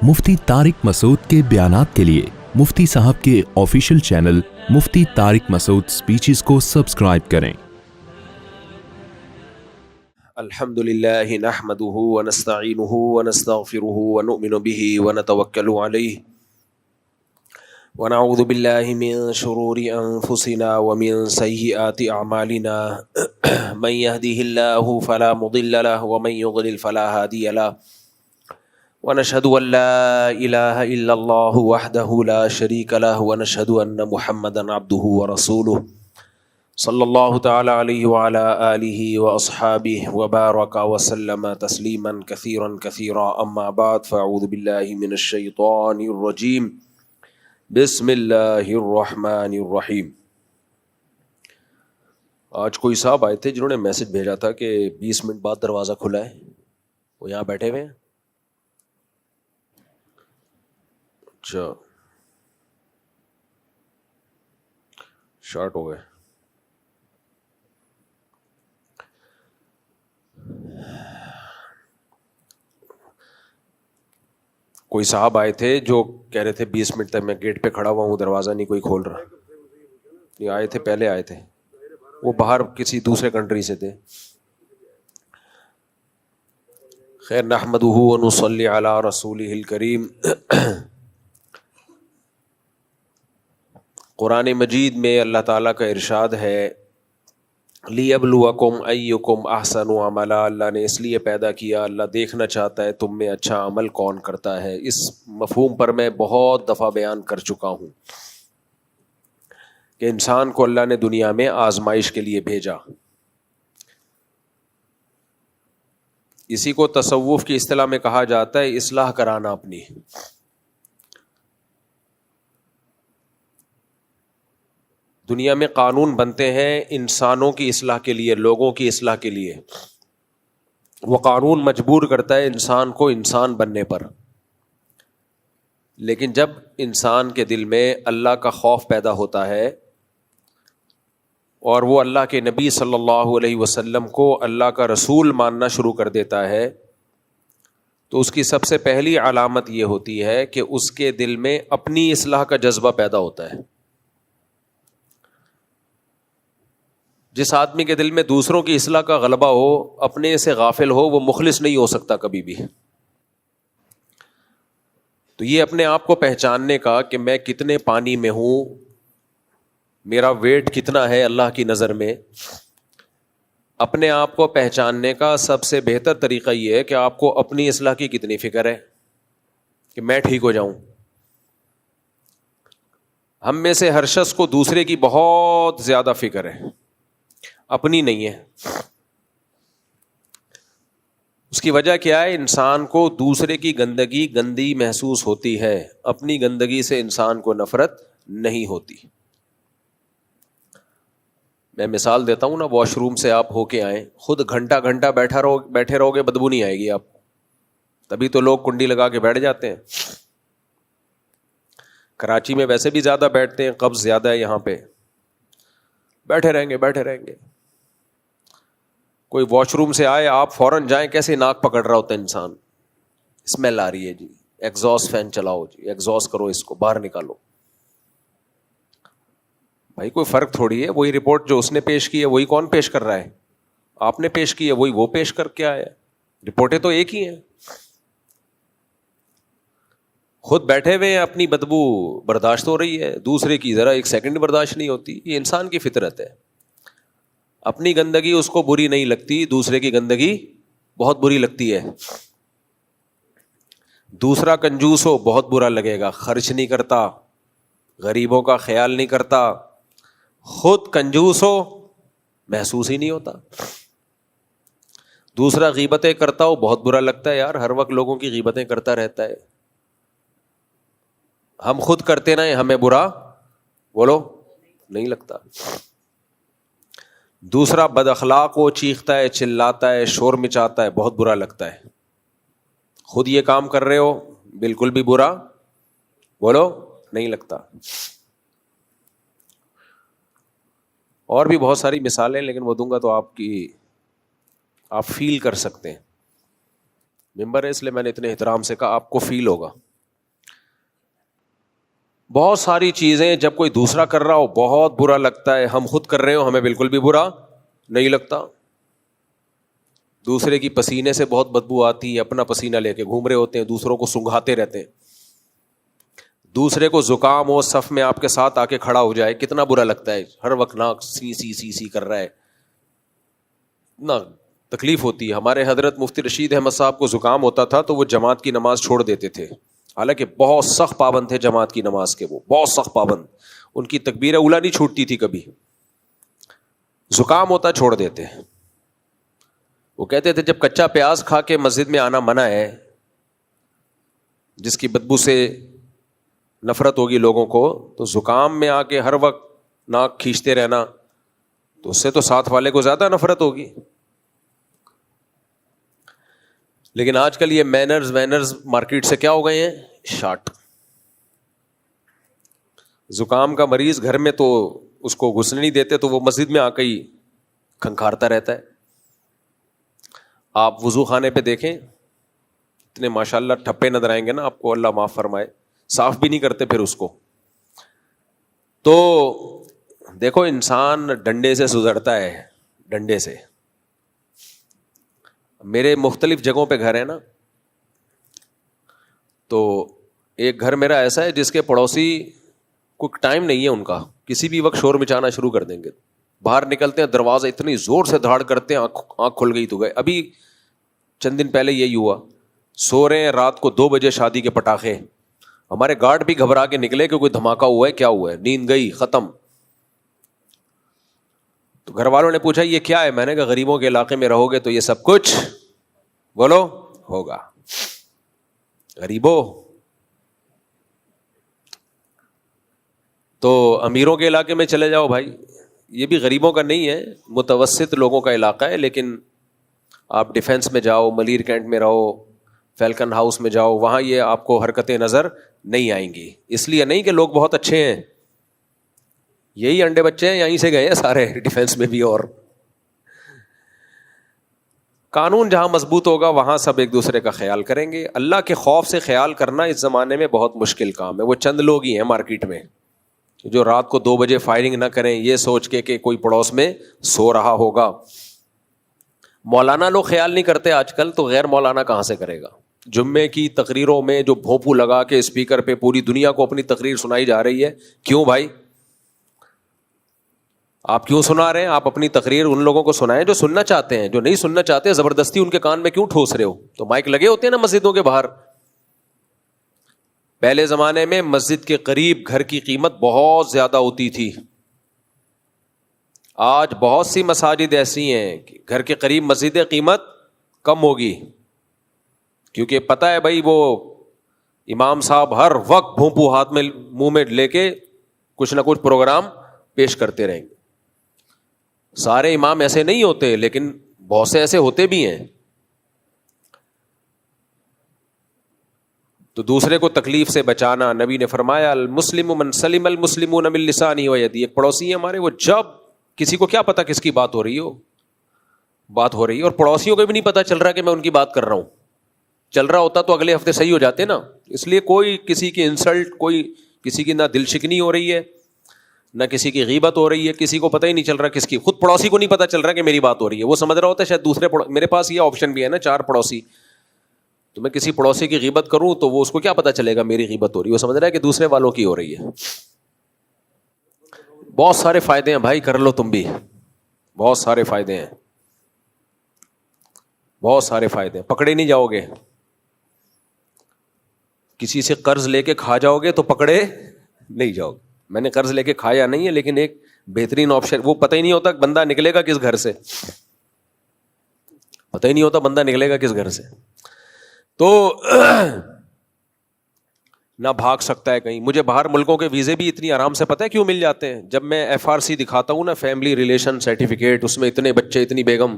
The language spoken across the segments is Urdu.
مفتی طارق مسعود کے بیانات کے لیے مفتی صاحب کے آفیشیل چینل مفتی طارق مسعود اسپیچز کو سبسکرائب کریں۔ الحمد لله نحمده ونستعينه ونستغفره ونؤمن به ونتوكل عليه ونعوذ بالله من شرور أنفسنا ومن سيئات أعمالنا من يهده الله فلا مضل له ومن يضلل فلا هادي له ونشهد أن لا إله إلا الله وحده لا شريك له ونشهد أن محمدا عبده ورسوله صلی اللہ تعالی علیہ وعلی آلہ واصحابہ وبارک وسلم تسلیما کثیرا کثیرا، اما بعد فاعوذ باللہ من الشیطان الرجیم، بسم اللہ الرحمن الرحیم۔ آج کوئی صاحب آئے تھے جنہوں نے میسج بھیجا تھا کہ 20 منٹ بعد دروازہ کھلا ہے، وہ یہاں بیٹھے ہوئے ہیں۔ اچھا، شارٹ ہو گئے۔ کوئی صاحب آئے تھے جو کہہ رہے تھے 20 منٹ تک میں گیٹ پہ کھڑا ہوا ہوں، دروازہ نہیں کوئی کھول رہا۔ یہ آئے تھے، پہلے آئے تھے، وہ باہر کسی دوسرے کنٹری سے تھے۔ خیر، نحمدہ ونصلی علی رسولہ الکریم۔ قرآن مجید میں اللہ تعالیٰ کا ارشاد ہے، لِيَبْلُوَكُمْ أَيُّكُمْ أَحْسَنُ عَمَلًا۔ اللہ نے اس لیے پیدا کیا، اللہ دیکھنا چاہتا ہے تم میں اچھا عمل کون کرتا ہے۔ اس مفہوم پر میں بہت دفعہ بیان کر چکا ہوں کہ انسان کو اللہ نے دنیا میں آزمائش کے لیے بھیجا۔ اسی کو تصوف کی اصطلاح میں کہا جاتا ہے اصلاح کرانا اپنی۔ دنیا میں قانون بنتے ہیں انسانوں کی اصلاح کے لیے، لوگوں کی اصلاح کے لیے۔ وہ قانون مجبور کرتا ہے انسان کو انسان بننے پر، لیکن جب انسان کے دل میں اللہ کا خوف پیدا ہوتا ہے اور وہ اللہ کے نبی صلی اللہ علیہ وسلم کو اللہ کا رسول ماننا شروع کر دیتا ہے، تو اس کی سب سے پہلی علامت یہ ہوتی ہے کہ اس کے دل میں اپنی اصلاح کا جذبہ پیدا ہوتا ہے۔ جس آدمی کے دل میں دوسروں کی اصلاح کا غلبہ ہو، اپنے سے غافل ہو، وہ مخلص نہیں ہو سکتا کبھی بھی۔ تو یہ اپنے آپ کو پہچاننے کا کہ میں کتنے پانی میں ہوں، میرا ویٹ کتنا ہے اللہ کی نظر میں، اپنے آپ کو پہچاننے کا سب سے بہتر طریقہ یہ ہے کہ آپ کو اپنی اصلاح کی کتنی فکر ہے کہ میں ٹھیک ہو جاؤں۔ ہم میں سے ہر شخص کو دوسرے کی بہت زیادہ فکر ہے، اپنی نہیں ہے۔ اس کی وجہ کیا ہے؟ انسان کو دوسرے کی گندگی گندی محسوس ہوتی ہے، اپنی گندگی سے انسان کو نفرت نہیں ہوتی۔ میں مثال دیتا ہوں نا، واش روم سے آپ ہو کے آئیں، خود گھنٹہ گھنٹہ بیٹھے رہو گے، بدبو نہیں آئے گی آپ، تبھی تو لوگ کنڈی لگا کے بیٹھ جاتے ہیں۔ کراچی میں ویسے بھی زیادہ بیٹھتے ہیں، قبض زیادہ ہے یہاں پہ، بیٹھے رہیں گے۔ کوئی واش روم سے آئے، آپ فوراً جائیں، کیسے ناک پکڑ رہا ہوتا ہے انسان، اسمیل آ رہی ہے جی، ایگزاسٹ فین چلاؤ جی، ایگزاسٹ کرو، اس کو باہر نکالو۔ بھائی کوئی فرق تھوڑی ہے، وہی رپورٹ جو اس نے پیش کی ہے وہی کون پیش کر رہا ہے؟ آپ نے پیش کی ہے وہی وہ پیش کر کے آیا، رپورٹیں تو ایک ہی ہیں۔ خود بیٹھے ہوئے ہیں، اپنی بدبو برداشت ہو رہی ہے، دوسرے کی ذرا ایک سیکنڈ برداشت نہیں ہوتی۔ یہ انسان کی فطرت ہے، اپنی گندگی اس کو بری نہیں لگتی، دوسرے کی گندگی بہت بری لگتی ہے۔ دوسرا کنجوس ہو بہت برا لگے گا، خرچ نہیں کرتا، غریبوں کا خیال نہیں کرتا۔ خود کنجوس ہو محسوس ہی نہیں ہوتا۔ دوسرا غیبتیں کرتا ہو بہت برا لگتا ہے، یار ہر وقت لوگوں کی غیبتیں کرتا رہتا ہے۔ ہم خود کرتے نہ ہمیں برا بولو نہیں لگتا۔ دوسرا بد اخلاق ہو، چیختا ہے، چلاتا ہے، شور مچاتا ہے، بہت برا لگتا ہے۔ خود یہ کام کر رہے ہو بالکل بھی برا بولو نہیں لگتا۔ اور بھی بہت ساری مثالیں، لیکن وہ دوں گا تو آپ فیل کر سکتے ہیں۔ ممبر ہے اس لیے میں نے اتنے احترام سے کہا، آپ کو فیل ہوگا۔ بہت ساری چیزیں جب کوئی دوسرا کر رہا ہو بہت برا لگتا ہے, ہم خود کر رہے ہو ہمیں بالکل بھی برا نہیں لگتا. دوسرے کی پسینے سے بہت بدبو آتی ہے, اپنا پسینہ لے کے گھوم رہے ہوتے ہیں, دوسروں کو سنگھاتے رہتے ہیں. دوسرے کو زکام ہو صف میں آپ کے ساتھ آ کے کھڑا ہو جائے, کتنا برا لگتا ہے, ہر وقت ناک سی سی سی سی کر رہا ہے, اتنا تکلیف ہوتی ہے. ہمارے حضرت مفتی رشید احمد صاحب کو زکام ہوتا تھا تو وہ جماعت کی نماز چھوڑ دیتے تھے, حالانکہ بہت سخت پابند تھے جماعت کی نماز کے, وہ بہت سخت پابند, ان کی تکبیر اولیٰ نہیں چھوٹتی تھی کبھی. زکام ہوتا چھوڑ دیتے. وہ کہتے تھے جب کچا پیاز کھا کے مسجد میں آنا منع ہے, جس کی بدبو سے نفرت ہوگی لوگوں کو, تو زکام میں آ کے ہر وقت ناک کھینچتے رہنا, تو اس سے تو ساتھ والے کو زیادہ نفرت ہوگی. لیکن آج کل یہ مینرز مارکیٹ سے کیا ہو گئے ہیں, شارٹ. زکام کا مریض گھر میں تو اس کو گھسنے نہیں دیتے, تو وہ مسجد میں آ کے ہی کھنکھارتا رہتا ہے. آپ وضو خانے پہ دیکھیں, اتنے ماشاءاللہ ٹھپے نظر آئیں گے نا آپ کو, اللہ معاف فرمائے, صاف بھی نہیں کرتے پھر اس کو. تو دیکھو انسان ڈنڈے سے سدھرتا ہے, ڈنڈے سے. میرے مختلف جگہوں پہ گھر ہے نا, تو ایک گھر میرا ایسا ہے جس کے پڑوسی کوئی ٹائم نہیں ہے ان کا, کسی بھی وقت شور مچانا شروع کر دیں گے. باہر نکلتے ہیں دروازہ اتنی زور سے دھاڑ کرتے ہیں, آنکھ کھل گئی تو گئے. ابھی چند دن پہلے یہی ہوا, سو رہے ہیں رات کو 2 بجے شادی کے پٹاخے, ہمارے گارڈ بھی گھبرا کے نکلے کہ کوئی دھماکہ ہوا ہے, کیا ہوا ہے, نیند گئی ختم. تو گھر والوں نے پوچھا یہ کیا ہے, میں نے کہا غریبوں کے علاقے میں رہو گے تو یہ سب کچھ بولو ہوگا. غریبوں تو امیروں کے علاقے میں چلے جاؤ بھائی, یہ بھی غریبوں کا نہیں ہے, متوسط لوگوں کا علاقہ ہے. لیکن آپ ڈیفینس میں جاؤ, ملیر کینٹ میں رہو, فیلکن ہاؤس میں جاؤ, وہاں یہ آپ کو حرکتیں نظر نہیں آئیں گی. اس لیے نہیں کہ لوگ بہت اچھے ہیں, یہی انڈے بچے ہیں, یہیں سے گئے ہیں سارے ڈیفینس میں بھی. اور قانون جہاں مضبوط ہوگا وہاں سب ایک دوسرے کا خیال کریں گے. اللہ کے خوف سے خیال کرنا اس زمانے میں بہت مشکل کام ہے. وہ چند لوگ ہی ہیں مارکیٹ میں جو رات کو 2 بجے فائرنگ نہ کریں یہ سوچ کے کہ کوئی پڑوس میں سو رہا ہوگا. مولانا لوگ خیال نہیں کرتے آج کل, تو غیر مولانا کہاں سے کرے گا. جمعے کی تقریروں میں جو بھونپو لگا کے اسپیکر پہ پوری دنیا کو اپنی تقریر سنائی جا رہی ہے, کیوں بھائی آپ کیوں سنا رہے ہیں؟ آپ اپنی تقریر ان لوگوں کو سنائیں جو سننا چاہتے ہیں, جو نہیں سننا چاہتے زبردستی ان کے کان میں کیوں ٹھوس رہے ہو. تو مائک لگے ہوتے ہیں نا مسجدوں کے باہر. پہلے زمانے میں مسجد کے قریب گھر کی قیمت بہت زیادہ ہوتی تھی. آج بہت سی مساجد ایسی ہیں کہ گھر کے قریب مسجد قیمت کم ہوگی, کیونکہ پتہ ہے بھائی وہ امام صاحب ہر وقت بھونپو ہاتھ میں منہ میں لے کے کچھ نہ کچھ پروگرام پیش کرتے رہیں گے. سارے امام ایسے نہیں ہوتے, لیکن بہت سے ایسے ہوتے بھی ہیں. تو دوسرے کو تکلیف سے بچانا, نبی نے فرمایا المسلم من سلم المسلمون من لسانہ و یدہ. ایک پڑوسی ہے ہمارے, وہ جب کسی کو کیا پتا کس کی بات ہو رہی ہے, اور پڑوسیوں کو بھی نہیں پتا چل رہا کہ میں ان کی بات کر رہا ہوں. چل رہا ہوتا تو اگلے ہفتے صحیح ہو جاتے نا. اس لیے کوئی کسی کی انسلٹ, کوئی کسی کی نہ دل شکنی ہو رہی ہے نہ کسی کی غیبت ہو رہی ہے, کسی کو پتہ ہی نہیں چل رہا کس کی. خود پڑوسی کو نہیں پتا چل رہا کہ میری بات ہو رہی ہے, وہ سمجھ رہا ہوتا ہے شاید دوسرے میرے پاس یہ آپشن بھی ہے نا 4 پڑوسی, تو میں کسی پڑوسی کی غیبت کروں تو وہ اس کو کیا پتا چلے گا میری غیبت ہو رہی ہے, وہ سمجھ رہا ہے کہ دوسرے والوں کی ہو رہی ہے. بہت سارے فائدے ہیں بھائی, کر لو تم بھی, بہت سارے فائدے ہیں, بہت سارے فائدے ہیں. پکڑے نہیں جاؤ گے, کسی سے قرض لے کے کھا جاؤ گے تو پکڑے نہیں جاؤ گے. میں نے قرض لے کے کھایا نہیں ہے, لیکن ایک بہترین آپشن, وہ پتہ ہی نہیں ہوتا بندہ نکلے گا کس گھر سے, پتہ ہی نہیں ہوتا بندہ نکلے گا کس گھر سے. تو نہ بھاگ سکتا ہے کہیں. مجھے باہر ملکوں کے ویزے بھی اتنی آرام سے پتہ ہے کیوں مل جاتے ہیں. جب میں FRC دکھاتا ہوں نا, فیملی ریلیشن سرٹیفکیٹ, اس میں اتنے بچے اتنی بیگم,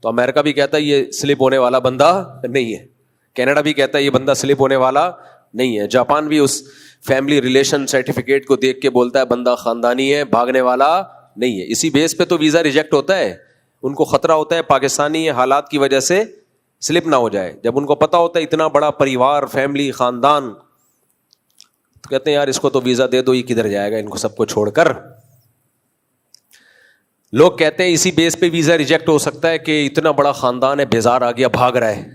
تو امریکہ بھی کہتا ہے یہ سلپ ہونے والا بندہ نہیں ہے, کینیڈا بھی کہتا ہے یہ بندہ سلپ ہونے والا نہیں ہے, جاپان بھی اس فیملی ریلیشن سرٹیفکیٹ کو دیکھ کے بولتا ہے بندہ خاندانی ہے, بھاگنے والا نہیں ہے. اسی بیس پہ تو ویزا ریجیکٹ ہوتا ہے. ان کو خطرہ ہوتا ہے پاکستانی حالات کی وجہ سے سلپ نہ ہو جائے. جب ان کو پتا ہوتا ہے اتنا بڑا پریوار, فیملی, خاندان, تو کہتے ہیں یار اس کو تو ویزا دے دو, یہ کدھر جائے گا ان کو سب کو چھوڑ کر. لوگ کہتے ہیں اسی بیس پہ ویزا ریجیکٹ ہو سکتا ہے کہ اتنا بڑا خاندان ہے, بیزار آ گیا بھاگ رہا ہے.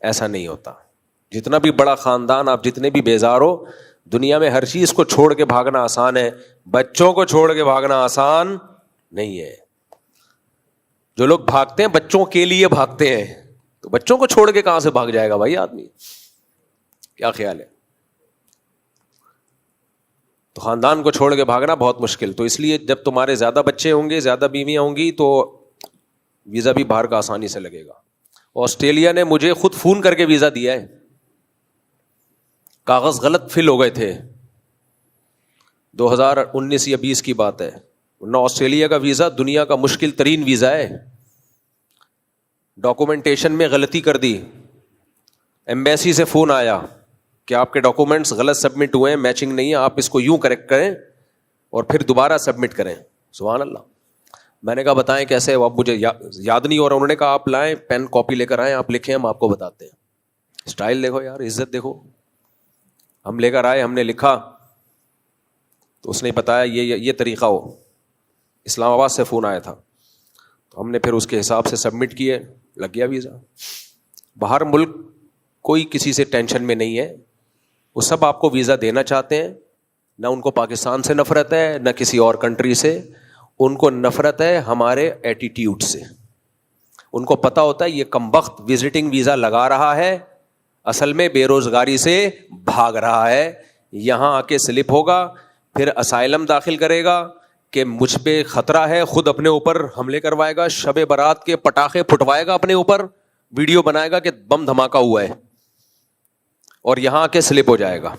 ایسا نہیں ہوتا. جتنا بھی بڑا خاندان, آپ جتنے بھی بیزار ہو, دنیا میں ہر چیز کو چھوڑ کے بھاگنا آسان ہے, بچوں کو چھوڑ کے بھاگنا آسان نہیں ہے. جو لوگ بھاگتے ہیں بچوں کے لیے بھاگتے ہیں, تو بچوں کو چھوڑ کے کہاں سے بھاگ جائے گا بھائی آدمی؟ کیا خیال ہے؟ تو خاندان کو چھوڑ کے بھاگنا بہت مشکل. تو اس لیے جب تمہارے زیادہ بچے ہوں گے, زیادہ بیویاں ہوں گی, تو ویزا بھی باہر کا آسانی سے لگے گا. آسٹریلیا نے مجھے خود فون کر کے ویزا دیا ہے, کاغذ غلط فل ہو گئے تھے, 2019 یا 20 کی بات ہے. ورنہ آسٹریلیا کا ویزا دنیا کا مشکل ترین ویزا ہے. ڈاکومنٹیشن میں غلطی کر دی, ایمبیسی سے فون آیا کہ آپ کے ڈاکومنٹس غلط سبمٹ ہوئے ہیں, میچنگ نہیں ہے, آپ اس کو یوں کریکٹ کریں اور پھر دوبارہ سبمٹ کریں. سبحان اللہ. میں نے کہا بتائیں کیسے؟ اب مجھے یاد نہیں ہو رہا. انہوں نے کہا آپ لائیں پین کاپی لے کر آئیں, آپ لکھیں, ہم آپ کو بتاتے ہیں. اسٹائل دیکھو یار, عزت دیکھو. ہم لے کر آئے, ہم نے لکھا, تو اس نے بتایا یہ طریقہ ہو. اسلام آباد سے فون آیا تھا, تو ہم نے پھر اس کے حساب سے سبمٹ کیے, لگ گیا ویزا. باہر ملک کوئی کسی سے ٹینشن میں نہیں ہے, وہ سب آپ کو ویزا دینا چاہتے ہیں. نہ ان کو پاکستان سے نفرت ہے, نہ کسی اور کنٹری سے. ان کو نفرت ہے ہمارے ایٹیٹیوڈ سے. ان کو پتا ہوتا ہے یہ کمبخت وزٹنگ ویزا لگا رہا ہے, اصل میں بے روزگاری سے بھاگ رہا ہے. یہاں آ کے سلپ ہوگا, پھر اسائلم داخل کرے گا کہ مجھ پہ خطرہ ہے, خود اپنے اوپر حملے کروائے گا, شب برات کے پٹاخے پھٹوائے گا اپنے اوپر, ویڈیو بنائے گا کہ بم دھماکہ ہوا ہے, اور یہاں آ کے سلپ ہو جائے گا.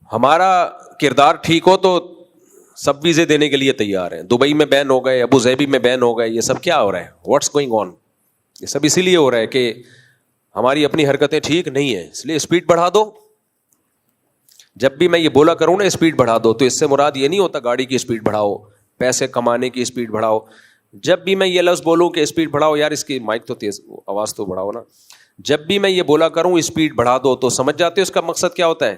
ہمارا کردار ٹھیک ہو تو سب ویزے دینے کے لیے تیار ہیں. دبئی میں بین ہو گئے, ابو ظہبی میں بین ہو گئے, یہ سب کیا ہو رہا ہے؟ What's going on? یہ سب اسی لیے ہو رہا ہے کہ ہماری اپنی حرکتیں ٹھیک نہیں ہیں, اس لیے اسپیڈ بڑھا دو. جب بھی میں یہ بولا کروں نا اسپیڈ بڑھا دو, تو اس سے مراد یہ نہیں ہوتا گاڑی کی اسپیڈ بڑھاؤ, پیسے کمانے کی اسپیڈ بڑھاؤ. جب بھی میں یہ لفظ بولوں کہ اسپیڈ بڑھاؤ, یار اس کی مائک تو تیز, آواز تو بڑھاؤ نا. جب بھی میں یہ بولا کروں اسپیڈ بڑھا دو, تو سمجھ جاتے ہو اس کا مقصد کیا ہوتا ہے؟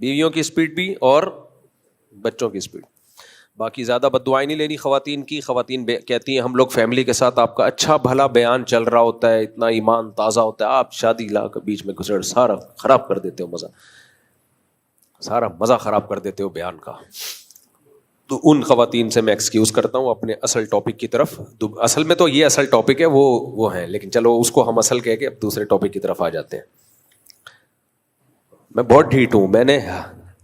بیویوں کی اسپیڈ بھی اور بچوں کی اسپیڈ. باقی زیادہ بد دعائیں نہیں لینی خواتین کی. خواتین کہتی ہیں ہم لوگ فیملی کے ساتھ, آپ کا اچھا بھلا بیان چل رہا ہوتا ہے, اتنا ایمان تازہ ہوتا ہے, آپ شادی لا کے بیچ میں گزر سارا خراب کر دیتے ہو, مزہ سارا مزہ خراب کر دیتے ہو بیان کا. تو ان خواتین سے میں ایکسکیوز کرتا ہوں اپنے اصل ٹاپک کی طرف. اصل میں تو یہ اصل ٹاپک ہے, وہ ہیں, لیکن چلو اس کو ہم اصل کہہ کے اب دوسرے ٹاپک کی طرف آ جاتے ہیں. میں بہت ڈھیٹ ہوں, میں نے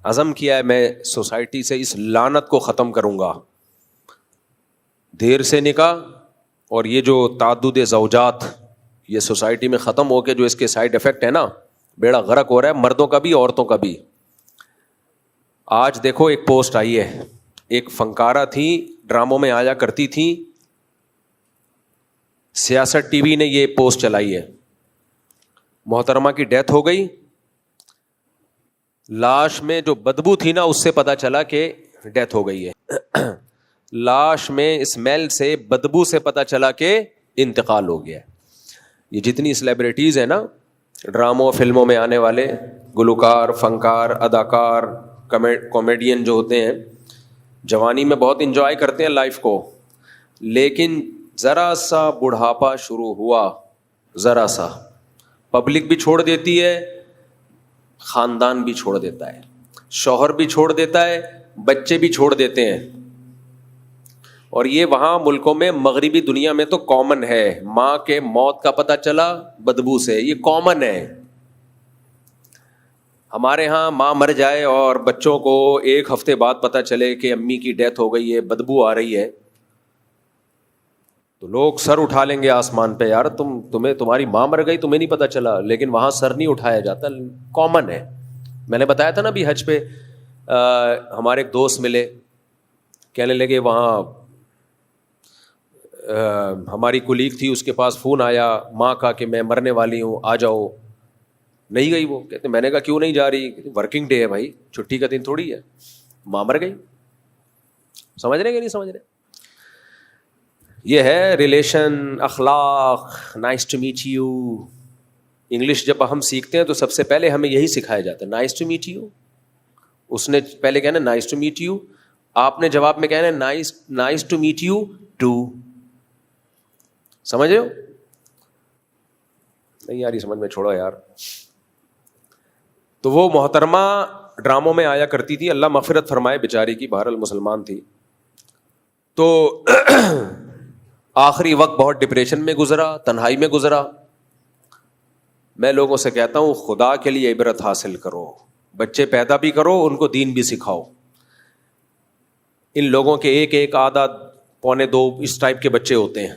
عزم کیا ہے میں سوسائٹی سے اس لعنت کو ختم کروں گا. دیر سے نکاح اور یہ جو تعدد زوجات, یہ سوسائٹی میں ختم ہو کے جو اس کے سائیڈ افیکٹ ہے نا, بیڑا غرق ہو رہا ہے, مردوں کا بھی عورتوں کا بھی. آج دیکھو ایک پوسٹ آئی ہے, ایک فنکارہ تھی, ڈراموں میں آیا کرتی تھی, سیاست ٹی وی نے یہ پوسٹ چلائی ہے. محترمہ کی ڈیتھ ہو گئی, لاش میں جو بدبو تھی نا اس سے پتا چلا کہ ڈیتھ ہو گئی ہے. لاش میں اسمیل سے, بدبو سے پتا چلا کہ انتقال ہو گیا ہے. یہ جتنی سیلیبریٹیز ہیں نا, ڈراموں فلموں میں آنے والے گلوکار, فنکار, اداکار, کامیڈین جو ہوتے ہیں, جوانی میں بہت انجوائے کرتے ہیں لائف کو, لیکن ذرا سا بڑھاپا شروع ہوا, ذرا سا, پبلک بھی چھوڑ دیتی ہے, خاندان بھی چھوڑ دیتا ہے, شوہر بھی چھوڑ دیتا ہے, بچے بھی چھوڑ دیتے ہیں. اور یہ وہاں ملکوں میں, مغربی دنیا میں تو کامن ہے. ماں کے موت کا پتہ چلا بدبو سے, یہ کامن ہے. ہمارے ہاں ماں مر جائے اور بچوں کو ایک ہفتے بعد پتہ چلے کہ امی کی ڈیتھ ہو گئی ہے, بدبو آ رہی ہے, تو لوگ سر اٹھا لیں گے آسمان پہ, یار تمہاری ماں مر گئی, تمہیں نہیں پتہ چلا. لیکن وہاں سر نہیں اٹھایا جاتا, کامن ہے. میں نے بتایا تھا نا ابھی حج پہ ہمارے ایک دوست ملے, کہنے لگے وہاں ہماری کولیگ تھی, اس کے پاس فون آیا ماں کا کہ میں مرنے والی ہوں, آ جاؤ. نہیں گئی وہ. کہتے میں نے کہا کیوں نہیں جا رہی؟ ورکنگ ڈے ہے بھائی, چھٹی کا دن تھوڑی ہے. ماں مر گئی. سمجھ رہے کہ نہیں سمجھ رہے؟ یہ ہے ریلیشن, اخلاق, nice to meet you. English جب ہم سیکھتے ہیں تو سب سے پہلے ہمیں یہی سکھایا جاتا ہے, نائس ٹو میٹ یو. اس نے پہلے کہنا نائس ٹو میٹ یو, آپ نے جواب میں کہنا nice to meet you too. سمجھ رہے ہو؟ نہیں یار یہ سمجھ میں چھوڑو یار. تو وہ محترمہ ڈراموں میں آیا کرتی تھی, اللہ مغفرت فرمائے بیچاری کی, بہرحال مسلمان تھی. تو آخری وقت بہت ڈپریشن میں گزرا, تنہائی میں گزرا. میں لوگوں سے کہتا ہوں خدا کے لیے عبرت حاصل کرو, بچے پیدا بھی کرو, ان کو دین بھی سکھاؤ. ان لوگوں کے ایک آدھا پونے دو اس ٹائپ کے بچے ہوتے ہیں.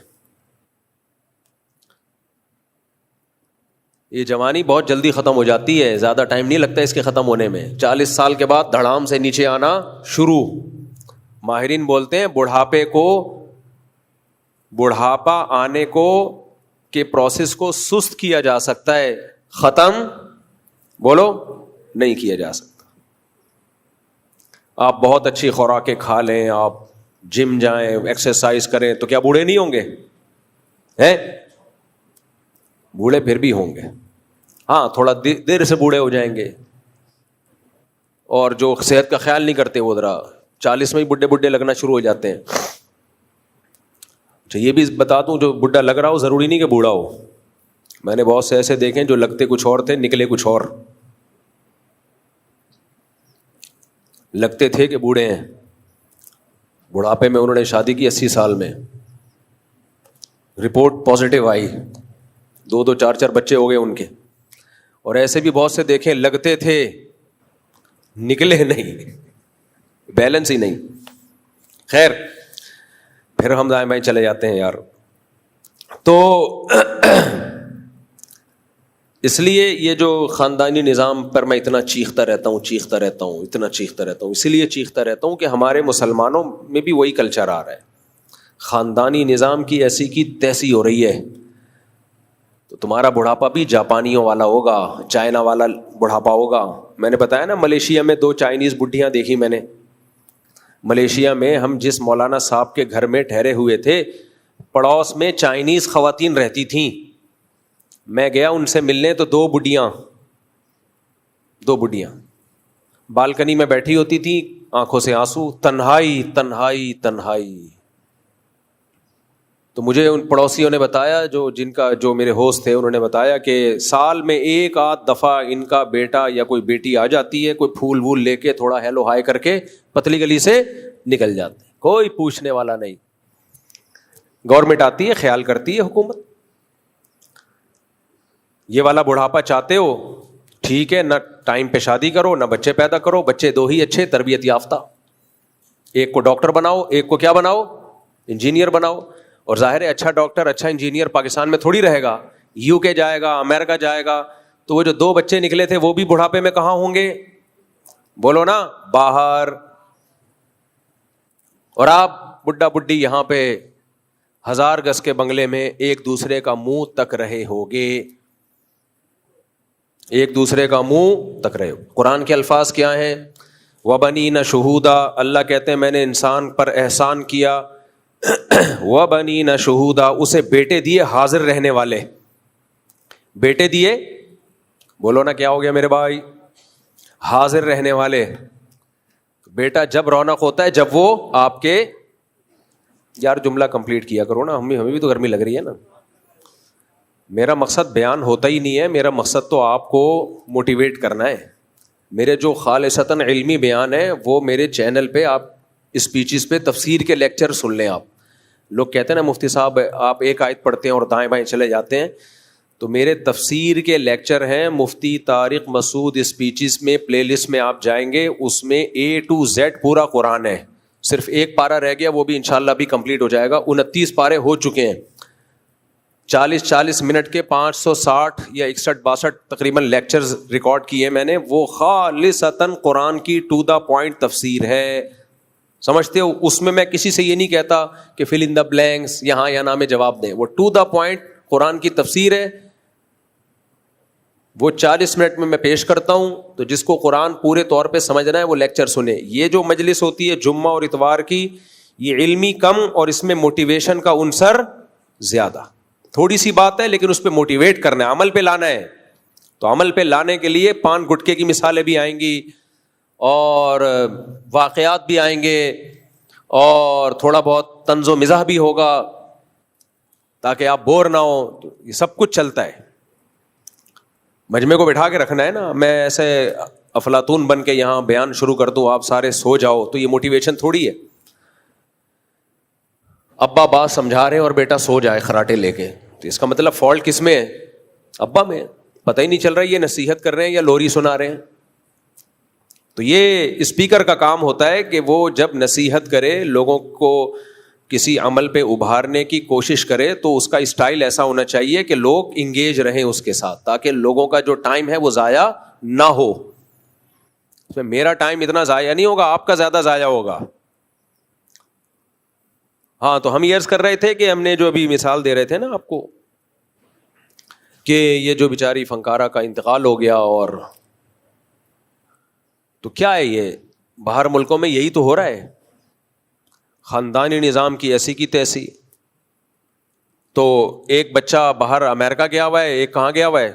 یہ جوانی بہت جلدی ختم ہو جاتی ہے, زیادہ ٹائم نہیں لگتا اس کے ختم ہونے میں. 40 سال کے بعد دھڑام سے نیچے آنا شروع. ماہرین بولتے ہیں بڑھاپا آنے کو کے پروسیس کو سست کیا جا سکتا ہے, ختم بولو نہیں کیا جا سکتا. آپ بہت اچھی خوراکیں کھا لیں, آپ جم جائیں, ایکسرسائز کریں, تو کیا بوڑھے نہیں ہوں گے؟ ہیں بوڑھے پھر بھی ہوں گے, ہاں تھوڑا دیر سے بوڑھے ہو جائیں گے. اور جو صحت کا خیال نہیں کرتے وہ ذرا 40 میں ہی بڈھے لگنا شروع ہو جاتے ہیں. اچھا یہ بھی بتا دوں, جو بڈھا لگ رہا ہو ضروری نہیں کہ بوڑھا ہو. میں نے بہت سے ایسے دیکھے جو لگتے کچھ اور تھے, نکلے کچھ اور. لگتے تھے کہ بوڑھے ہیں, بڑھاپے میں انہوں نے شادی کی 80 سال میں, رپورٹ پازیٹیو آئی, 2 4 بچے ہو گئے ان کے. اور ایسے بھی بہت سے دیکھے لگتے تھے نکلے نہیں, بیلنس ہی نہیں. خیر پھر ہم دائیں بائیں چلے جاتے ہیں یار. تو اس لیے یہ جو خاندانی نظام پر میں اتنا چیختا رہتا ہوں, اسی لیے چیختا رہتا ہوں کہ ہمارے مسلمانوں میں بھی وہی کلچر آ رہا ہے. خاندانی نظام کی ایسی کی تیسی ہو رہی ہے. تو تمہارا بڑھاپا بھی جاپانیوں والا ہوگا, چائنا والا بڑھاپا ہوگا. میں نے بتایا نا ملیشیا میں 2 چائنیز بڈھیاں دیکھی میں نے. ملیشیا میں ہم جس مولانا صاحب کے گھر میں ٹھہرے ہوئے تھے, پڑوس میں چائنیز خواتین رہتی تھیں. میں گیا ان سے ملنے تو 2 بڈھیاں بالکنی میں بیٹھی ہوتی تھی, آنکھوں سے آنسو, تنہائی. تو مجھے ان پڑوسیوں نے بتایا, جو میرے ہوسٹ تھے, انہوں نے بتایا کہ سال میں 1 آدھ دفعہ ان کا بیٹا یا کوئی بیٹی آ جاتی ہے, کوئی پھول وول لے کے تھوڑا ہیلو ہائی کر کے پتلی گلی سے نکل جاتے ہیں, کوئی پوچھنے والا نہیں. گورنمنٹ آتی ہے, خیال کرتی ہے حکومت. یہ والا بڑھاپا چاہتے ہو ٹھیک ہے, نہ ٹائم پہ شادی کرو, نہ بچے پیدا کرو. بچے 2 ہی اچھے, تربیت یافتہ. ایک کو ڈاکٹر بناؤ, ایک کو کیا بناؤ, انجینئر بناؤ. اور ظاہر ہے اچھا ڈاکٹر اچھا انجینئر پاکستان میں تھوڑی رہے گا, UK جائے گا, امریکہ جائے گا. تو وہ جو 2 بچے نکلے تھے وہ بھی بڑھاپے میں کہاں ہوں گے؟ بولو نا, باہر. اور آپ بڈھا بڈھی یہاں پہ 1000 گز کے بنگلے میں ایک دوسرے کا منہ تک رہے ہوگے, قرآن کے الفاظ کیا ہیں؟ وَبَنِينَ شُهُودًا, اللہ کہتے ہیں میں نے انسان پر احسان کیا. وَبَنِينَ شُهُودًا, اسے بیٹے دیے حاضر رہنے والے. بیٹے دیے, بولو نا کیا ہو گیا میرے بھائی, حاضر رہنے والے. بیٹا جب رونق ہوتا ہے جب وہ آپ کے, یار جملہ کمپلیٹ کیا کرو نا, ہمیں بھی تو گرمی لگ رہی ہے نا. میرا مقصد بیان ہوتا ہی نہیں ہے, میرا مقصد تو آپ کو موٹیویٹ کرنا ہے. میرے جو خالصتاً علمی بیان ہے وہ میرے چینل پہ آپ اسپیچز پہ تفسیر کے لیکچر سن لیں. آپ لوگ کہتے ہیں نا مفتی صاحب آپ ایک آیت پڑھتے ہیں اور دائیں بائیں چلے جاتے ہیں, تو میرے تفسیر کے لیکچر ہیں مفتی طارق مسعود اسپیچز میں, پلے لسٹ میں آپ جائیں گے, اس میں A to Z پورا قرآن ہے. صرف 1 پارہ رہ گیا, وہ بھی انشاءاللہ بھی کمپلیٹ ہو جائے گا. 29 پارے ہو چکے ہیں. 40 منٹ کے 560 یا 61-62 تقریباً لیکچرز ریکارڈ کیے میں نے. وہ خالصتاً قرآن کی ٹو دا پوائنٹ تفسیر ہے, سمجھتے ہو. اس میں کسی سے یہ نہیں کہتا کہ فل ان دا بلینکس یہاں یا نہ میں جواب دیں. وہ ٹو دا پوائنٹ قرآن کی تفسیر ہے. وہ 40 منٹ میں پیش کرتا ہوں. تو جس کو قرآن پورے طور پہ سمجھنا ہے وہ لیکچر سنے. یہ جو مجلس ہوتی ہے جمعہ اور اتوار کی, یہ علمی کم اور اس میں موٹیویشن کا عنصر زیادہ. تھوڑی سی بات ہے لیکن اس پہ موٹیویٹ کرنا ہے, عمل پہ لانا ہے. تو عمل پہ لانے کے لیے پان گٹکے کی مثالیں بھی آئیں گی اور واقعات بھی آئیں گے اور تھوڑا بہت طنز و مزاح بھی ہوگا تاکہ آپ بور نہ ہو. تو یہ سب کچھ چلتا ہے. مجمع کو بٹھا کے رکھنا ہے نا. میں ایسے افلاطون بن کے یہاں بیان شروع کر دوں آپ سارے سو جاؤ تو یہ موٹیویشن تھوڑی ہے. ابا بات سمجھا رہے ہیں اور بیٹا سو جائے خراٹے لے کے, تو اس کا مطلب فالٹ کس میں ہے؟ ابا میں. پتہ ہی نہیں چل رہا یہ نصیحت کر رہے ہیں یا لوری سنا رہے ہیں. تو یہ اسپیکر کا کام ہوتا ہے کہ وہ جب نصیحت کرے, لوگوں کو کسی عمل پہ ابھارنے کی کوشش کرے, تو اس کا اسٹائل ایسا ہونا چاہیے کہ لوگ انگیج رہیں اس کے ساتھ, تاکہ لوگوں کا جو ٹائم ہے وہ ضائع نہ ہو. اس میں میرا ٹائم اتنا ضائع نہیں ہوگا, آپ کا زیادہ ضائع ہوگا. ہاں, تو ہم یہ عرض کر رہے تھے کہ ہم نے جو ابھی مثال دے رہے تھے نا آپ کو کہ یہ جو بیچاری فنکارہ کا انتقال ہو گیا, اور تو کیا ہے یہ باہر ملکوں میں یہی تو ہو رہا ہے, خاندانی نظام کی ایسی کی تیسی. تو ایک بچہ باہر امریکہ گیا ہوا ہے, ایک کہاں گیا ہوا ہے,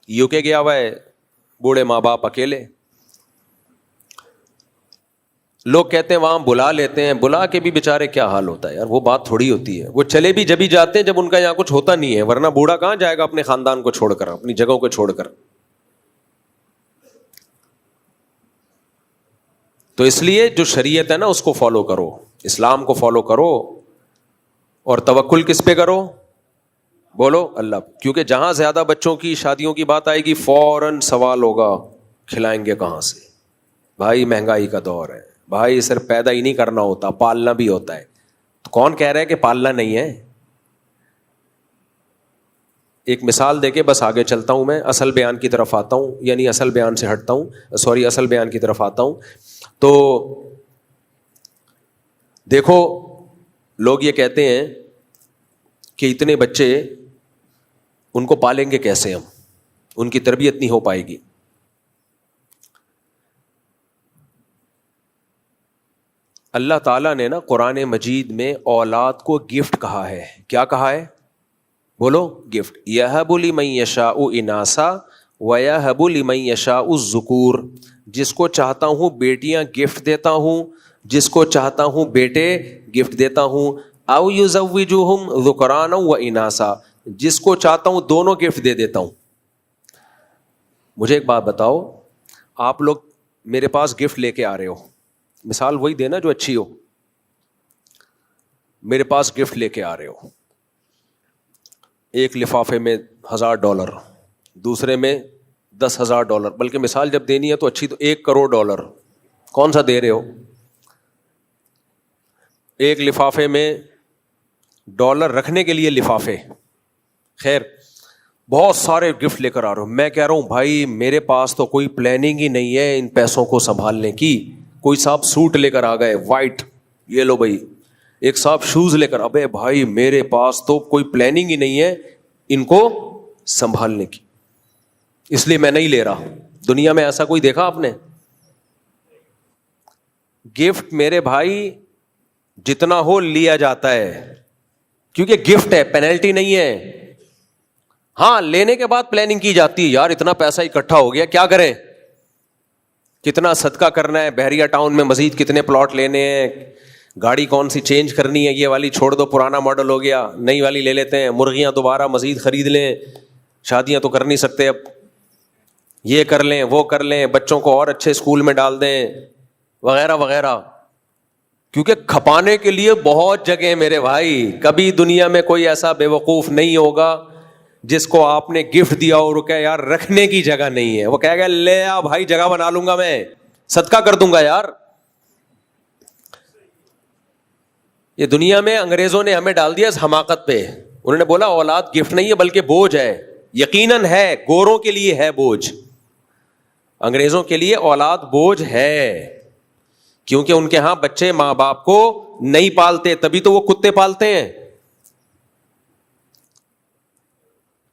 یو کے گیا ہوا ہے, بوڑھے ماں باپ اکیلے. لوگ کہتے ہیں وہاں بلا لیتے ہیں, بلا کے بھی بیچارے کیا حال ہوتا ہے یار, وہ بات تھوڑی ہوتی ہے. وہ چلے بھی جب ہی جاتے ہیں جب ان کا یہاں کچھ ہوتا نہیں ہے, ورنہ بوڑھا کہاں جائے گا اپنے خاندان کو چھوڑ کر, اپنی جگہوں کو چھوڑ کر. تو اس لیے جو شریعت ہے نا اس کو فالو کرو, اسلام کو فالو کرو, اور توکل کس پہ کرو؟ بولو اللہ. کیونکہ جہاں زیادہ بچوں کی شادیوں کی بات آئے گی فوراً سوال ہوگا کھلائیں گے کہاں سے. بھائی مہنگائی کا دور ہے بھائی, صرف پیدا ہی نہیں کرنا ہوتا, پالنا بھی ہوتا ہے. تو کون کہہ رہا ہے کہ پالنا نہیں ہے؟ ایک مثال دے کے بس آگے چلتا ہوں, میں اصل بیان کی طرف آتا ہوں, یعنی اصل بیان سے ہٹتا ہوں, اصل بیان کی طرف آتا ہوں. تو دیکھو لوگ یہ کہتے ہیں کہ اتنے بچے ان کو پالیں گے کیسے ہم, ان کی تربیت نہیں ہو پائے گی. اللہ تعالیٰ نے نا قرآن مجید میں اولاد کو گفٹ کہا ہے. کیا کہا ہے؟ بولو گفٹ. یہب لمن یشاء اناسا ویہب لمن یشاء الذکور. جس کو چاہتا ہوں بیٹیاں گفٹ دیتا ہوں, جس کو چاہتا ہوں بیٹے گفٹ دیتا ہوں. او یزوجہم ذکرانا و اناسا. جس کو چاہتا ہوں دونوں گفٹ دے دیتا ہوں. مجھے ایک بات بتاؤ, آپ لوگ میرے پاس گفٹ لے کے آ رہے ہو, مثال وہی دینا جو اچھی ہو. میرے پاس گفٹ لے کے آ رہے ہو, ایک لفافے میں $1000, دوسرے میں $10,000, بلکہ مثال جب دینی ہے تو اچھی تو $1,000,000. کون سا دے رہے ہو؟ ایک لفافے میں ڈالر رکھنے کے لیے لفافے. خیر بہت سارے گفٹ لے کر آ رہے ہو. میں کہہ رہا ہوں بھائی میرے پاس تو کوئی پلاننگ ہی نہیں ہے ان پیسوں کو سنبھالنے کی. کوئی صاحب سوٹ لے کر آ گئے وائٹ, یہ لو بھائی. ایک صاحب شوز لے کر, ابے بھائی میرے پاس تو کوئی پلاننگ ہی نہیں ہے ان کو سنبھالنے کی, اس لیے میں نہیں لے رہا. دنیا میں ایسا کوئی دیکھا آپ نے؟ گفٹ میرے بھائی جتنا ہو لیا جاتا ہے, کیونکہ گفٹ ہے, پینلٹی نہیں ہے. ہاں لینے کے بعد پلاننگ کی جاتی ہے, یار اتنا پیسہ اکٹھا ہو گیا کیا کریں, کتنا صدقہ کرنا ہے, بحریہ ٹاؤن میں مزید کتنے پلاٹ لینے ہیں, گاڑی کون سی چینج کرنی ہے, یہ والی چھوڑ دو پرانا ماڈل ہو گیا نئی والی لے لیتے ہیں, مرغیاں دوبارہ مزید خرید لیں, شادیاں تو کر نہیں سکتے اب, یہ کر لیں وہ کر لیں, بچوں کو اور اچھے اسکول میں ڈال دیں وغیرہ وغیرہ. کیونکہ کھپانے کے لیے بہت جگہ میرے بھائی. کبھی دنیا میں کوئی ایسا بے وقوف نہیں ہوگا جس کو آپ نے گفٹ دیا اور کہ یار رکھنے کی جگہ نہیں ہے, وہ کہے گا لے آ بھائی جگہ بنا لوں گا, میں صدقہ کر دوں گا یار. یہ دنیا میں انگریزوں نے ہمیں ڈال دیا حماقت پہ. انہوں نے بولا اولاد گفٹ نہیں ہے بلکہ بوجھ ہے. یقیناً ہے, گوروں کے لیے ہے بوجھ, انگریزوں کے لیے اولاد بوجھ ہے, کیونکہ ان کے ہاں بچے ماں باپ کو نہیں پالتے, تبھی تو وہ کتے پالتے ہیں.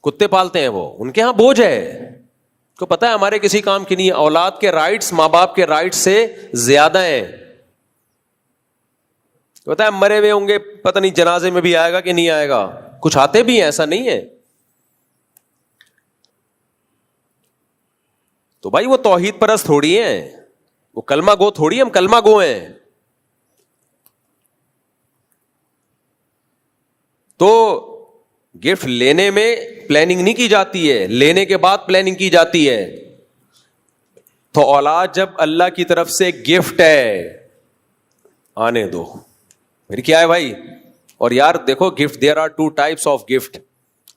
کتے پالتے ہیں وہ, ان کے ہاں بوجھ ہے. کو پتا ہے ہمارے کسی کام کی نہیں ہے. اولاد کے رائٹس ماں باپ کے رائٹس سے زیادہ ہیں. پتا ہے مرے ہوئے ہوں گے, پتہ نہیں جنازے میں بھی آئے گا کہ نہیں آئے گا, کچھ آتے بھی ہیں, ایسا نہیں ہے. تو بھائی وہ توحید پرست تھوڑی ہیں, وہ کلمہ گو تھوڑی, ہم کلمہ گو ہیں. تو گفٹ لینے میں پلاننگ نہیں کی جاتی ہے, لینے کے بعد پلاننگ کی جاتی ہے. تو اولاد جب اللہ کی طرف سے گفٹ ہے, آنے دو. پھر کیا ہے بھائی؟ اور یار دیکھو gift, there are 2 types of gift.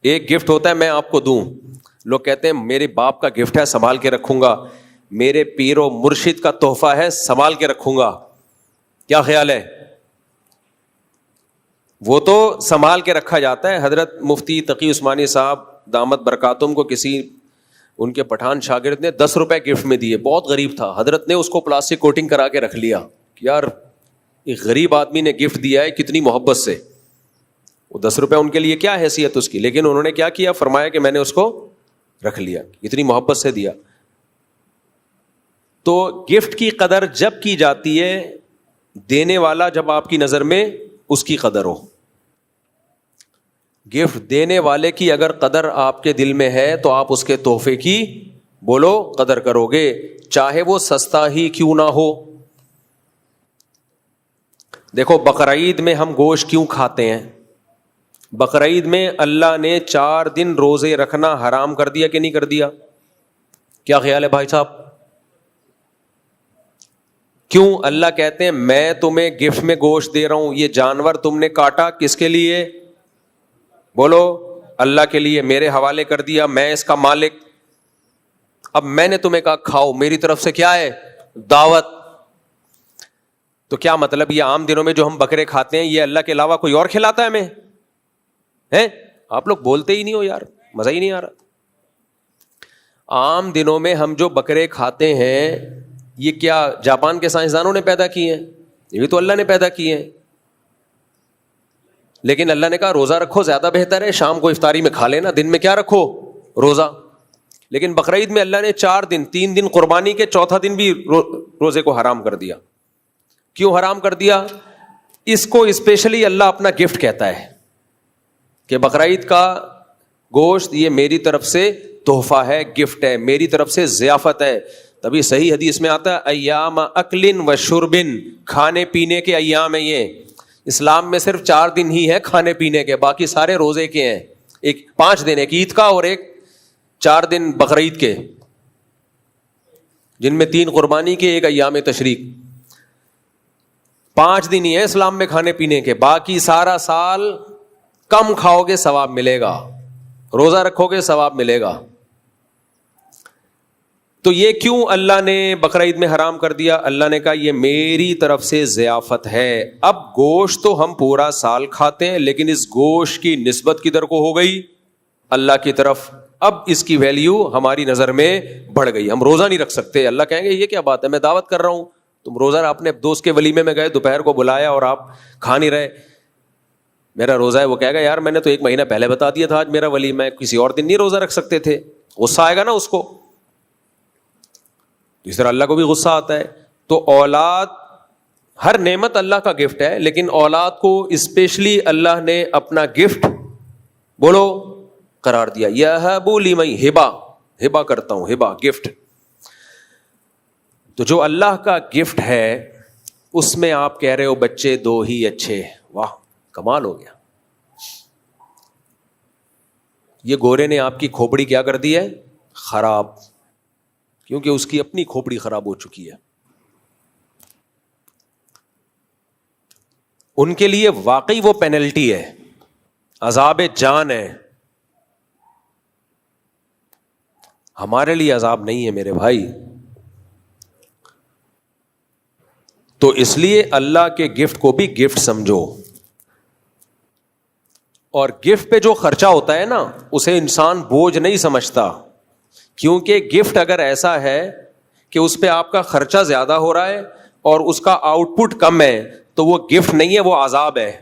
ایک گفٹ ہوتا ہے میں آپ کو دوں, لوگ کہتے ہیں میرے باپ کا گفٹ ہے سنبھال کے رکھوں گا, میرے پیر و مرشد کا تحفہ ہے سنبھال کے رکھوں گا. کیا خیال ہے؟ وہ تو سنبھال کے رکھا جاتا ہے. حضرت مفتی تقی عثمانی صاحب دامت برکاتہم کو کسی ان کے پٹھان شاگرد نے 10 روپے گفٹ میں دیے, بہت غریب تھا. حضرت نے اس کو پلاسٹک کوٹنگ کرا کے رکھ لیا. یار ایک غریب آدمی نے گفٹ دیا ہے کتنی محبت سے, وہ 10 روپے ان کے لیے کیا حیثیت اس کی, لیکن انہوں نے کیا کیا, فرمایا کہ میں نے اس کو رکھ لیا, اتنی محبت سے دیا. تو گفٹ کی قدر جب کی جاتی ہے, دینے والا جب آپ کی نظر میں اس کی قدر ہو. گفٹ دینے والے کی اگر قدر آپ کے دل میں ہے تو آپ اس کے تحفے کی بولو قدر کرو گے, چاہے وہ سستا ہی کیوں نہ ہو. دیکھو بقرعید میں ہم گوشت کیوں کھاتے ہیں؟ بقرعید میں اللہ نے 4 دن روزے رکھنا حرام کر دیا کہ نہیں کر دیا؟ کیا خیال ہے بھائی صاحب؟ کیوں؟ اللہ کہتے ہیں میں تمہیں گفٹ میں گوشت دے رہا ہوں, یہ جانور تم نے کاٹا کس کے لیے؟ بولو اللہ کے لیے, میرے حوالے کر دیا, میں اس کا مالک. اب میں نے تمہیں کہا کھاؤ, میری طرف سے کیا ہے؟ دعوت. تو کیا مطلب یہ عام دنوں میں جو ہم بکرے کھاتے ہیں یہ اللہ کے علاوہ کوئی اور کھلاتا ہے ہمیں؟ ہیں آپ لوگ بولتے ہی نہیں ہو یار, مزہ ہی نہیں آ رہا. عام دنوں میں ہم جو بکرے کھاتے ہیں یہ کیا جاپان کے سائنسدانوں نے پیدا کیے ہیں؟ یہ بھی تو اللہ نے پیدا کیے ہیں. لیکن اللہ نے کہا روزہ رکھو زیادہ بہتر ہے, شام کو افطاری میں کھا لینا, دن میں کیا رکھو روزہ. لیکن بقرعید میں اللہ نے 4 دن 3 دن قربانی کے, چوتھا دن بھی روزے کو حرام کر دیا. کیوں حرام کر دیا؟ اس کو اسپیشلی اللہ اپنا گفٹ کہتا ہے کہ بقرعید کا گوشت یہ میری طرف سے تحفہ ہے, گفٹ ہے, میری طرف سے ضیافت ہے. تبھی صحیح حدیث میں آتا ہے ایام اکل و شربن, کھانے پینے کے ایام ہیں یہ. اسلام میں صرف 4 دن ہی ہے کھانے پینے کے, باقی سارے روزے کے ہیں. ایک 5 دن, ایک عید کا اور ایک 4 دن بقرعید کے, جن میں 3 قربانی کے, ایک ایام تشریق. 5 دن ہی ہے اسلام میں کھانے پینے کے, باقی سارا سال کم کھاؤ گے ثواب ملے گا, روزہ رکھو گے ثواب ملے گا. تو یہ کیوں اللہ نے بقرعید میں حرام کر دیا؟ اللہ نے کہا یہ میری طرف سے ضیافت ہے. اب گوشت تو ہم پورا سال کھاتے ہیں, لیکن اس گوشت کی نسبت کدھر کو ہو گئی؟ اللہ کی طرف. اب اس کی ویلیو ہماری نظر میں بڑھ گئی. ہم روزہ نہیں رکھ سکتے. اللہ کہیں گے یہ کیا بات ہے, میں دعوت کر رہا ہوں, تم روزہ اپنے دوست کے ولیمے میں گئے, دوپہر کو بلایا اور آپ کھا نہیں رہے, میرا روزہ ہے. وہ کہے گا یار میں نے تو 1 مہینہ پہلے بتا دیا تھا آج میرا ولیمہ ہے, کسی اور دن نہیں روزہ رکھ سکتے تھے. غصہ آئے گا نا اس کو. اس طرح اللہ کو بھی غصہ آتا ہے. تو اولاد, ہر نعمت اللہ کا گفٹ ہے, لیکن اولاد کو اسپیشلی اللہ نے اپنا گفٹ بولو قرار دیا. یہب لمن, ہبا کرتا ہوں, ہبا گفٹ. تو جو اللہ کا گفٹ ہے اس میں آپ کہہ رہے ہو بچے 2 ہی اچھے, واہ کمال ہو گیا. یہ گورے نے آپ کی کھوپڑی کیا کر دی ہے؟ خراب, کیونکہ اس کی اپنی کھوپڑی خراب ہو چکی ہے. ان کے لیے واقعی وہ پینلٹی ہے, عذاب جان ہے. ہمارے لیے عذاب نہیں ہے میرے بھائی. تو اس لیے اللہ کے گفٹ کو بھی گفٹ سمجھو. اور گفٹ پہ جو خرچہ ہوتا ہے نا اسے انسان بوجھ نہیں سمجھتا, کیونکہ گفٹ اگر ایسا ہے کہ اس پہ آپ کا خرچہ زیادہ ہو رہا ہے اور اس کا آؤٹ پٹ کم ہے تو وہ گفٹ نہیں ہے, وہ عذاب ہے.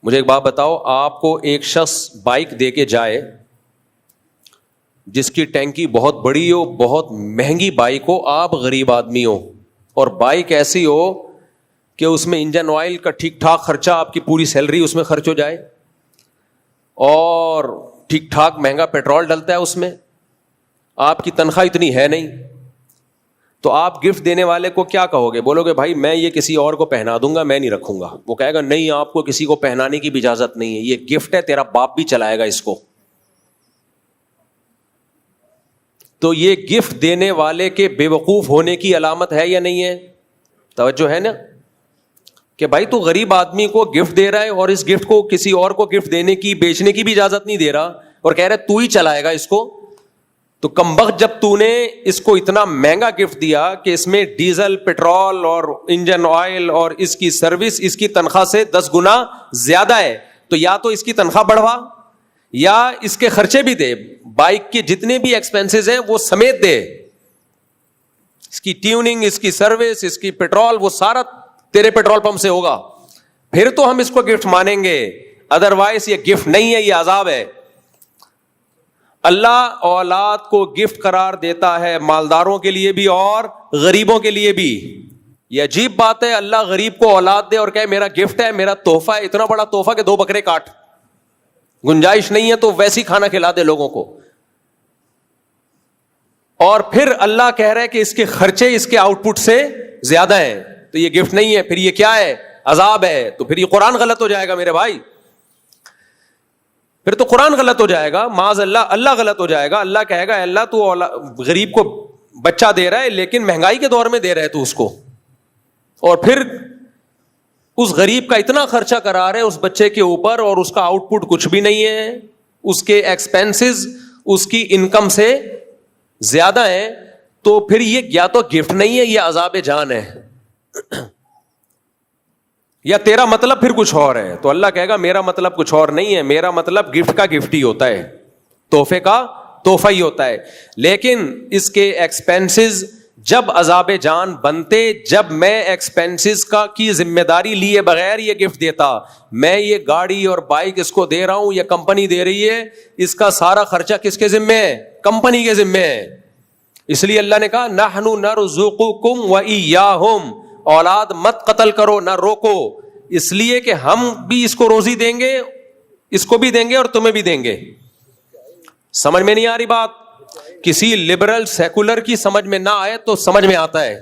مجھے ایک بات بتاؤ, آپ کو ایک شخص بائک دے کے جائے جس کی ٹینکی بہت بڑی ہو, بہت مہنگی بائک ہو, آپ غریب آدمی ہو, اور بائک ایسی ہو کہ اس میں انجن آئل کا ٹھیک ٹھاک خرچہ, آپ کی پوری سیلری اس میں خرچ ہو جائے, اور ٹھیک ٹھاک مہنگا پیٹرول ڈلتا ہے اس میں, آپ کی تنخواہ اتنی ہے نہیں, تو آپ گفٹ دینے والے کو کیا کہو گے؟ بولو گے بھائی میں یہ کسی اور کو پہنا دوں گا, میں نہیں رکھوں گا. وہ کہے گا نہیں, آپ کو کسی کو پہنانے کی بھی اجازت نہیں ہے, یہ گفٹ ہے, تیرا باپ بھی چلائے گا اس کو. تو یہ گفٹ دینے والے کے بے وقوف ہونے کی علامت ہے یا نہیں ہے؟ توجہ ہے نا, کہ بھائی تو غریب آدمی کو گفٹ دے رہا ہے اور اس گفٹ کو کسی اور کو گفٹ دینے کی, بیچنے کی بھی اجازت نہیں دے رہا, اور کہہ رہا ہے تو ہی چلائے گا اس کو. تو کمبخت جب تو نے اس کو اتنا مہنگا گفٹ دیا کہ اس میں ڈیزل, پیٹرول اور انجن آئل اور اس کی سروس اس کی تنخواہ سے 10 گنا زیادہ ہے, تو یا تو اس کی تنخواہ بڑھوا یا اس کے خرچے بھی دے, بائک کے جتنے بھی ایکسپینسز ہیں وہ سمیت دے, اس کی ٹیوننگ, اس کی سروس, اس کی پیٹرول, وہ سارا تیرے پیٹرول پمپ سے ہوگا, پھر تو ہم اس کو گفٹ مانیں گے, ادروائز یہ گفٹ نہیں ہے, یہ عذاب ہے. اللہ اولاد کو گفٹ قرار دیتا ہے, مالداروں کے لیے بھی اور غریبوں کے لیے بھی. یہ عجیب بات ہے, اللہ غریب کو اولاد دے اور کہے میرا گفٹ ہے, میرا تحفہ ہے, اتنا بڑا تحفہ کہ 2 بکرے کاٹ, گنجائش نہیں ہے تو ویسی کھانا کھلا دے لوگوں کو. اور پھر اللہ کہہ رہا ہے کہ اس کے خرچے اس کے آؤٹ پٹ سے زیادہ ہیں, تو یہ گفٹ نہیں ہے, پھر یہ کیا ہے؟ عذاب ہے. تو پھر یہ قرآن غلط ہو جائے گا میرے بھائی, پھر تو قرآن غلط ہو جائے گا, معاذ اللہ, اللہ غلط ہو جائے گا. اللہ کہے گا اللہ تو غریب کو بچہ دے رہا ہے لیکن مہنگائی کے دور میں دے رہا ہے تو اس کو, اور پھر اس غریب کا اتنا خرچہ کرا رہے اس بچے کے اوپر اور اس کا آؤٹ پٹ کچھ بھی نہیں ہے, اس کے ایکسپینسز اس کی انکم سے زیادہ ہیں, تو پھر یہ یا تو گفٹ نہیں ہے, یہ عذاب جان ہے, یا تیرا مطلب پھر کچھ اور ہے. تو اللہ کہے گا میرا مطلب کچھ اور نہیں ہے, میرا مطلب گفٹ کا گفٹ ہی ہوتا ہے, تحفے کا تحفہ ہی ہوتا ہے. لیکن اس کے ایکسپینسز جب عذاب جان بنتے, جب میں ایکسپینسز کی ذمہ داری لیے بغیر یہ گفٹ دیتا, میں یہ گاڑی اور بائک اس کو دے رہا ہوں, یہ کمپنی دے رہی ہے, اس کا سارا خرچہ کس کے ذمہ ہے؟ کمپنی کے ذمہ ہے. اس لیے اللہ نے کہا نحن نرزقکم وإیاہم, اولاد مت قتل کرو, نہ روکو, اس لیے کہ ہم بھی اس کو روزی دیں گے, اس کو بھی دیں گے اور تمہیں بھی دیں گے. سمجھ میں نہیں آ رہی بات؟ کسی لبرل سیکولر کی سمجھ میں نہ آئے تو سمجھ میں آتا ہے,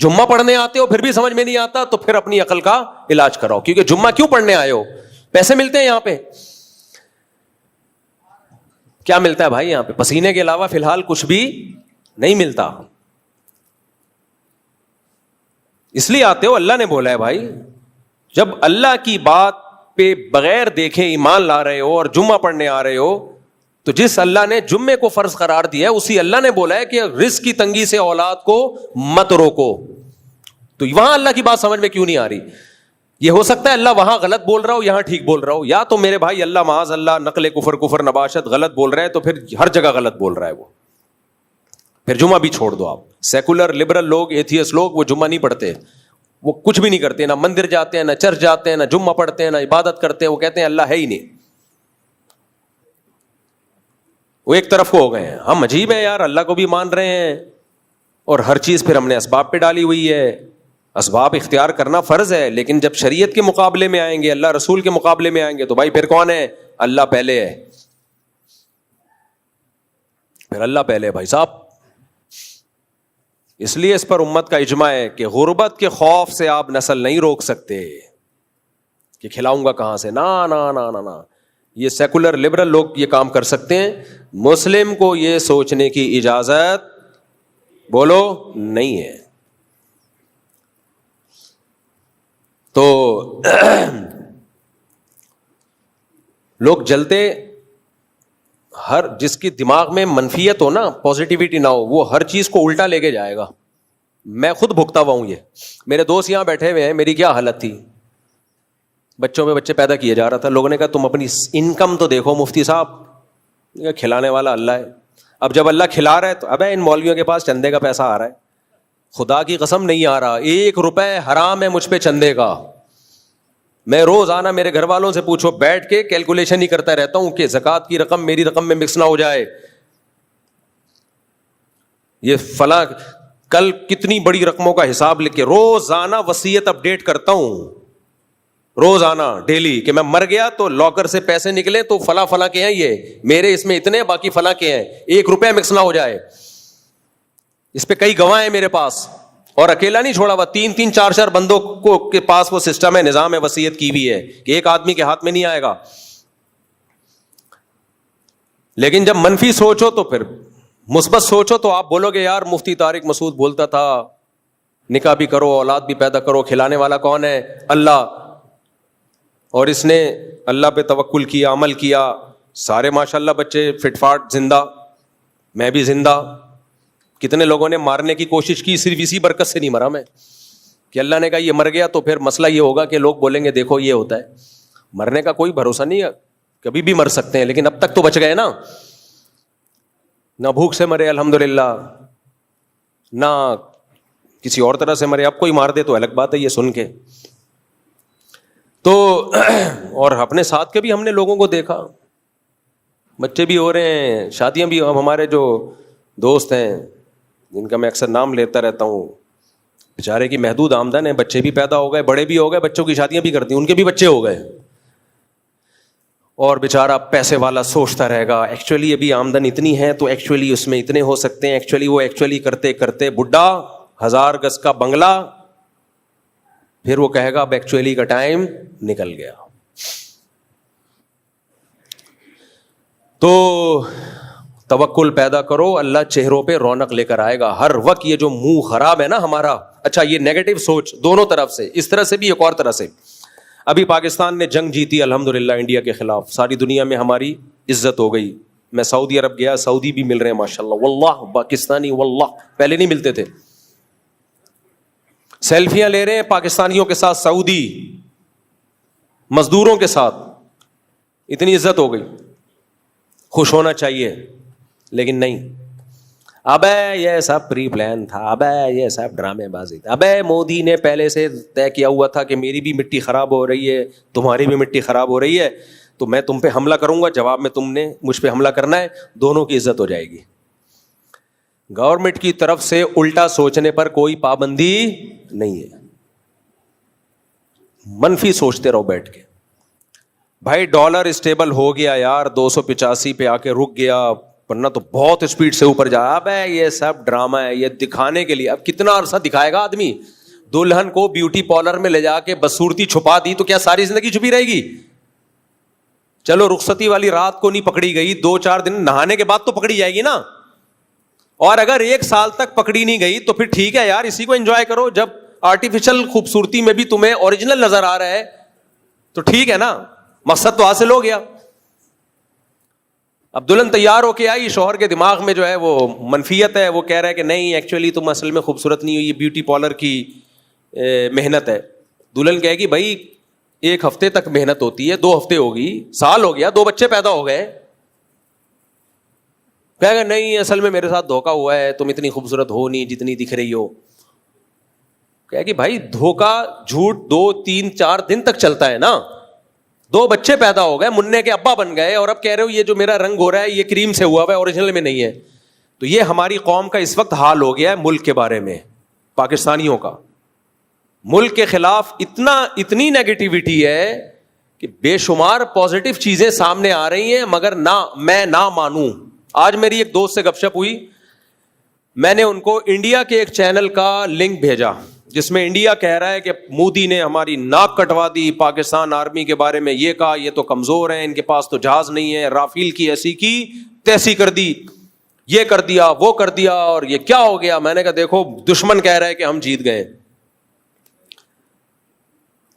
جمعہ پڑھنے آتے ہو پھر بھی سمجھ میں نہیں آتا تو پھر اپنی عقل کا علاج کراؤ, کیونکہ جمعہ کیوں پڑھنے آئے ہو؟ پیسے ملتے ہیں یہاں پہ, کیا ملتا ہے بھائی یہاں پہ؟ پسینے کے علاوہ فی الحال کچھ بھی نہیں ملتا. اس لیے آتے ہو, اللہ نے بولا ہے بھائی, جب اللہ کی بات پہ بغیر دیکھے ایمان لا رہے ہو اور جمعہ پڑھنے آ رہے ہو, تو جس اللہ نے جمعے کو فرض قرار دیا ہے اسی اللہ نے بولا ہے کہ رزق کی تنگی سے اولاد کو مت روکو. تو وہاں اللہ کی بات سمجھ میں کیوں نہیں آ رہی؟ یہ ہو سکتا ہے اللہ وہاں غلط بول رہا ہو, یہاں ٹھیک بول رہا ہو, یا تو میرے بھائی اللہ معاذ اللہ نقل کفر نباشت غلط بول رہا ہے, تو پھر ہر جگہ غلط بول رہا ہے وہ, پھر جمعہ بھی چھوڑ دو آپ. سیکولر لبرل لوگ, ایتھیس لوگ, وہ جمعہ نہیں پڑھتے, وہ کچھ بھی نہیں کرتے, نہ مندر جاتے ہیں, نہ چرچ جاتے ہیں, نہ جمعہ پڑھتے ہیں, نہ عبادت کرتے ہیں, وہ کہتے ہیں اللہ ہے ہی نہیں. وہ ایک طرف کو ہو گئے ہیں. ہم عجیب ہیں یار, اللہ کو بھی مان رہے ہیں اور ہر چیز پھر ہم نے اسباب پہ ڈالی ہوئی ہے. اسباب اختیار کرنا فرض ہے, لیکن جب شریعت کے مقابلے میں آئیں گے, اللہ رسول کے مقابلے میں آئیں گے, تو بھائی پھر کون ہے؟ اللہ پہلے ہے, پھر اللہ پہلے ہے بھائی صاحب. اس لیے اس پر امت کا اجماع ہے کہ غربت کے خوف سے آپ نسل نہیں روک سکتے کہ کھلاؤں گا کہاں سے. نا نا نا نا نا, یہ سیکولر لبرل لوگ یہ کام کر سکتے ہیں, مسلم کو یہ سوچنے کی اجازت بولو نہیں ہے. تو لوگ جلتے, ہر جس کی دماغ میں منفیت ہو نا, پازیٹیوٹی نہ ہو, وہ ہر چیز کو الٹا لے کے جائے گا. میں خود بھگتا ہوا ہوں یہ. میرے دوست یہاں بیٹھے ہوئے ہیں, میری کیا حالت تھی, بچوں میں بچے پیدا کیے جا رہا تھا, لوگوں نے کہا تم اپنی انکم تو دیکھو مفتی صاحب, کھلانے والا اللہ ہے. اب جب اللہ کھلا رہا ہے تو ابے ان مولویوں کے پاس چندے کا پیسہ آ رہا ہے, خدا کی قسم نہیں آ رہا, 1 روپے حرام ہے مجھ پہ چندے کا. میں روزانہ میرے گھر والوں سے پوچھو, بیٹھ کے کیلکولیشن ہی کرتا رہتا ہوں کہ زکوٰۃ کی رقم میری رقم میں مکس نہ ہو جائے, یہ فلاں کل کتنی بڑی رقموں کا حساب لکھ کے روزانہ وصیت اپڈیٹ کرتا ہوں. روزانہ ڈیلی کہ میں مر گیا تو لاکر سے پیسے نکلے تو فلاں فلاں کے ہیں, یہ میرے اس میں اتنے, باقی فلاں کے ہیں, 1 روپے مکس نہ ہو جائے. اس پہ کئی گواہ ہیں میرے پاس, اور اکیلا نہیں چھوڑا ہوا, 3 4 بندوں کو کے پاس وہ سسٹم ہے, نظام ہے, وصیت کی بھی ہے کہ ایک آدمی کے ہاتھ میں نہیں آئے گا. لیکن جب منفی سوچو تو پھر مثبت سوچو تو آپ بولو گے یار مفتی طارق مسعود بولتا تھا نکاح بھی کرو, اولاد بھی پیدا کرو, کھلانے والا کون ہے؟ اللہ. اور اس نے اللہ پہ توکل کیا, عمل کیا, سارے ماشاءاللہ بچے فٹ فاٹ زندہ, میں بھی زندہ. کتنے لوگوں نے مارنے کی کوشش کی, صرف اسی برکت سے نہیں مرا میں کہ اللہ نے کہا یہ مر گیا. تو پھر مسئلہ یہ ہوگا کہ لوگ بولیں گے دیکھو یہ ہوتا ہے. مرنے کا کوئی بھروسہ نہیں ہے, کبھی بھی مر سکتے ہیں, لیکن اب تک تو بچ گئے نا. نہ بھوک سے مرے الحمدللہ, نہ کسی اور طرح سے مرے. اب کوئی مار دے تو الگ بات ہے یہ سن کے. تو اور اپنے ساتھ کے بھی ہم نے لوگوں کو دیکھا, بچے بھی ہو رہے ہیں, شادیاں بھی. اب ہمارے جو دوست ہیں جن کا میں اکثر نام لیتا رہتا ہوں, بیچارے کی محدود آمدن ہے, بچے بھی پیدا ہو گئے, بڑے بھی ہو گئے, بچوں کی شادیاں بھی کرتی ہیں, ان کے بھی بچے ہو گئے, اور بیچارہ پیسے والا سوچتا رہے گا ایکچولی ابھی آمدن اتنی ہے تو ایکچولی اس میں اتنے ہو سکتے ہیں, ایکچولی وہ ایکچولی کرتے کرتے بڈھا 1000 گز کا بنگلہ, پھر وہ کہے گا اب ایکچولی کا ٹائم نکل گیا. تو توکل پیدا کرو, اللہ چہروں پہ رونق لے کر آئے گا. ہر وقت یہ جو منہ خراب ہے نا ہمارا, اچھا یہ نیگیٹو سوچ دونوں طرف سے, اس طرح سے بھی ایک اور طرح سے. ابھی پاکستان نے جنگ جیتی الحمدللہ انڈیا کے خلاف, ساری دنیا میں ہماری عزت ہو گئی. میں سعودی عرب گیا, سعودی بھی مل رہے ہیں ماشاءاللہ, واللہ پاکستانی, واللہ پہلے نہیں ملتے تھے. سیلفیاں لے رہے ہیں پاکستانیوں کے ساتھ, سعودی مزدوروں کے ساتھ, اتنی عزت ہو گئی. خوش ہونا چاہیے لیکن نہیں. ابے یہ سب پری پلان تھا, ابے یہ سب ڈرامے بازی تھا, ابے مودی نے پہلے سے طے کیا ہوا تھا کہ میری بھی مٹی خراب ہو رہی ہے, تمہاری بھی مٹی خراب ہو رہی ہے, تو میں تم پہ حملہ کروں گا, جواب میں تم نے مجھ پہ حملہ کرنا ہے, دونوں کی عزت ہو جائے گی. گورنمنٹ کی طرف سے الٹا سوچنے پر کوئی پابندی نہیں ہے. منفی سوچتے رہو بیٹھ کے. بھائی ڈالر اسٹیبل ہو گیا یار, 285 پہ آ کے رک گیا, ورنہ تو بہت اسپیڈ سے اوپر جا. اب ہے یہ سب ڈرامہ ہے, یہ دکھانے کے لیے. اب کتنا عرصہ دکھائے گا آدمی؟ دلہن کو بیوٹی پارلر میں لے جا کے بدصورتی چھپا دی تو کیا ساری زندگی چھپی رہے گی؟ چلو رخصتی والی رات کو نہیں پکڑی گئی, 2-4 دن نہانے کے بعد تو پکڑی جائے گی نا. اور اگر 1 سال تک پکڑی نہیں گئی تو پھر ٹھیک ہے یار, اسی کو انجوائے کرو. جب آرٹیفیشل خوبصورتی میں بھی تمہیں اوریجنل نظر آ رہا ہے تو ٹھیک ہے نا, مقصد تو حاصل ہو گیا. اب دلہن تیار ہو کے آئی, شوہر کے دماغ میں جو ہے وہ منفیت ہے, وہ کہہ رہا ہے کہ نہیں ایکچولی تم اصل میں خوبصورت نہیں ہوئی, یہ بیوٹی پارلر کی محنت ہے. دلہن کہے گی بھائی 1 ہفتے تک محنت ہوتی ہے, 2 ہفتے ہوگی, سال ہو گیا, 2 بچے پیدا ہو گئے. کہے گا نہیں اصل میں میرے ساتھ دھوکا ہوا ہے, تم اتنی خوبصورت ہو نہیں جتنی دکھ رہی ہو. کہے گی بھائی دھوکا جھوٹ 2-3-4 دن تک چلتا ہے نا, 2 بچے پیدا ہو گئے, مننے کے ابا بن گئے, اور اب کہہ رہے ہو یہ جو میرا رنگ ہو رہا ہے یہ کریم سے ہوا ہے, اوریجنل میں نہیں ہے. تو یہ ہماری قوم کا اس وقت حال ہو گیا ہے ملک کے بارے میں, پاکستانیوں کا. ملک کے خلاف اتنی نیگیٹیوٹی ہے کہ بے شمار پازیٹو چیزیں سامنے آ رہی ہیں, مگر میں نہ مانوں. آج میری ایک دوست سے گپ شپ ہوئی, میں نے ان کو انڈیا کے ایک چینل کا لنک بھیجا جس میں انڈیا کہہ رہا ہے کہ مودی نے ہماری ناک کٹوا دی, پاکستان آرمی کے بارے میں یہ کہا یہ تو کمزور ہیں, ان کے پاس تو جہاز نہیں ہے, رافیل کی ایسی کی تیسی کر دی, یہ کر دیا وہ کر دیا, اور یہ کیا ہو گیا. میں نے کہا دیکھو دشمن کہہ رہا ہے کہ ہم جیت گئے,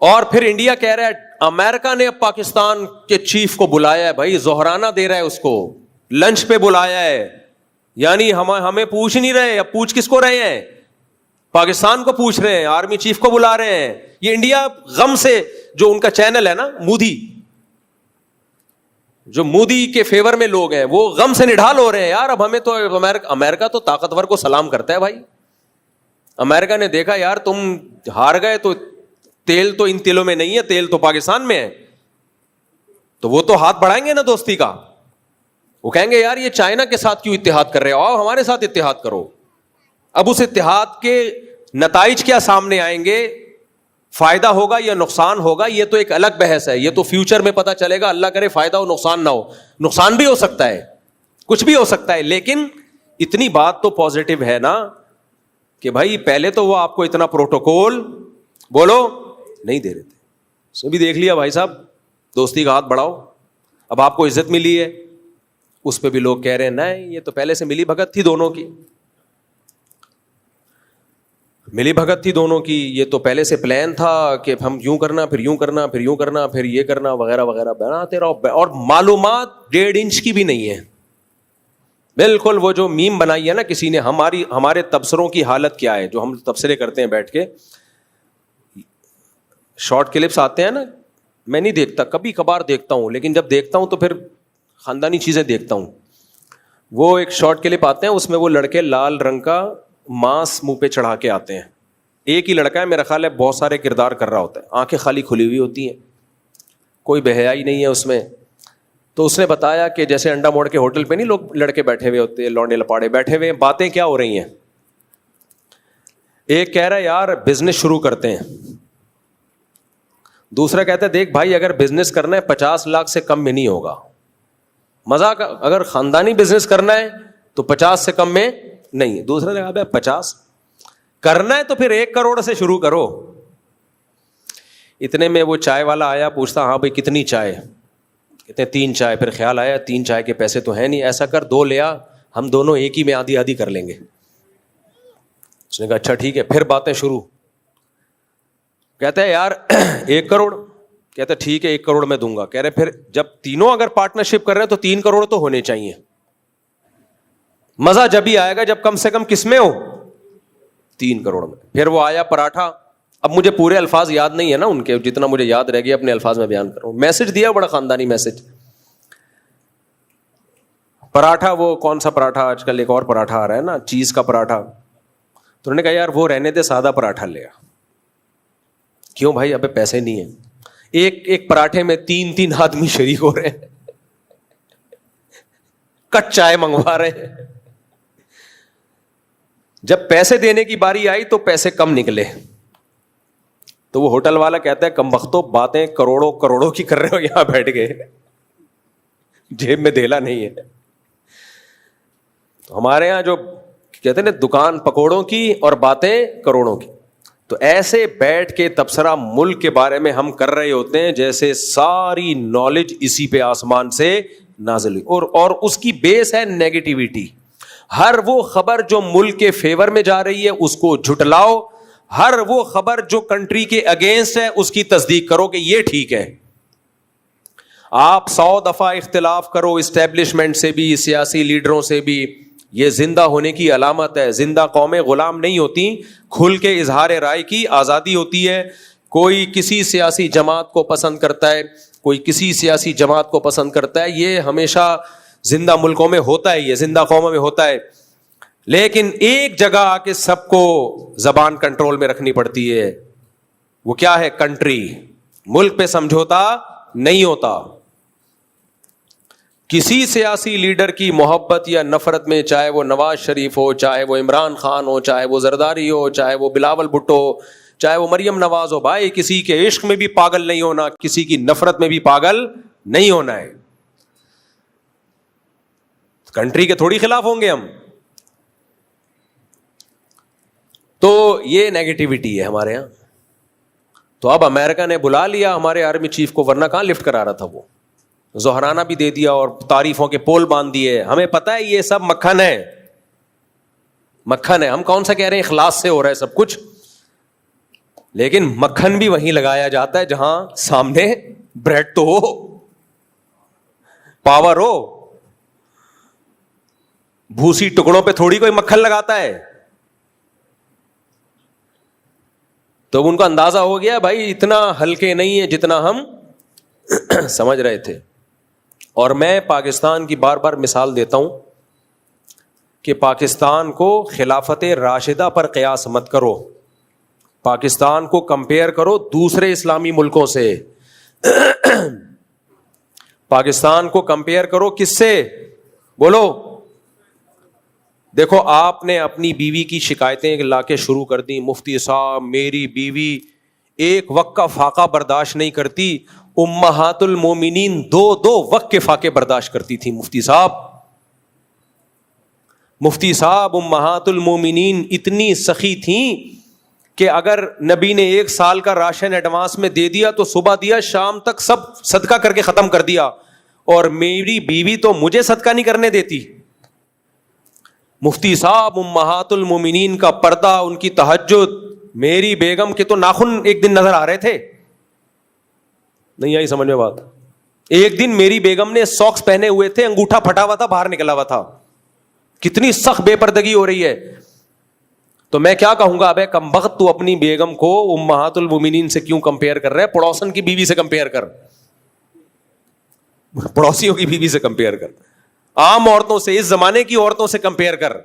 اور پھر انڈیا کہہ رہا ہے امریکہ نے پاکستان کے چیف کو بلایا ہے, بھائی زہرانہ دے رہا ہے اس کو, لنچ پہ بلایا ہے. یعنی ہمیں پوچھ نہیں رہے, اب پوچھ کس کو رہے ہیں؟ پاکستان کو پوچھ رہے ہیں, آرمی چیف کو بلا رہے ہیں. یہ انڈیا غم سے, جو ان کا چینل ہے نا مودی, جو مودی کے فیور میں لوگ ہیں, وہ غم سے نڈھال ہو رہے ہیں یار. اب ہمیں تو امریکہ تو طاقتور کو سلام کرتا ہے بھائی. امریکہ نے دیکھا یار تم ہار گئے تو تیل تو ان تیلوں میں نہیں ہے, تیل تو پاکستان میں ہے, تو وہ تو ہاتھ بڑھائیں گے نا دوستی کا. وہ کہیں گے یار یہ چائنا کے ساتھ کیوں اتحاد کر رہے ہو, آؤ ہمارے ساتھ اتحاد کرو. اب اس اتحاد کے نتائج کیا سامنے آئیں گے فائدہ ہوگا یا نقصان ہوگا یہ تو ایک الگ بحث ہے, یہ تو فیوچر میں پتہ چلے گا, اللہ کرے فائدہ ہو نقصان نہ ہو, نقصان بھی ہو سکتا ہے, کچھ بھی ہو سکتا ہے, لیکن اتنی بات تو پازیٹو ہے نا کہ بھائی پہلے تو وہ آپ کو اتنا پروٹوکول بولو نہیں دے رہے تھے, اس نے بھی دیکھ لیا بھائی صاحب دوستی کا ہاتھ بڑھاؤ, اب آپ کو عزت ملی ہے, اس پہ بھی لوگ کہہ رہے ہیں نہیں یہ تو پہلے سے ملی بھگت تھی دونوں کی, ملی بھگت تھی دونوں کی, یہ تو پہلے سے پلان تھا کہ ہم یوں کرنا پھر یوں کرنا پھر یوں کرنا پھر یہ کرنا وغیرہ وغیرہ بناتے رہو, اور معلومات 1.5 انچ کی بھی نہیں ہے بالکل. وہ جو میم بنائی ہے نا کسی نے, ہمارے تبصروں کی حالت کیا ہے, جو ہم تبصرے کرتے ہیں بیٹھ کے, شارٹ کلپس آتے ہیں نا, میں نہیں دیکھتا, کبھی کبھار دیکھتا ہوں, لیکن جب دیکھتا ہوں تو پھر خاندانی چیزیں دیکھتا ہوں. وہ ایک شارٹ کلپ آتے ہیں, اس میں وہ لڑکے لال رنگ کا ماس منہ پہ چڑھا کے آتے ہیں, ایک ہی لڑکا ہے میرا خیال ہے, بہت سارے کردار کر رہا ہوتا ہے, آنکھیں خالی کھلی ہوئی ہوتی ہیں, کوئی بحیائی نہیں ہے اس میں. تو اس نے بتایا کہ جیسے انڈا موڑ کے ہوٹل پہ نہیں لوگ لڑکے بیٹھے ہوئے ہوتے ہیں, لونڈے لپاڑے بیٹھے ہوئے ہیں, باتیں کیا ہو رہی ہیں, ایک کہہ رہا ہے یار بزنس شروع کرتے ہیں, دوسرا کہتا ہے دیکھ بھائی اگر بزنس کرنا ہے 50 لاکھ سے کم میں نہیں ہوگا, مذاق, اگر خاندانی بزنس کرنا ہے تو 50 سے کم میں نہیں. دوسرا نے کہا 50 کرنا ہے تو پھر 1 کروڑ سے شروع کرو. اتنے میں وہ چائے والا آیا, پوچھتا ہاں بھائی کتنی چائے, کہتے ہیں 3 چائے. پھر خیال آیا 3 چائے کے پیسے تو ہیں نہیں, ایسا کر 2 لیا, ہم دونوں ایک ہی میں آدھی آدھی کر لیں گے. اس نے کہا اچھا ٹھیک ہے. پھر باتیں شروع, کہتا ہے یار 1 کروڑ, کہتا ہے ٹھیک ہے 1 کروڑ میں دوں گا. کہہ رہے پھر جب تینوں اگر پارٹنرشپ کر رہے ہیں تو 3 کروڑ تو ہونے چاہیے. مزہ جب ہی آئے گا جب کم سے کم کس میں ہو, 3 کروڑ میں. پھر وہ آیا پراٹھا, اب مجھے پورے الفاظ یاد نہیں ہے نا ان کے, جتنا مجھے یاد رہ گیا اپنے الفاظ میں بیان کروں. میسج دیا بڑا خاندانی میسج, پراٹھا, وہ کون سا پراٹھا, آج کل ایک اور پراٹھا آ رہا ہے نا چیز کا پراٹھا. تو انہوں نے کہا یار وہ رہنے دے, سادہ پراٹھا لے آ. کیوں بھائی, ابے پیسے نہیں ہیں. ایک پراٹھے میں 3 آدمی شریک ہو رہے ہیں, کٹ چائے منگوا رہے ہیں. جب پیسے دینے کی باری آئی تو پیسے کم نکلے, تو وہ ہوٹل والا کہتا ہے کم بختو باتیں کروڑوں کروڑوں کی کر رہے ہو یہاں بیٹھ کے, جیب میں دھیلا نہیں ہے. ہمارے یہاں جو کہتے ہیں نا دکان پکوڑوں کی اور باتیں کروڑوں کی, تو ایسے بیٹھ کے تبصرہ ملک کے بارے میں ہم کر رہے ہوتے ہیں جیسے ساری نالج اسی پہ آسمان سے نازل ہوئی, اور اس کی بیس ہے نیگیٹیوٹی. ہر وہ خبر جو ملک کے فیور میں جا رہی ہے اس کو جھٹلاؤ, ہر وہ خبر جو کنٹری کے اگینسٹ ہے اس کی تصدیق کرو کہ یہ ٹھیک ہے. آپ 100 دفعہ اختلاف کرو اسٹیبلشمنٹ سے بھی, سیاسی لیڈروں سے بھی, یہ زندہ ہونے کی علامت ہے. زندہ قومیں غلام نہیں ہوتی, کھل کے اظہار رائے کی آزادی ہوتی ہے. کوئی کسی سیاسی جماعت کو پسند کرتا ہے, کوئی کسی سیاسی جماعت کو پسند کرتا ہے, یہ ہمیشہ زندہ ملکوں میں ہوتا ہے, یہ زندہ قوموں میں ہوتا ہے. لیکن ایک جگہ آ کے سب کو زبان کنٹرول میں رکھنی پڑتی ہے, وہ کیا ہے, کنٹری. ملک پہ سمجھوتا نہیں ہوتا. کسی سیاسی لیڈر کی محبت یا نفرت میں, چاہے وہ نواز شریف ہو, چاہے وہ عمران خان ہو, چاہے وہ زرداری ہو, چاہے وہ بلاول بھٹو ہو, چاہے وہ مریم نواز ہو, بھائی کسی کے عشق میں بھی پاگل نہیں ہونا, کسی کی نفرت میں بھی پاگل نہیں ہونا ہے. کنٹری کے تھوڑی خلاف ہوں گے ہم. تو یہ نیگیٹیوٹی ہے ہمارے یہاں. تو اب امریکہ نے بلا لیا ہمارے آرمی چیف کو, ورنہ کہاں لفٹ کرا رہا تھا, وہ زہرانہ بھی دے دیا اور تعریفوں کے پول باندھ دیے. ہمیں پتہ ہے یہ سب مکھن ہے, مکھن ہے. ہم کون سا کہہ رہے ہیں اخلاص سے ہو رہا ہے سب کچھ, لیکن مکھن بھی وہیں لگایا جاتا ہے جہاں سامنے بریڈ تو ہو, پاور ہو. بھوسی ٹکڑوں پہ تھوڑی کوئی مکھن لگاتا ہے. تو ان کو اندازہ ہو گیا بھائی اتنا ہلکے نہیں ہے جتنا ہم سمجھ رہے تھے. اور میں پاکستان کی بار بار مثال دیتا ہوں کہ پاکستان کو خلافت راشدہ پر قیاس مت کرو, پاکستان کو کمپیئر کرو دوسرے اسلامی ملکوں سے. پاکستان کو کمپیئر کرو کس سے, بولو. دیکھو آپ نے اپنی بیوی کی شکایتیں لا کے شروع کر دی, مفتی صاحب میری بیوی ایک وقت کا فاقہ برداشت نہیں کرتی. امہات المومنین 2 وقت کے فاقے برداشت کرتی تھی. مفتی صاحب امہات المومنین اتنی سخی تھیں کہ اگر نبی نے 1 سال کا راشن ایڈوانس میں دے دیا تو صبح دیا شام تک سب صدقہ کر کے ختم کر دیا, اور میری بیوی تو مجھے صدقہ نہیں کرنے دیتی. مفتی صاحب امہات المومنین کا پردہ, ان کی تہجد. میری بیگم کے تو ناخن ایک دن نظر آ رہے تھے. نہیں آئی سمجھ میں بات؟ ایک دن میری بیگم نے ساکس پہنے ہوئے تھے, انگوٹھا پھٹا ہوا تھا, باہر نکلا ہوا تھا. کتنی سخت بے پردگی ہو رہی ہے. تو میں کیا کہوں گا, ابے کمبخت تو اپنی بیگم کو امہات المومنین سے کیوں کمپیئر کر رہے ہیں؟ پڑوسن کی بیوی سے کمپیئر کر, پڑوسیوں کی بیوی سے کمپیئر کر, عام عورتوں سے, اس زمانے کی عورتوں سے کمپیئر کر.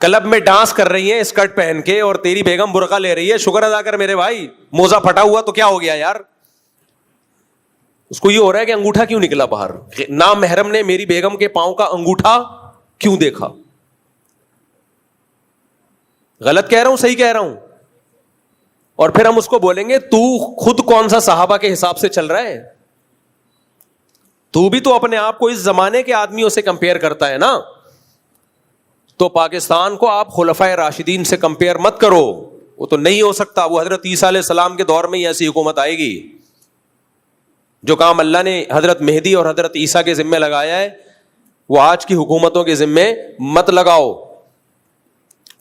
کلب میں ڈانس کر رہی ہیں اسکرٹ پہن کے اور تیری بیگم برقع لے رہی ہے. شکر ادا کر میرے بھائی, موزہ پھٹا ہوا تو کیا ہو گیا یار, اس کو یہ ہو رہا ہے کہ انگوٹھا کیوں نکلا باہر, نامحرم نے میری بیگم کے پاؤں کا انگوٹھا کیوں دیکھا. غلط کہہ رہا ہوں صحیح کہہ رہا ہوں؟ اور پھر ہم اس کو بولیں گے تو خود کون سا صحابہ کے حساب سے چل رہا ہے؟ تو بھی تو اپنے آپ کو اس زمانے کے آدمیوں سے کمپیئر کرتا ہے نا. تو پاکستان کو آپ خلفائے راشدین سے کمپیئر مت کرو, وہ تو نہیں ہو سکتا. وہ حضرت عیسیٰ علیہ السلام کے دور میں ہی ایسی حکومت آئے گی. جو کام اللہ نے حضرت مہدی اور حضرت عیسیٰ کے ذمے لگایا ہے وہ آج کی حکومتوں کے ذمے مت لگاؤ.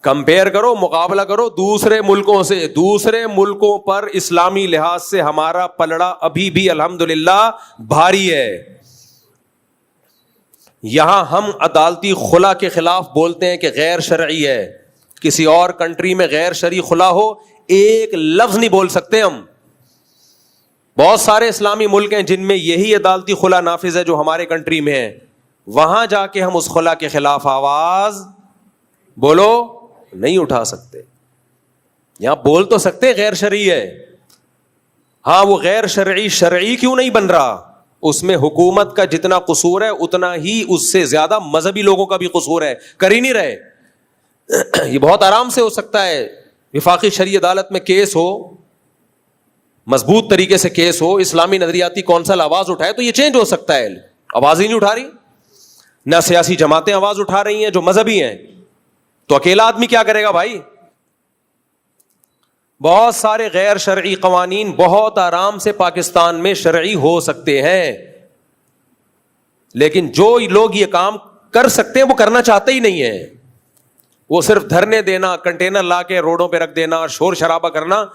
کمپیئر کرو, مقابلہ کرو دوسرے ملکوں سے. دوسرے ملکوں پر اسلامی لحاظ سے ہمارا پلڑا ابھی بھی الحمدللہ بھاری ہے. یہاں ہم عدالتی خلا کے خلاف بولتے ہیں کہ غیر شرعی ہے. کسی اور کنٹری میں غیر شرعی خلا ہو, ایک لفظ نہیں بول سکتے ہم. بہت سارے اسلامی ملک ہیں جن میں یہی عدالتی خلا نافذ ہے جو ہمارے کنٹری میں ہے. وہاں جا کے ہم اس خلا کے خلاف آواز بولو نہیں اٹھا سکتے. یہاں بول تو سکتے غیر شرعی ہے, ہاں وہ غیر شرعی شرعی کیوں نہیں بن رہا؟ اس میں حکومت کا جتنا قصور ہے اتنا ہی اس سے زیادہ مذہبی لوگوں کا بھی قصور ہے. کر ہی نہیں رہے. یہ بہت آرام سے ہو سکتا ہے. وفاقی شرعی عدالت میں کیس ہو, مضبوط طریقے سے کیس ہو, اسلامی نظریاتی کونسل آواز اٹھائے تو یہ چینج ہو سکتا ہے. آواز ہی نہیں اٹھا رہی. نہ سیاسی جماعتیں آواز اٹھا رہی ہیں جو مذہبی ہیں, تو اکیلا آدمی کیا کرے گا بھائی؟ بہت سارے غیر شرعی قوانین بہت آرام سے پاکستان میں شرعی ہو سکتے ہیں, لیکن جو لوگ یہ کام کر سکتے ہیں وہ کرنا چاہتے ہی نہیں ہیں. وہ صرف دھرنے دینا, کنٹینر لا کے روڈوں پہ رکھ دینا, شور شرابہ کرنا,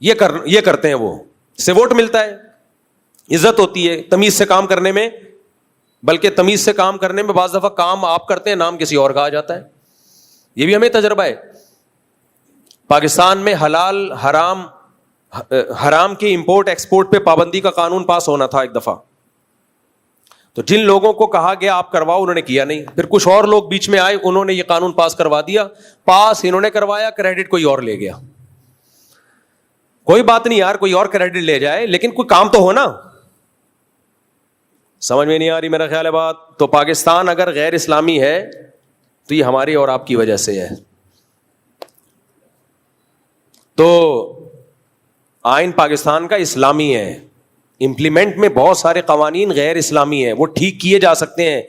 یہ کرتے ہیں. وہ سے ووٹ ملتا ہے, عزت ہوتی ہے تمیز سے کام کرنے میں, بلکہ تمیز سے کام کرنے میں بعض دفعہ کام آپ کرتے ہیں, نام کسی اور کا آ جاتا ہے. یہ بھی ہمیں تجربہ ہے. پاکستان میں حلال حرام کی امپورٹ ایکسپورٹ پہ پابندی کا قانون پاس ہونا تھا ایک دفعہ, تو جن لوگوں کو کہا گیا آپ کرواؤ انہوں نے کیا نہیں. پھر کچھ اور لوگ بیچ میں آئے, انہوں نے یہ قانون پاس کروا دیا. پاس انہوں نے کروایا, کریڈٹ کوئی اور لے گیا. کوئی بات نہیں یار, کوئی اور کریڈٹ لے جائے, لیکن کوئی کام تو ہو نا. سمجھ میں نہیں آ رہی میرا خیال ہے بات. تو پاکستان اگر غیر اسلامی ہے تو یہ ہماری اور آپ کی وجہ سے ہے. تو آئین پاکستان کا اسلامی ہے, امپلیمنٹ میں بہت سارے قوانین غیر اسلامی ہیں, وہ ٹھیک کیے جا سکتے ہیں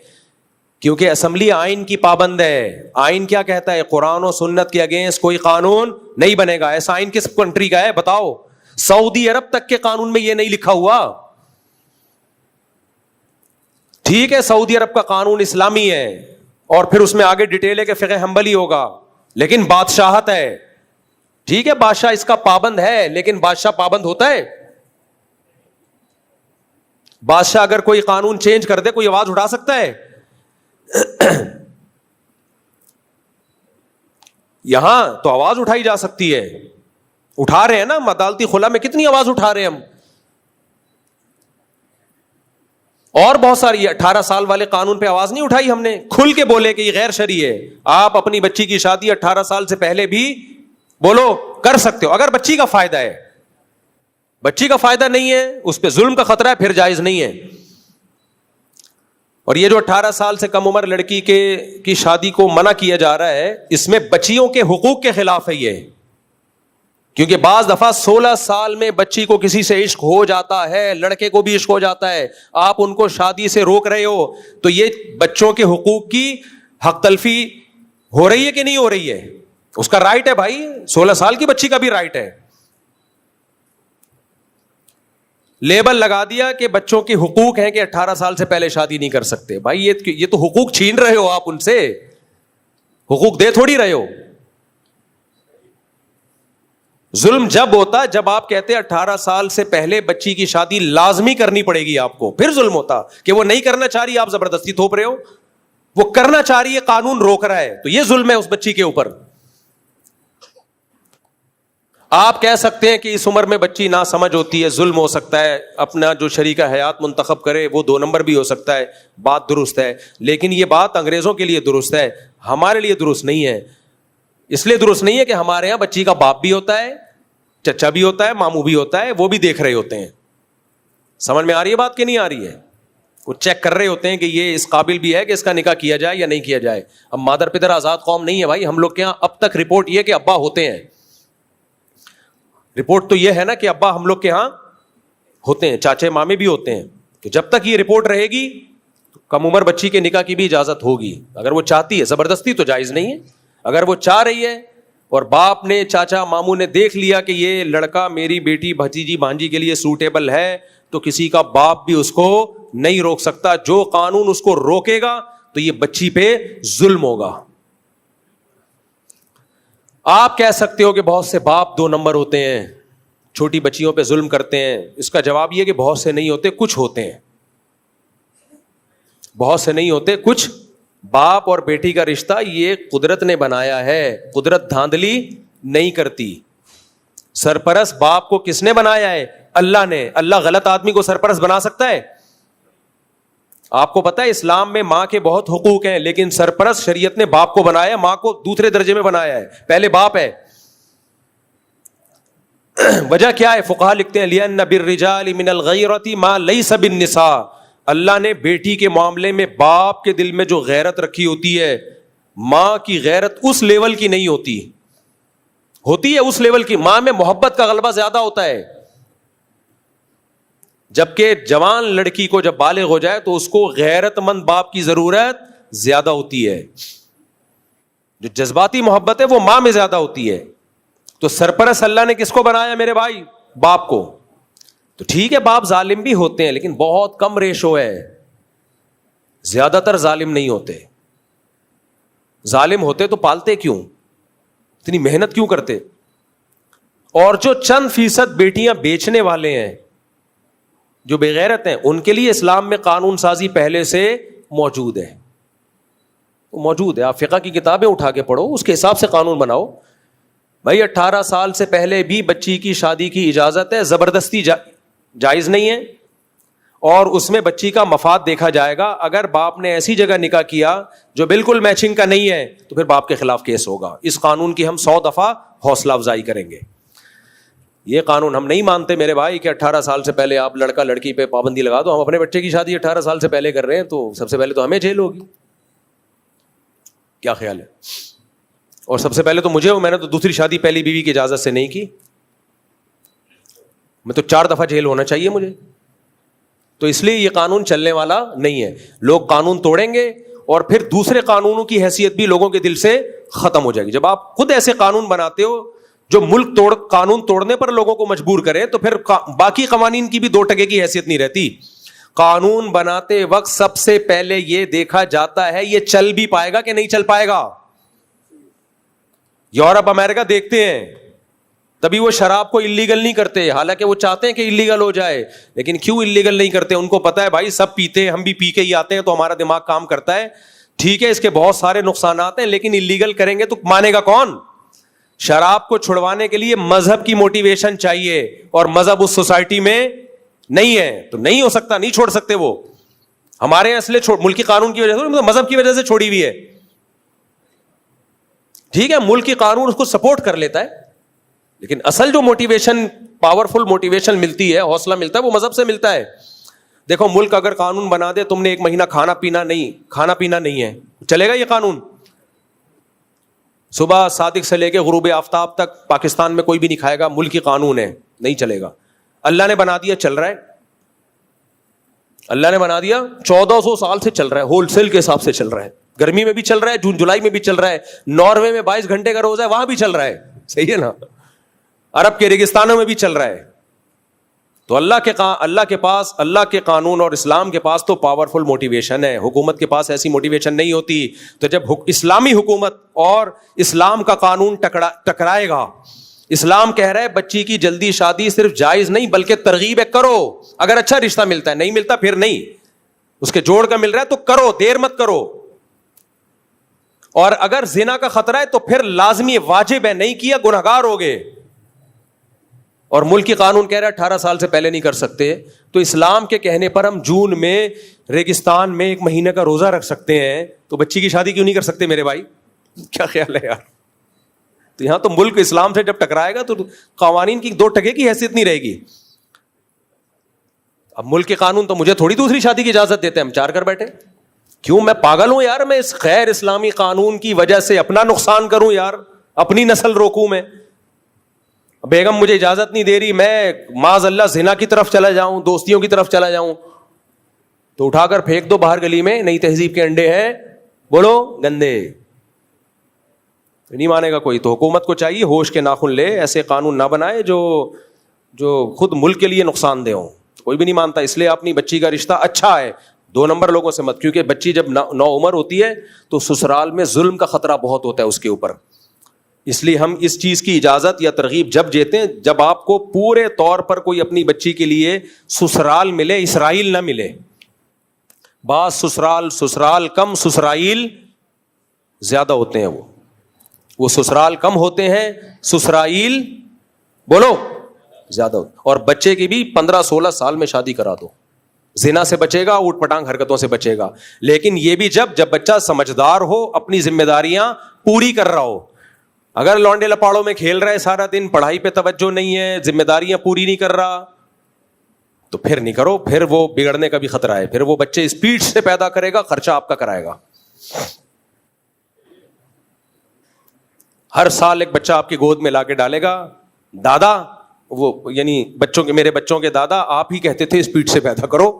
کیونکہ اسمبلی آئین کی پابند ہے. آئین کیا کہتا ہے؟ قرآن و سنت کے اگینسٹ کوئی قانون نہیں بنے گا. ایسا آئین کس کنٹری کا ہے بتاؤ؟ سعودی عرب تک کے قانون میں یہ نہیں لکھا ہوا. ٹھیک ہے سعودی عرب کا قانون اسلامی ہے اور پھر اس میں آگے ڈیٹیل ہے کہ فقہ حنبلی ہوگا, لیکن بادشاہت ہے. ٹھیک ہے بادشاہ اس کا پابند ہے, لیکن بادشاہ پابند ہوتا ہے؟ بادشاہ اگر کوئی قانون چینج کر دے کوئی آواز اٹھا سکتا ہے؟ یہاں تو آواز اٹھائی جا سکتی ہے, اٹھا رہے ہیں نا. عدالتی خلا میں کتنی آواز اٹھا رہے ہیں ہم. اور بہت ساری 18 سال والے قانون پہ آواز نہیں اٹھائی ہم نے, کھل کے بولے کہ یہ غیر شرعی ہے. آپ اپنی بچی کی شادی 18 سال سے پہلے بھی بولو کر سکتے ہو, اگر بچی کا فائدہ ہے. بچی کا فائدہ نہیں ہے, اس پہ ظلم کا خطرہ ہے, پھر جائز نہیں ہے. اور یہ جو 18 سال سے کم عمر لڑکی کی شادی کو منع کیا جا رہا ہے, اس میں بچیوں کے حقوق کے خلاف ہے. یہ کیونکہ بعض دفعہ 16 سال میں بچی کو کسی سے عشق ہو جاتا ہے, لڑکے کو بھی عشق ہو جاتا ہے, آپ ان کو شادی سے روک رہے ہو, تو یہ بچوں کے حقوق کی حق تلفی ہو رہی ہے کہ نہیں ہو رہی ہے؟ اس کا رائٹ ہے بھائی, 16 سال کی بچی کا بھی رائٹ ہے. لیبل لگا دیا کہ بچوں کے حقوق ہیں کہ 18 سال سے پہلے شادی نہیں کر سکتے. بھائی یہ تو حقوق چھین رہے ہو آپ ان سے, حقوق دے تھوڑی رہے ہو. ظلم جب ہوتا جب آپ کہتے 18 سال سے پہلے بچی کی شادی لازمی کرنی پڑے گی آپ کو, پھر ظلم ہوتا. کہ وہ نہیں کرنا چاہ رہی, آپ زبردستی تھوپ رہے ہو, وہ کرنا چاہ رہی ہے, قانون روک رہا ہے, تو یہ ظلم ہے اس بچی کے اوپر. آپ کہہ سکتے ہیں کہ اس عمر میں بچی نہ سمجھ ہوتی ہے, ظلم ہو سکتا ہے, اپنا جو شریک حیات منتخب کرے وہ 2 نمبر بھی ہو سکتا ہے, بات درست ہے. لیکن یہ بات انگریزوں کے لیے درست ہے, ہمارے لیے درست نہیں ہے. اس لیے درست نہیں ہے کہ ہمارے یہاں بچی کا باپ بھی ہوتا ہے, چچا بھی ہوتا ہے, ماموں بھی ہوتا ہے, وہ بھی دیکھ رہے ہوتے ہیں. سمجھ میں آ رہی ہے بات کہ نہیں آ رہی ہے؟ وہ چیک کر رہے ہوتے ہیں کہ یہ اس قابل بھی ہے کہ اس کا نکاح کیا جائے یا نہیں کیا جائے. اب مادر پدر آزاد قوم نہیں ہے بھائی, ہم لوگ کے یہاں اب تک رپورٹ یہ کہ ابا ہوتے ہیں. رپورٹ تو یہ ہے نا کہ ابا ہم لوگ کے ہاں ہوتے ہیں, چاچے مامے بھی ہوتے ہیں. کہ جب تک یہ رپورٹ رہے گی کم عمر بچی کے نکاح کی بھی اجازت ہوگی, اگر وہ چاہتی ہے. زبردستی تو جائز نہیں ہے. اگر وہ چاہ رہی ہے اور باپ نے, چاچا ماموں نے دیکھ لیا کہ یہ لڑکا میری بیٹی بھتیجی بھانجی کے لیے سوٹیبل ہے, تو کسی کا باپ بھی اس کو نہیں روک سکتا. جو قانون اس کو روکے گا تو یہ بچی پہ ظلم ہوگا. آپ کہہ سکتے ہو کہ بہت سے باپ 2 نمبر ہوتے ہیں, چھوٹی بچیوں پہ ظلم کرتے ہیں. اس کا جواب یہ کہ بہت سے نہیں ہوتے, کچھ ہوتے ہیں. بہت سے نہیں ہوتے, کچھ. باپ اور بیٹی کا رشتہ یہ قدرت نے بنایا ہے, قدرت دھاندلی نہیں کرتی. سرپرست باپ کو کس نے بنایا ہے؟ اللہ نے. اللہ غلط آدمی کو سرپرست بنا سکتا ہے؟ آپ کو پتا ہے اسلام میں ماں کے بہت حقوق ہیں, لیکن سرپرست شریعت نے باپ کو بنایا, ماں کو دوسرے درجے میں بنایا ہے, پہلے باپ ہے. وجہ کیا ہے؟ فقہاء لکھتے ہیں لِأَنَّ بِالرِّجَالِ مِنَ الْغَيْرَةِ مَا لَيْسَ بِالنِّسَاءِ. اللہ نے بیٹی کے معاملے میں باپ کے دل میں جو غیرت رکھی ہوتی ہے, ماں کی غیرت اس لیول کی نہیں ہوتی. ہوتی ہے اس لیول کی, ماں میں محبت کا غلبہ زیادہ ہوتا ہے. جبکہ جوان لڑکی کو جب بالغ ہو جائے تو اس کو غیرت مند باپ کی ضرورت زیادہ ہوتی ہے. جو جذباتی محبت ہے وہ ماں میں زیادہ ہوتی ہے. تو سرپرست اللہ نے کس کو بنایا میرے بھائی؟ باپ کو. تو ٹھیک ہے باپ ظالم بھی ہوتے ہیں, لیکن بہت کم ریشو ہے, زیادہ تر ظالم نہیں ہوتے. ظالم ہوتے تو پالتے کیوں, اتنی محنت کیوں کرتے؟ اور جو چند فیصد بیٹیاں بیچنے والے ہیں, جو بغیرت ہیں, ان کے لیے اسلام میں قانون سازی پہلے سے موجود ہے. موجود ہے, آپ فقہ کی کتابیں اٹھا کے پڑھو, اس کے حساب سے قانون بناؤ. بھائی 18 سال سے پہلے بھی بچی کی شادی کی اجازت ہے, زبردستی جائز نہیں ہے, اور اس میں بچی کا مفاد دیکھا جائے گا. اگر باپ نے ایسی جگہ نکاح کیا جو بالکل میچنگ کا نہیں ہے تو پھر باپ کے خلاف کیس ہوگا. اس قانون کی ہم 100 دفعہ حوصلہ افزائی کریں گے. یہ قانون ہم نہیں مانتے میرے بھائی کہ 18 سال سے پہلے آپ لڑکا لڑکی پہ پابندی لگا دو. ہم اپنے بچے کی شادی 18 سال سے پہلے کر رہے ہیں, تو سب سے پہلے تو ہمیں جیل ہوگی. کیا خیال ہے؟ اور سب سے پہلے تو مجھے, میں نے تو دوسری شادی پہلی بیوی کی اجازت سے نہیں کی, میں تو 4 دفعہ جیل ہونا چاہیے مجھے. تو اس لیے یہ قانون چلنے والا نہیں ہے. لوگ قانون توڑیں گے اور پھر دوسرے قانونوں کی حیثیت بھی لوگوں کے دل سے ختم ہو جائے گی. جب آپ خود ایسے قانون بناتے ہو جو ملک قانون توڑنے پر لوگوں کو مجبور کرے, تو پھر باقی قوانین کی بھی 2 ٹکے کی حیثیت نہیں رہتی. قانون بناتے وقت سب سے پہلے یہ دیکھا جاتا ہے یہ چل بھی پائے گا کہ نہیں چل پائے گا. یورپ امریکہ دیکھتے ہیں, تبھی وہ شراب کو اللیگل نہیں کرتے, حالانکہ وہ چاہتے ہیں کہ اللیگل ہو جائے. لیکن کیوں اللیگل نہیں کرتے؟ ان کو پتا ہے بھائی سب پیتے ہیں, ہم بھی پی کے ہی آتے ہیں, تو ہمارا دماغ کام کرتا ہے. ٹھیک ہے اس کے بہت سارے نقصانات ہیں, لیکن اللیگل کریں گے تو مانے گا کون؟ شراب کو چھڑوانے کے لیے مذہب کی موٹیویشن چاہیے, اور مذہب اس سوسائٹی میں نہیں ہے, تو نہیں ہو سکتا, نہیں چھوڑ سکتے وہ. ہمارے یہاں اس لیے ملکی قانون کی وجہ سے, مذہب کی وجہ سے چھوڑی ہوئی ہے. ٹھیک ہے ملکی قانون اس کو سپورٹ کر لیتا ہے, لیکن اصل جو موٹیویشن, پاورفل موٹیویشن ملتی ہے, حوصلہ ملتا ہے, وہ مذہب سے ملتا ہے. دیکھو ملک اگر قانون بنا دے تم نے 1 مہینہ کھانا پینا نہیں ہے, چلے گا یہ قانون؟ صبح صادق سے لے کے غروب آفتاب تک پاکستان میں کوئی بھی نہیں کھائے گا, ملکی قانون ہے, نہیں چلے گا. اللہ نے بنا دیا, چل رہا ہے. اللہ نے بنا دیا, 1400 سال سے چل رہا ہے, ہول سیل کے حساب سے چل رہا ہے. گرمی میں بھی چل رہا ہے, جون جولائی میں بھی چل رہا ہے. ناروے میں 22 گھنٹے کا روزہ ہے, وہاں بھی چل رہا ہے. صحیح ہے نا. عرب کے ریگستانوں میں بھی چل رہا ہے. تو اللہ کے پاس, اللہ کے قانون اور اسلام کے پاس تو پاورفل موٹیویشن ہے. حکومت کے پاس ایسی موٹیویشن نہیں ہوتی. تو جب اسلامی حکومت اور اسلام کا قانون ٹکرائے گا, اسلام کہہ رہا ہے بچی کی جلدی شادی صرف جائز نہیں بلکہ ترغیب ہے, کرو. اگر اچھا رشتہ ملتا ہے, نہیں ملتا پھر نہیں, اس کے جوڑ کا مل رہا ہے تو کرو, دیر مت کرو. اور اگر زنا کا خطرہ ہے تو پھر لازمی واجب ہے, نہیں کیا گنہگار ہوگے. اور ملکی قانون کہہ رہا ہے 18 سال سے پہلے نہیں کر سکتے. تو اسلام کے کہنے پر ہم جون میں ریگستان میں 1 مہینے کا روزہ رکھ سکتے ہیں, تو بچی کی شادی کیوں نہیں کر سکتے میرے بھائی؟ کیا خیال ہے یار؟ تو یہاں تو ملک اسلام سے جب ٹکرائے گا تو قوانین کی 2 ٹکے کی حیثیت نہیں رہے گی. اب ملک کے قانون تو مجھے تھوڑی دوسری شادی کی اجازت دیتے ہیں, ہم 4 کر بیٹھے. کیوں میں پاگل ہوں یار؟ میں اس غیر اسلامی قانون کی وجہ سے اپنا نقصان کروں یار, اپنی نسل روکوں میں؟ بیگم مجھے اجازت نہیں دے رہی, میں معاذ اللہ زنا کی طرف چلا جاؤں, دوستیوں کی طرف چلا جاؤں, تو اٹھا کر پھینک دو باہر گلی میں. نئی تہذیب کے انڈے ہیں, بولو گندے. نہیں مانے گا کوئی. تو حکومت کو چاہیے ہوش کے ناخن لے, ایسے قانون نہ بنائے جو خود ملک کے لیے نقصان دہ ہوں. کوئی بھی نہیں مانتا. اس لیے اپنی بچی کا رشتہ اچھا ہے, 2 نمبر لوگوں سے مت, کیونکہ بچی جب نو عمر ہوتی ہے تو سسرال میں ظلم کا خطرہ بہت ہوتا ہے اس کے اوپر. اس لیے ہم اس چیز کی اجازت یا ترغیب جب دیتے ہیں جب آپ کو پورے طور پر کوئی اپنی بچی کے لیے سسرال ملے, اسرائیل نہ ملے. بعض سسرال کم, سسرائیل زیادہ ہوتے ہیں. وہ سسرال کم ہوتے ہیں, سسرائیل بولو زیادہ ہوتے. اور بچے کی بھی 15-16 سال میں شادی کرا دو, زنا سے بچے گا, اوٹ پٹانگ حرکتوں سے بچے گا. لیکن یہ بھی جب بچہ سمجھدار ہو, اپنی ذمہ داریاں پوری کر رہا ہو. اگر لونڈے لپاڑوں میں کھیل رہا ہے سارا دن, پڑھائی پہ توجہ نہیں ہے, ذمہ داریاں پوری نہیں کر رہا, تو پھر نہیں کرو. پھر وہ بگڑنے کا بھی خطرہ ہے. پھر وہ بچے اسپیڈ سے پیدا کرے گا, خرچہ آپ کا کرائے گا. ہر سال ایک بچہ آپ کی گود میں لا کے ڈالے گا. دادا, وہ یعنی میرے بچوں کے دادا آپ ہی کہتے تھے اسپیڈ سے پیدا کرو.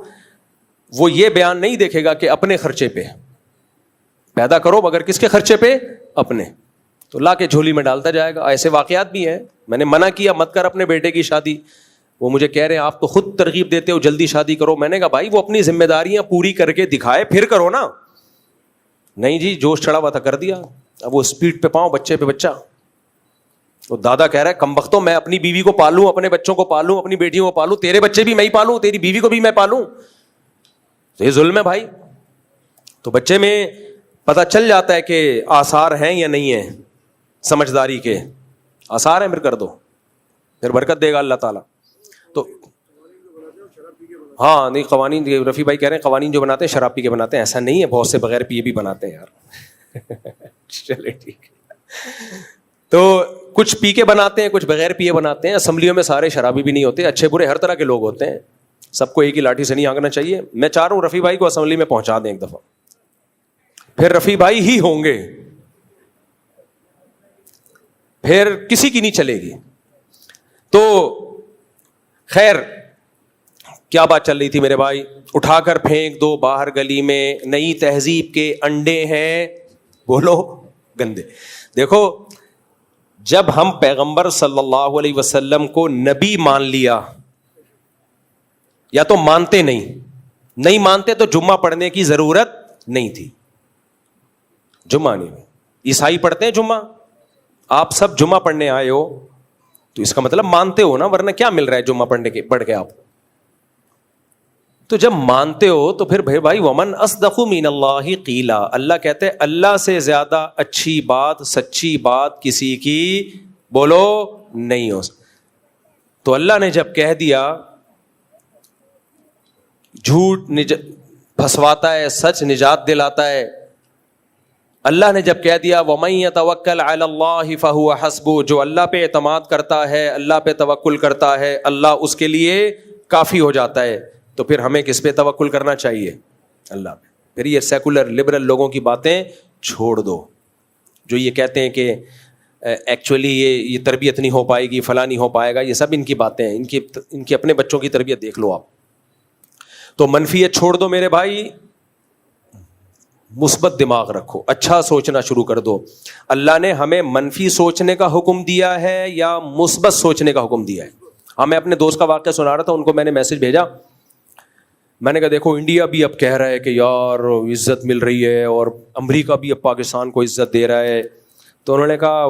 وہ یہ بیان نہیں دیکھے گا کہ اپنے خرچے پہ پیدا کرو, مگر کس کے خرچے پہ؟ اپنے. تو لا کے جھولی میں ڈالتا جائے گا. ایسے واقعات بھی ہیں. میں نے منع کیا مت کر اپنے بیٹے کی شادی. وہ مجھے کہہ رہے ہیں آپ تو خود ترغیب دیتے ہو جلدی شادی کرو. میں نے کہا بھائی وہ اپنی ذمہ داریاں پوری کر کے دکھائے پھر کرو نا. نہیں جی, جوش چڑھا ہوا تھا کر دیا. اب وہ اسپیڈ پہ پاؤں, بچے پہ بچہ. وہ دادا کہہ رہا ہے کم بختوں, میں اپنی بیوی کو پالوں, اپنے بچوں کو پالوں, اپنی بیٹیوں کو پالوں, تیرے بچے بھی میں ہی پالوں, تیری بیوی کو بھی میں پالوں. تو یہ ظلم ہے بھائی. تو بچے میں پتہ چل جاتا ہے کہ آثار ہیں یا نہیں ہیں, سمجھداری کے آثار ہیں, پھر کر دو, پھر برکت دے گا اللہ تعالیٰ. تو ہاں نہیں, قوانین رفیع بھائی کہہ رہے ہیں قوانین جو بناتے ہیں شراب پی کے بناتے ہیں. ایسا نہیں ہے, بہت سے بغیر پیے بھی بناتے ہیں یار. چلے ٹھیک ہے. تو کچھ پی کے بناتے ہیں, کچھ بغیر پیے بناتے ہیں. اسمبلیوں میں سارے شرابی بھی نہیں ہوتے, اچھے برے ہر طرح کے لوگ ہوتے ہیں. سب کو ایک ہی لاٹھی سے نہیں آنکنا چاہیے. میں چاہ رہا ہوں رفیع بھائی کو اسمبلی میں پہنچا دیں ایک دفعہ, پھر رفیع بھائی ہی ہوں گے, پھر کسی کی نہیں چلے گی. تو خیر کیا بات چل رہی تھی میرے بھائی؟ اٹھا کر پھینک دو باہر گلی میں, نئی تہذیب کے انڈے ہیں, بولو گندے. دیکھو جب ہم پیغمبر صلی اللہ علیہ وسلم کو نبی مان لیا, یا تو مانتے نہیں مانتے تو جمعہ پڑھنے کی ضرورت نہیں تھی. جمعہ نہیں, عیسائی پڑھتے ہیں جمعہ, آپ سب جمعہ پڑھنے آئے ہو تو اس کا مطلب مانتے ہو نا, ورنہ کیا مل رہا ہے جمعہ پڑھ کے آپ. تو جب مانتے ہو تو پھر بھائی ومن اصدق من اللہ قیلا, اللہ کہتے ہیں اللہ سے زیادہ اچھی بات, سچی بات کسی کی بولو نہیں ہو. تو اللہ نے جب کہہ دیا جھوٹ پھنسواتا ہے, سچ نجات دلاتا ہے. اللہ نے جب کہہ دیا وَمَن يَتَوَكَّلْ عَلَى اللَّهِ فَهُوَ حَسْبُهُ, جو اللہ پہ اعتماد کرتا ہے, اللہ پہ توکل کرتا ہے, اللہ اس کے لیے کافی ہو جاتا ہے. تو پھر ہمیں کس پہ توکل کرنا چاہیے؟ اللہ پہ. پھر یہ سیکولر لبرل لوگوں کی باتیں چھوڑ دو. جو یہ کہتے ہیں کہ ایکچولی یہ تربیت نہیں ہو پائے گی، فلاں نہیں ہو پائے گا، یہ سب ان کی باتیں ہیں. ان کے اپنے بچوں کی تربیت دیکھ لو آپ. تو منفیت چھوڑ دو میرے بھائی، مثبت دماغ رکھو، اچھا سوچنا شروع کر دو. اللہ نے ہمیں منفی سوچنے کا حکم دیا ہے یا مثبت سوچنے کا حکم دیا ہے؟ ہاں، میں اپنے دوست کا واقعہ سنا رہا تھا، ان کو میں نے میسج بھیجا. میں نے کہا دیکھو انڈیا بھی اب کہہ رہا ہے کہ یار عزت مل رہی ہے، اور امریکہ بھی اب پاکستان کو عزت دے رہا ہے. تو انہوں نے کہا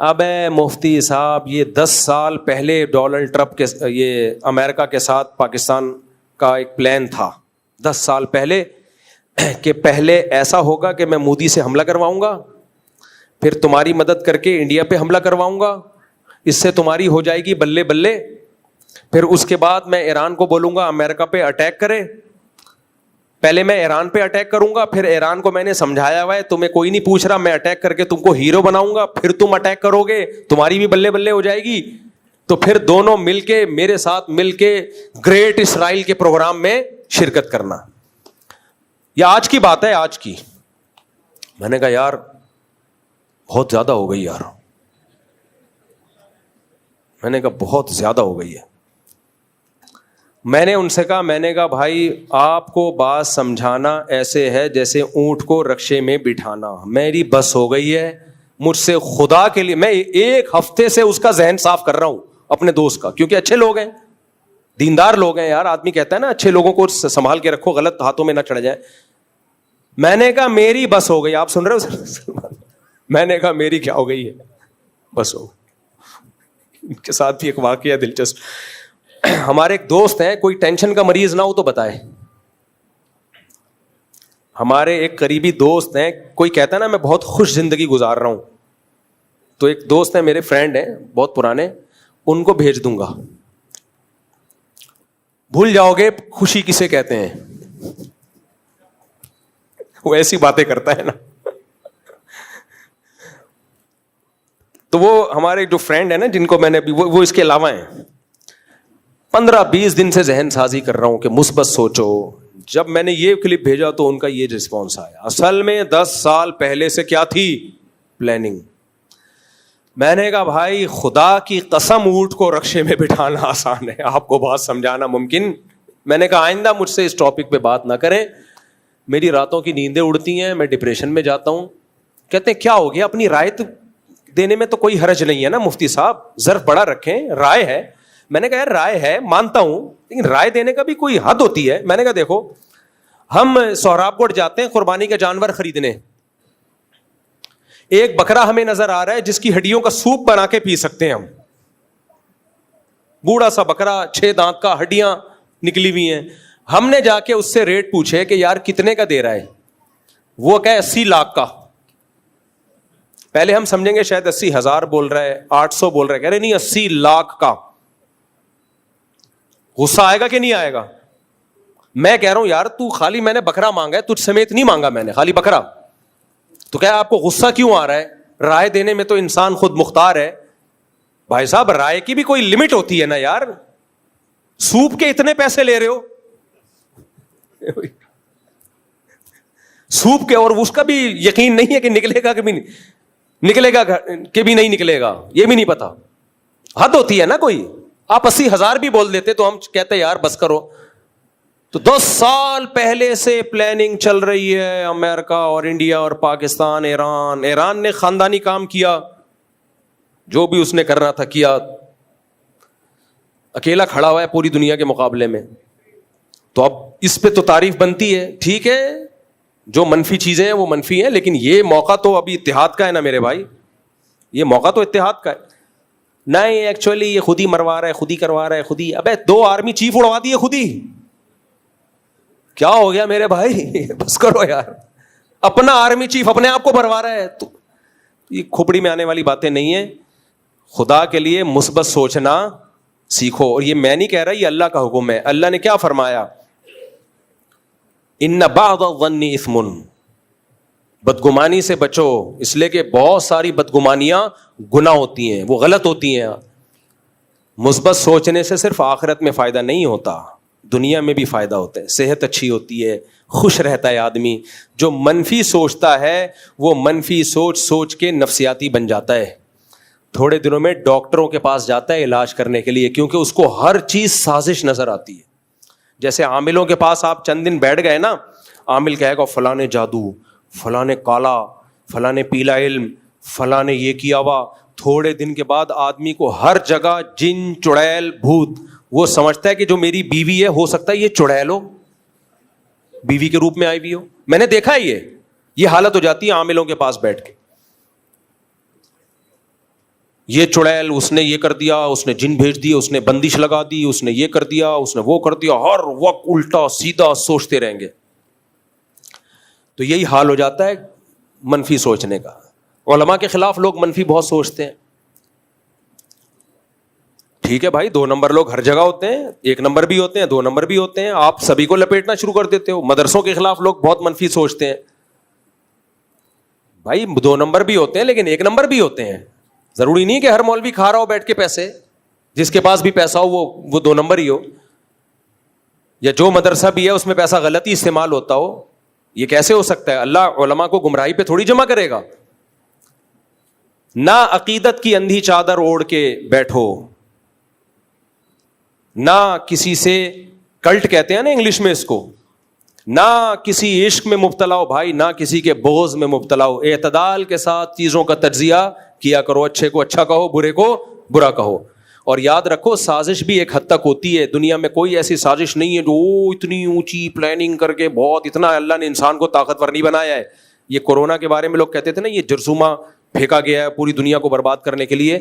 اب مفتی صاحب یہ 10 سال پہلے ڈونلڈ ٹرمپ کے یہ امریکہ کے ساتھ پاکستان کا ایک پلان تھا 10 سال پہلے کہ پہلے ایسا ہوگا کہ میں مودی سے حملہ کرواؤں گا، پھر تمہاری مدد کر کے انڈیا پہ حملہ کرواؤں گا، اس سے تمہاری ہو جائے گی بلے بلے، پھر اس کے بعد میں ایران کو بولوں گا امریکہ پہ اٹیک کرے. پہلے میں ایران پہ اٹیک کروں گا، پھر ایران کو میں نے سمجھایا ہوا ہے تمہیں کوئی نہیں پوچھ رہا، میں اٹیک کر کے تم کو ہیرو بناؤں گا، پھر تم اٹیک کرو گے، تمہاری بھی بلے بلے ہو جائے گی. تو پھر دونوں مل کے میرے ساتھ مل کے گریٹ اسرائیل کے پروگرام میں شرکت کرنا. یہ آج کی بات ہے، آج کی. میں نے کہا یار بہت زیادہ ہو گئی یار، میں نے کہا بہت زیادہ ہو گئی ہے. میں نے ان سے کہا، میں نے کہا بھائی آپ کو بات سمجھانا ایسے ہے جیسے اونٹ کو رکشے میں بٹھانا. میری بس ہو گئی ہے مجھ سے، خدا کے لیے. میں 1 ہفتے سے اس کا ذہن صاف کر رہا ہوں اپنے دوست کا، کیونکہ اچھے لوگ ہیں، دیندار لوگ ہیں یار. آدمی کہتا ہے نا اچھے لوگوں کو سنبھال کے رکھو، غلط ہاتھوں میں نہ چڑھ جائے. میں نے کہا میری بس ہو گئی. آپ سن رہے ہو؟ میں نے کہا میری کیا ہو گئی ہے، بس ہو. ان کے ساتھ بھی ایک واقعہ دلچسپ. ہمارے ایک دوست ہیں، کوئی ٹینشن کا مریض نہ ہو تو بتائے. ہمارے ایک قریبی دوست ہیں، کوئی کہتا ہے نا میں بہت خوش زندگی گزار رہا ہوں، تو ایک دوست ہیں میرے فرینڈ ہیں بہت پرانے، ان کو بھیج دوں گا. بھول جاؤ گے خوشی کسے کہتے ہیں. وہ ایسی باتیں کرتا ہے نا. تو وہ ہمارے جو فرینڈ ہیں نا جن کو میں نے وہ اس کے علاوہ ہیں، 15-20 دن سے ذہن سازی کر رہا ہوں کہ مثبت سوچو. جب میں نے یہ کلپ بھیجا تو ان کا یہ رسپانس آیا. اصل میں 10 سال پہلے سے کیا تھی پلاننگ. میں نے کہا بھائی خدا کی قسم اونٹ کو رکشے میں بٹھانا آسان ہے، آپ کو بات سمجھانا ممکن. میں نے کہا آئندہ مجھ سے اس ٹاپک پہ بات نہ کریں، میری راتوں کی نیندیں اڑتی ہیں، میں ڈپریشن میں جاتا ہوں. کہتے ہیں کیا ہو گیا، اپنی رائے دینے میں تو کوئی حرج نہیں ہے نا مفتی صاحب، ظرف بڑا رکھیں، رائے ہے. میں نے کہا یار رائے ہے مانتا ہوں، لیکن رائے دینے کا بھی کوئی حد ہوتی ہے. میں نے کہا دیکھو ہم سہراب گڑھ جاتے ہیں قربانی کا جانور خریدنے، ایک بکرا ہمیں نظر آ رہا ہے جس کی ہڈیوں کا سوپ بنا کے پی سکتے ہیں ہم. بوڑھا سا بکرا، 6 دانت کا، ہڈیاں نکلی ہوئی ہیں. ہم نے جا کے اس سے ریٹ پوچھے کہ یار کتنے کا دے رہا ہے. وہ کہے 80 لاکھ کا. پہلے ہم سمجھیں گے شاید 80,000 بول رہا ہے، 800 بول رہا ہے، کہہ رہے نہیں 80 لاکھ کا. غصہ آئے گا کہ نہیں آئے گا؟ میں کہہ رہا ہوں یار تو خالی میں نے بکرا مانگا ہے، تجھ سمیت نہیں مانگا میں نے، خالی بکرا. تو کیا آپ کو غصہ کیوں آ رہا ہے؟ رائے دینے میں تو انسان خود مختار ہے. بھائی صاحب رائے کی بھی کوئی لمٹ ہوتی ہے نا یار. سوپ کے اتنے پیسے لے رہے ہو، سوپ کے، اور اس کا بھی یقین نہیں ہے کہ نکلے گا کہ بھی نکلے گا کہ بھی نہیں نکلے گا، یہ بھی نہیں پتا. حد ہوتی ہے نا کوئی. آپ 80,000 بھی بول دیتے تو ہم کہتے یار بس کرو. تو 10 سال پہلے سے پلاننگ چل رہی ہے، امریکہ اور انڈیا اور پاکستان، ایران نے خاندانی کام کیا، جو بھی اس نے کرنا تھا کیا، اکیلا کھڑا ہوا ہے پوری دنیا کے مقابلے میں. تو اب اس پہ تو تعریف بنتی ہے. ٹھیک ہے جو منفی چیزیں ہیں وہ منفی ہیں، لیکن یہ موقع تو ابھی اتحاد کا ہے نا میرے بھائی، یہ موقع تو اتحاد کا ہے. نہیں ایکچولی یہ خود ہی مروا رہا ہے، خود ہی کروا رہا ہے، خود ہی. ابے 2 آرمی چیف اڑوا دیے خود ہی. کیا ہو گیا میرے بھائی، بس کرو یار. اپنا آرمی چیف اپنے آپ کو مروا رہا ہے. تو یہ کھوپڑی میں آنے والی باتیں نہیں ہیں. خدا کے لیے مثبت سوچنا سیکھو. اور یہ میں نہیں کہہ رہا، یہ اللہ کا حکم ہے. اللہ نے کیا فرمایا؟ ان بعض الظن اثم، بدگمانی سے بچو، اس لیے کہ بہت ساری بدگمانیاں گناہ ہوتی ہیں، وہ غلط ہوتی ہیں. مثبت سوچنے سے صرف آخرت میں فائدہ نہیں ہوتا، دنیا میں بھی فائدہ ہوتا ہے, صحت اچھی ہوتی ہے, خوش رہتا ہے آدمی. جو منفی سوچتا ہے وہ منفی سوچ کے نفسیاتی بن جاتا ہے, تھوڑے دنوں میں ڈاکٹروں کے پاس جاتا ہے علاج کرنے کے لیے, کیونکہ اس کو ہر چیز سازش نظر آتی ہے. جیسے عاملوں کے پاس آپ چند دن بیٹھ گئے نا, عامل کہے گا فلاں نے جادو, فلاں نے کالا, فلاں نے پیلا علم, فلاں نے یہ کیا ہوا. تھوڑے دن کے بعد آدمی کو ہر جگہ جن, چڑیل, بھوت, وہ سمجھتا ہے کہ جو میری بیوی ہے ہو سکتا ہے یہ چڑیل ہو, بیوی کے روپ میں آئی ہوئی ہو. میں نے دیکھا ہے یہ حالت ہو جاتی ہے عاملوں کے پاس بیٹھ کے. یہ چڑیل, اس نے یہ کر دیا, اس نے جن بھیج دی, اس نے بندش لگا دی, اس نے یہ کر دیا, اس نے وہ کر دیا, ہر وقت الٹا سیدھا سوچتے رہیں گے. تو یہی حال ہو جاتا ہے منفی سوچنے کا. علماء کے خلاف لوگ منفی بہت سوچتے ہیں. ٹھیک ہے بھائی, 2 نمبر لوگ ہر جگہ ہوتے ہیں, 1 نمبر بھی ہوتے ہیں, 2 نمبر بھی ہوتے ہیں, آپ سبھی کو لپیٹنا شروع کر دیتے ہو. مدرسوں کے خلاف لوگ بہت منفی سوچتے ہیں. بھائی 2 نمبر بھی ہوتے ہیں لیکن 1 نمبر بھی ہوتے ہیں. ضروری نہیں کہ ہر مولوی کھا رہا ہو بیٹھ کے پیسے, جس کے پاس بھی پیسہ ہو وہ 2 نمبر ہی ہو, یا جو مدرسہ بھی ہے اس میں پیسہ غلطی استعمال ہوتا ہو. یہ کیسے ہو سکتا ہے؟ اللہ علماء کو گمراہی پہ تھوڑی جمع کرے گا. نہ عقیدت کی اندھی چادر اوڑھ کے بیٹھو, نہ کسی سے کلٹ کہتے ہیں نا انگلش میں اس کو, نہ کسی عشق میں مبتلا ہو بھائی, نہ کسی کے بغض میں مبتلا ہو. اعتدال کے ساتھ چیزوں کا تجزیہ کیا کرو, اچھے کو اچھا کہو, برے کو برا کہو. اور یاد رکھو سازش بھی ایک حد تک ہوتی ہے. دنیا میں کوئی ایسی سازش نہیں ہے جو اتنی اونچی پلاننگ کر کے بہت, اتنا اللہ نے انسان کو طاقتور نہیں بنایا ہے. یہ کورونا کے بارے میں لوگ کہتے تھے نا یہ جرثومہ پھینکا گیا ہے پوری دنیا کو برباد کرنے کے لیے.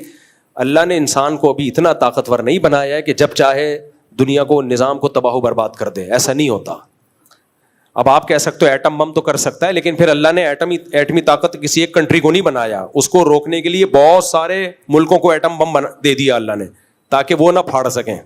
اللہ نے انسان کو ابھی اتنا طاقتور نہیں بنایا ہے کہ جب چاہے دنیا کو, نظام کو تباہ و برباد کر دے. ایسا نہیں ہوتا. اب آپ کہہ سکتے ہو ایٹم بم تو کر سکتا ہے, لیکن پھر اللہ نے ایٹمی طاقت کسی ایک کنٹری کو نہیں بنایا. اس کو روکنے کے لیے بہت سارے ملکوں کو ایٹم بم دے دیا اللہ نے, تاکہ وہ نہ پھاڑ سکیں.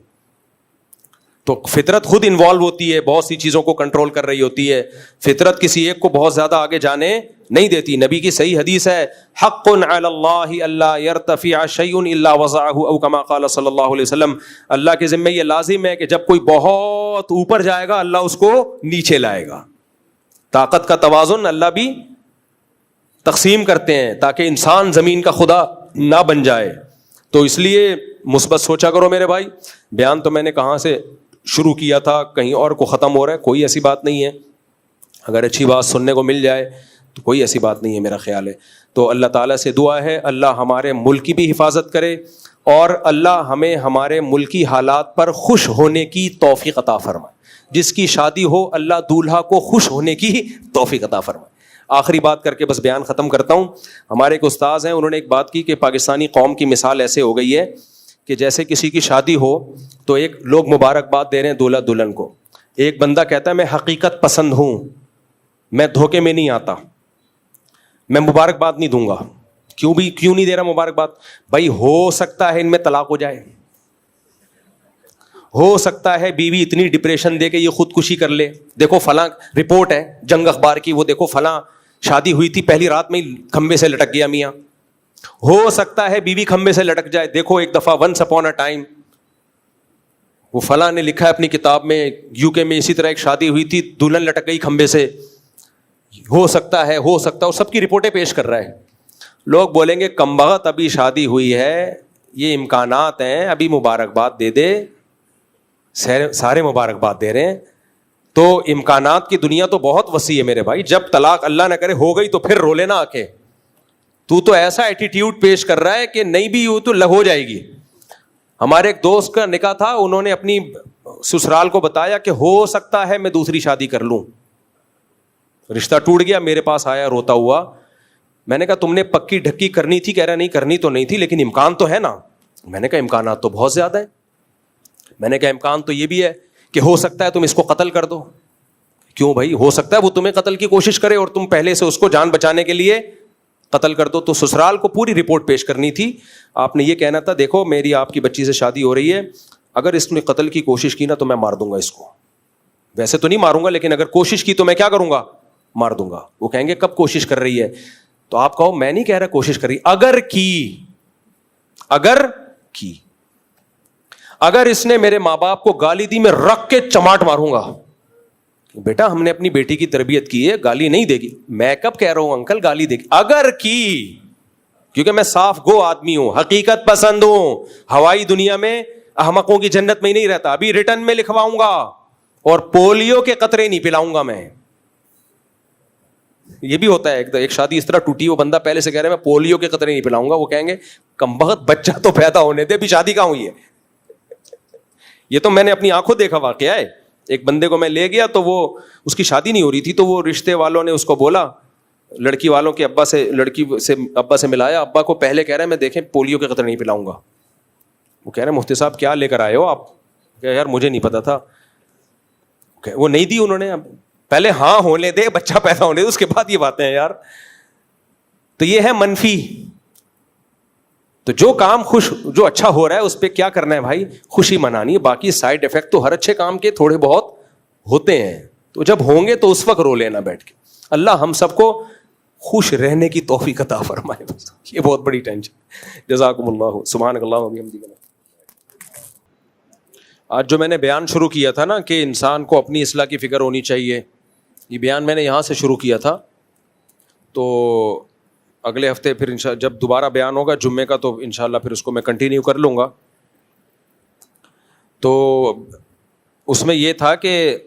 تو فطرت خود انوالو ہوتی ہے, بہت سی چیزوں کو کنٹرول کر رہی ہوتی ہے. فطرت کسی ایک کو بہت زیادہ آگے جانے نہیں دیتی. نبی کی صحیح حدیث ہے, حق علی اللہ الا یرتفع شیء الا وضعه او کما قال صلی اللہ علیہ وسلم. اللہ کے ذمہ یہ لازم ہے کہ جب کوئی بہت اوپر جائے گا اللہ اس کو نیچے لائے گا. طاقت کا توازن اللہ بھی تقسیم کرتے ہیں تاکہ انسان زمین کا خدا نہ بن جائے. تو اس لیے مثبت سوچا کرو میرے بھائی. بیان تو میں نے کہاں سے شروع کیا تھا, کہیں اور کو ختم ہو رہا ہے. کوئی ایسی بات نہیں ہے, اگر اچھی بات سننے کو مل جائے تو کوئی ایسی بات نہیں ہے میرا خیال ہے. تو اللہ تعالیٰ سے دعا ہے اللہ ہمارے ملک کی بھی حفاظت کرے, اور اللہ ہمیں ہمارے ملکی حالات پر خوش ہونے کی توفیق عطا فرمائے. جس کی شادی ہو اللہ دولہا کو خوش ہونے کی توفیق عطا فرمائے. آخری بات کر کے بس بیان ختم کرتا ہوں. ہمارے ایک استاذ ہیں, انہوں نے ایک بات کی کہ پاکستانی قوم کی مثال ایسے ہو گئی ہے کہ جیسے کسی کی شادی ہو تو ایک لوگ مبارکباد دے رہے ہیں دولہا دلہن کو. ایک بندہ کہتا ہے میں حقیقت پسند ہوں, میں دھوکے میں نہیں آتا, میں مبارکباد نہیں دوں گا. کیوں نہیں دے رہا مبارکباد؟ بھائی ہو سکتا ہے ان میں طلاق ہو جائے, ہو سکتا ہے بیوی اتنی ڈپریشن دے کے یہ خودکشی کر لے. دیکھو فلاں رپورٹ ہے جنگ اخبار کی, وہ دیکھو فلاں شادی ہوئی تھی پہلی رات میں کھمبے سے لٹک گیا میاں. ہو سکتا ہے بیوی کھمبے سے لٹک جائے. دیکھو ایک دفعہ ونس اپون اے ٹائم وہ فلاں نے لکھا ہے اپنی کتاب میں, UK میں اسی طرح ایک شادی ہوئی تھی, دلہن لٹک گئی کھمبے سے. ہو سکتا ہے وہ سب کی رپورٹیں پیش کر رہا ہے. لوگ بولیں گے کمبخت ابھی شادی ہوئی ہے, یہ امکانات ہیں, ابھی مبارکباد دے دے. سارے مبارکباد دے رہے ہیں. تو امکانات کی دنیا تو بہت وسیع ہے میرے بھائی. جب طلاق اللہ نہ کرے ہو گئی تو پھر رو لینا آ کے. تو ایسا ایٹیٹیوڈ پیش کر رہا ہے کہ نہیں بھی ہو تو لگ ہو جائے گی. ہمارے ایک دوست کا نکاح تھا, انہوں نے اپنی سسرال کو بتایا کہ ہو سکتا ہے میں دوسری شادی کر لوں. رشتہ ٹوٹ گیا, میرے پاس آیا روتا ہوا. میں نے کہا تم نے پکی ڈھکی کرنی تھی؟ کہہ رہا نہیں کرنی تو نہیں تھی, لیکن امکان تو ہے نا. میں نے کہا امکانات تو بہت زیادہ ہیں. میں نے کہا امکان تو یہ بھی ہے کہ ہو سکتا ہے تم اس کو قتل کر دو. کیوں بھائی؟ ہو سکتا ہے وہ تمہیں قتل کی کوشش کرے اور تم پہلے سے اس کو جان بچانے کے لیے قتل کر دو. تو سسرال کو پوری رپورٹ پیش کرنی تھی. آپ نے یہ کہنا تھا دیکھو میری آپ کی بچی سے شادی ہو رہی ہے, اگر اس نے قتل کی کوشش کی نا تو میں مار دوں گا اس کو. ویسے تو نہیں ماروں گا, لیکن اگر کوشش کی تو میں کیا کروں گا؟ مار دوں گا. وہ کہیں گے کب کوشش کر رہی ہے؟ تو آپ کہو میں نہیں کہہ رہا کوشش کر رہی, اگر کی اگر اس نے میرے ماں باپ کو گالی دی میں رکھ کے چماٹ ماروں گا. بیٹا ہم نے اپنی بیٹی کی تربیت کی ہے, گالی نہیں دے گی. میں کب کہہ رہا ہوں انکل گالی دے گی, اگر کی, کیونکہ میں صاف گو آدمی ہوں, حقیقت پسند ہوں, ہوائی دنیا میں احمقوں کی جنت میں ہی نہیں رہتا. ابھی ریٹرن میں لکھواؤں گا اور پولیو کے قطرے نہیں پلاؤں گا میں. یہ بھی ہوتا ہے, ایک شادی اس طرح ٹوٹی, وہ بندہ پہلے سے کہہ رہا ہے میں پولیو کے قطرے نہیں پلاؤں گا, وہ کہیں گے کمبخت بچہ تو پیدا ہونے دے, ابھی شادی کہاں ہوئی ہے. یہ تو میں نے اپنی آنکھوں دیکھا واقعہ ہے. ایک بندے کو میں لے گیا تو وہ اس کی شادی نہیں ہو رہی تھی, تو وہ رشتے والوں نے اس کو بولا, لڑکی والوں کے ابا سے, لڑکی سے ابا سے ملایا. ابا کو پہلے کہہ رہا ہے میں دیکھیں پولیو کے قطرے نہیں پلاؤں گا. وہ کہہ رہے ہیں مفتی صاحب کیا لے کر آئے ہو آپ؟ کہ یار مجھے نہیں پتا تھا. وہ نہیں دی انہوں نے, پہلے ہاں ہونے دے, بچہ پیدا ہونے دے, اس کے بعد یہ باتیں ہیں یار. تو یہ ہے منفی. تو جو کام جو اچھا ہو رہا ہے اس پہ کیا کرنا ہے بھائی, خوشی منانی ہے. باقی سائڈ افیکٹ تو ہر اچھے کام کے تھوڑے بہت ہوتے ہیں, تو جب ہوں گے تو اس وقت رو لینا بیٹھ کے. اللہ ہم سب کو خوش رہنے کی توفیق عطا فرمائے, یہ بہت بڑی ٹینشن. جزاکم اللہ, سبحانک اللہ و بحمدک. آج جو میں نے بیان شروع کیا تھا نا کہ انسان کو اپنی اصلاح کی فکر ہونی چاہیے, یہ بیان میں نے یہاں سے شروع کیا تھا. تو اگلے ہفتے پھر جب دوبارہ بیان ہوگا جمعے کا تو انشاءاللہ پھر اس کو میں کنٹینیو کر لوں گا. تو اس میں یہ تھا کہ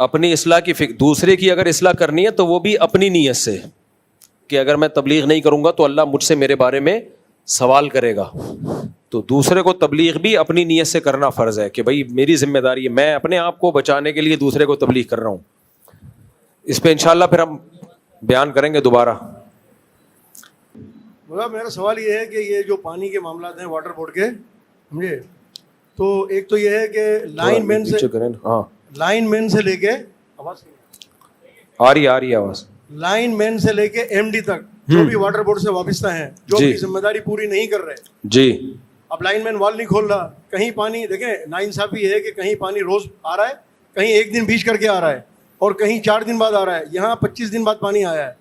اپنی اصلاح کی فکر, دوسرے کی اگر اصلاح کرنی ہے تو وہ بھی اپنی نیت سے, کہ اگر میں تبلیغ نہیں کروں گا تو اللہ مجھ سے میرے بارے میں سوال کرے گا. تو دوسرے کو تبلیغ بھی اپنی نیت سے کرنا فرض ہے کہ بھائی میری ذمہ داری ہے, میں اپنے آپ کو بچانے کے لیے دوسرے کو تبلیغ کر رہا ہوں. اس پہ انشاءاللہ پھر ہم بیان کریں گے دوبارہ. میرا سوال یہ ہے کہ یہ جو پانی کے معاملات ہیں واٹر بورڈ کے, سمجھے, تو ایک تو یہ ہے کہ لائن مین سے لے کے, آواز آ رہی ہے آواز, لائن مین سے لے کے ایم ڈی تک جو بھی واٹر بورڈ سے وابستہ ہیں, جو اپنی ذمہ داری پوری نہیں کر رہے. جی, اب لائن مین وال نہیں کھول رہا, کہیں پانی دیکھیں ناانصافی یہ ہے کہ کہیں پانی روز آ رہا ہے, کہیں ایک دن بیچ کر کے آ رہا ہے, اور کہیں 4 دن بعد آ رہا ہے. یہاں 25 دن بعد پانی آیا ہے.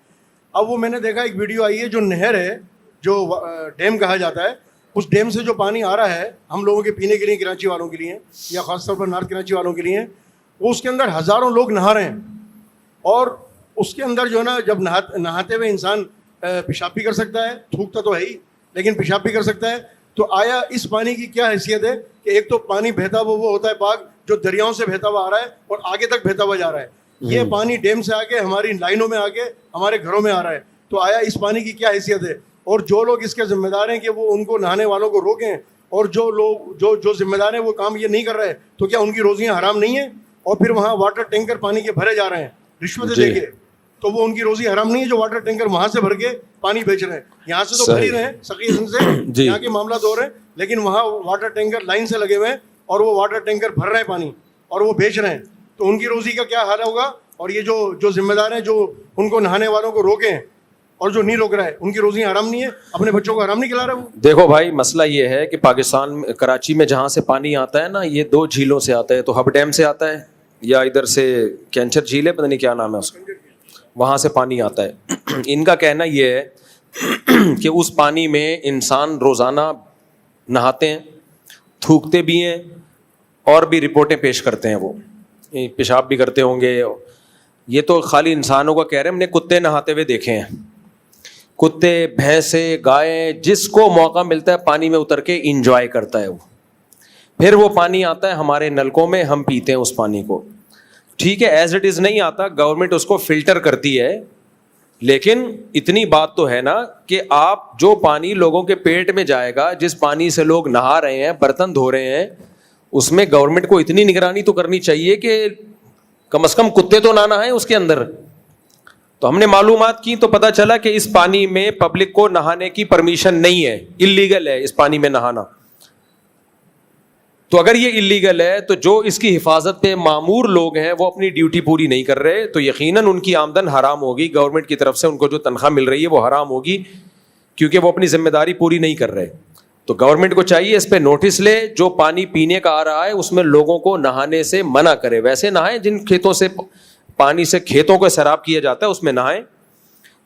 اب وہ میں نے دیکھا ایک ویڈیو آئی ہے, جو نہر ہے, جو ڈیم کہا جاتا ہے, اس ڈیم سے جو پانی آ رہا ہے ہم لوگوں کے پینے کے لیے, کراچی والوں کے لیے یا خاص طور پر نارتھ کراچی والوں کے لیے, وہ اس کے اندر ہزاروں لوگ نہا رہے ہیں. اور اس کے اندر جو ہے نا, جب نہاتے ہوئے انسان پیشاب بھی کر سکتا ہے, تھوکتا تو ہے ہی لیکن پیشاب بھی کر سکتا ہے. تو آیا اس پانی کی کیا حیثیت ہے کہ ایک تو پانی بہتا ہوا وہ ہوتا ہے پاک, جو دریاؤں سے بہتا ہوا آ رہا ہے اور آگے تک بہتا ہوا جا رہا ہے. یہ پانی ڈیم سے آ کے ہماری لائنوں میں آ کے ہمارے گھروں میں آ رہا ہے. تو آیا اس پانی کی کیا حیثیت ہے؟ اور جو لوگ اس کے ذمہ دار ہیں کہ وہ ان کو نہانے والوں کو روکیں, اور جو لوگ جو ذمہ دار ہیں وہ کام یہ نہیں کر رہے, تو کیا ان کی روزیاں حرام نہیں ہیں؟ اور پھر وہاں واٹر ٹینکر پانی کے بھرے جا رہے ہیں رشوتیں دے کے, تو وہ ان کی روزی حرام نہیں ہے جو واٹر ٹینکر وہاں سے بھر کے پانی بیچ رہے ہیں؟ یہاں سے تو خرید رہے ہیں سقیزن سے, یہاں کے معاملات ہو رہے ہیں, لیکن وہاں واٹر ٹینکر لائن سے لگے ہوئے ہیں اور وہ واٹر ٹینکر بھر رہے ہیں پانی اور وہ بیچ رہے ہیں. تو ان کی روزی کا کیا حال ہوگا؟ اور یہ جو ذمہ دار ہیں جو ان کو نہانے والوں کو روکیں اور جو نہیں روک رہا ہے, ان کی روزیاں حرام نہیں ہے؟ اپنے بچوں کو حرام نہیں کھلا رہا وہ؟ دیکھو بھائی مسئلہ یہ ہے کہ پاکستان کراچی میں جہاں سے پانی آتا ہے نا, یہ 2 جھیلوں سے آتا ہے. تو ہب ڈیم سے آتا ہے یا ادھر سے کینچر جھیل ہے, پتہ نہیں کیا نام ہے اس کا, وہاں سے پانی آتا ہے. ان کا کہنا یہ ہے کہ اس پانی میں انسان روزانہ نہاتے ہیں, تھوکتے بھی ہیں, اور بھی رپورٹیں پیش کرتے ہیں, وہ پیشاب بھی کرتے ہوں گے. یہ تو خالی انسانوں کا کہہ رہے ہیں, ہم نے کتے نہاتے ہوئے دیکھے ہیں. کتے, بھینسیں, گائیں, جس کو موقع ملتا ہے پانی میں اتر کے انجوائے کرتا ہے وہ. پھر وہ پانی آتا ہے ہمارے نلکوں میں, ہم پیتے ہیں اس پانی کو. ٹھیک ہے, ایز اٹ از نہیں آتا, گورنمنٹ اس کو فلٹر کرتی ہے, لیکن اتنی بات تو ہے نا کہ آپ جو پانی لوگوں کے پیٹ میں جائے گا, جس پانی سے لوگ نہا رہے ہیں, برتن دھو رہے ہیں, اس میں گورنمنٹ کو اتنی نگرانی تو کرنی چاہیے کہ کم از کم کتے تو نہ نہائیں اس کے اندر. تو ہم نے معلومات کی تو پتہ چلا کہ اس پانی میں پبلک کو نہانے کی پرمیشن نہیں ہے, اللیگل ہے اس پانی میں نہانا. تو اگر یہ اللیگل ہے تو جو اس کی حفاظت پہ مامور لوگ ہیں وہ اپنی ڈیوٹی پوری نہیں کر رہے, تو یقیناً ان کی آمدن حرام ہوگی. گورنمنٹ کی طرف سے ان کو جو تنخواہ مل رہی ہے وہ حرام ہوگی, کیونکہ وہ اپنی ذمہ داری پوری نہیں کر رہے. تو گورنمنٹ کو چاہیے اس پہ نوٹس لے, جو پانی پینے کا آ رہا ہے اس میں لوگوں کو نہانے سے منع کرے. ویسے نہائیں جن کھیتوں سے پانی سے کھیتوں کو سیراب کیا جاتا ہے اس میں نہائیں,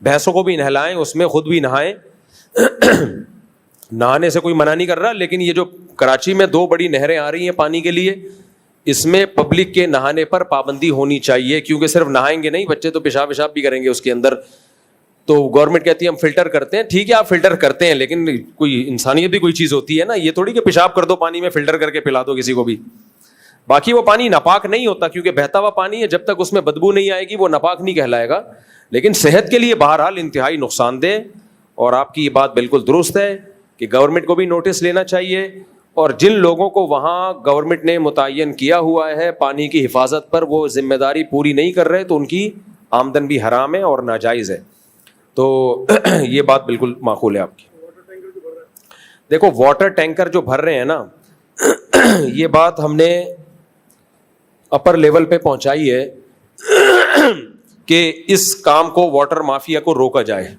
بھینسوں کو بھی نہلائیں, اس میں خود بھی نہائیں. نہانے سے کوئی منع نہیں کر رہا, لیکن یہ جو کراچی میں 2 بڑی نہریں آ رہی ہیں پانی کے لیے, اس میں پبلک کے نہانے پر پابندی ہونی چاہیے, کیونکہ صرف نہائیں گے نہیں, بچے تو پیشاب بھی کریں گے اس کے اندر. تو گورنمنٹ کہتی ہے ہم فلٹر کرتے ہیں, ٹھیک ہے آپ فلٹر کرتے ہیں, لیکن کوئی انسانیت بھی کوئی چیز ہوتی ہے نا, یہ تھوڑی کہ پیشاب کر دو پانی میں فلٹر کر کے پلا دو کسی کو بھی. باقی وہ پانی ناپاک نہیں ہوتا, کیونکہ بہتا ہوا پانی ہے, جب تک اس میں بدبو نہیں آئے گی وہ ناپاک نہیں کہلائے گا, لیکن صحت کے لیے بہرحال انتہائی نقصان دہ. اور آپ کی یہ بات بالکل درست ہے کہ گورنمنٹ کو بھی نوٹس لینا چاہیے, اور جن لوگوں کو وہاں گورنمنٹ نے متعین کیا ہوا ہے پانی کی حفاظت پر, وہ ذمہ داری پوری نہیں کر رہے, تو ان کی آمدن بھی حرام ہے اور ناجائز ہے. تو یہ بات بالکل معقول ہے آپ کی. دیکھو واٹر ٹینکر جو بھر رہے ہیں نا, یہ بات ہم نے اپر لیول پہ پہنچائی ہے کہ اس کام کو واٹر مافیا کو روکا جائے.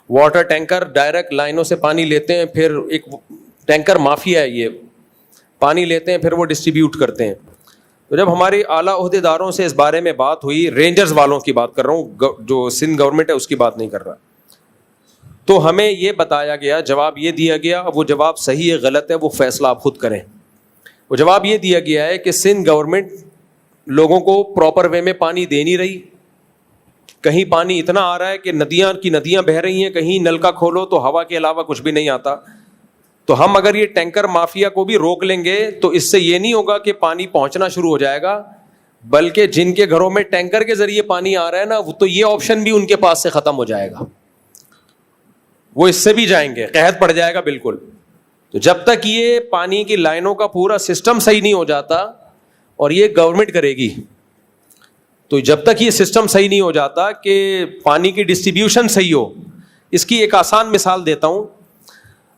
واٹر ٹینکر ڈائریکٹ لائنوں سے پانی لیتے ہیں, پھر ایک ٹینکر مافیا ہے, یہ پانی لیتے ہیں پھر وہ ڈسٹریبیوٹ کرتے ہیں. تو جب ہمارے اعلیٰ عہدیداروں سے اس بارے میں بات ہوئی, رینجرز والوں کی بات کر رہا ہوں, جو سندھ گورنمنٹ ہے اس کی بات نہیں کر رہا, تو ہمیں یہ بتایا گیا, جواب یہ دیا گیا, اب وہ جواب صحیح ہے غلط ہے وہ فیصلہ آپ خود کریں. وہ جواب یہ دیا گیا ہے کہ سندھ گورنمنٹ لوگوں کو پراپر وے میں پانی دے نہیں رہی. کہیں پانی اتنا آ رہا ہے کہ ندیاں کی ندیاں بہہ رہی ہیں, کہیں نل کا کھولو تو ہوا کے علاوہ کچھ بھی نہیں آتا. تو ہم اگر یہ ٹینکر مافیا کو بھی روک لیں گے تو اس سے یہ نہیں ہوگا کہ پانی پہنچنا شروع ہو جائے گا, بلکہ جن کے گھروں میں ٹینکر کے ذریعے پانی آ رہا ہے نا, تو یہ آپشن بھی ان کے پاس سے ختم ہو جائے گا, وہ اس سے بھی جائیں گے, قحط پڑ جائے گا بالکل. تو جب تک یہ پانی کی لائنوں کا پورا سسٹم صحیح نہیں ہو جاتا, اور یہ گورنمنٹ کرے گی, تو جب تک یہ سسٹم صحیح نہیں ہو جاتا کہ پانی کی ڈسٹریبیوشن صحیح ہو. اس کی ایک آسان مثال دیتا ہوں.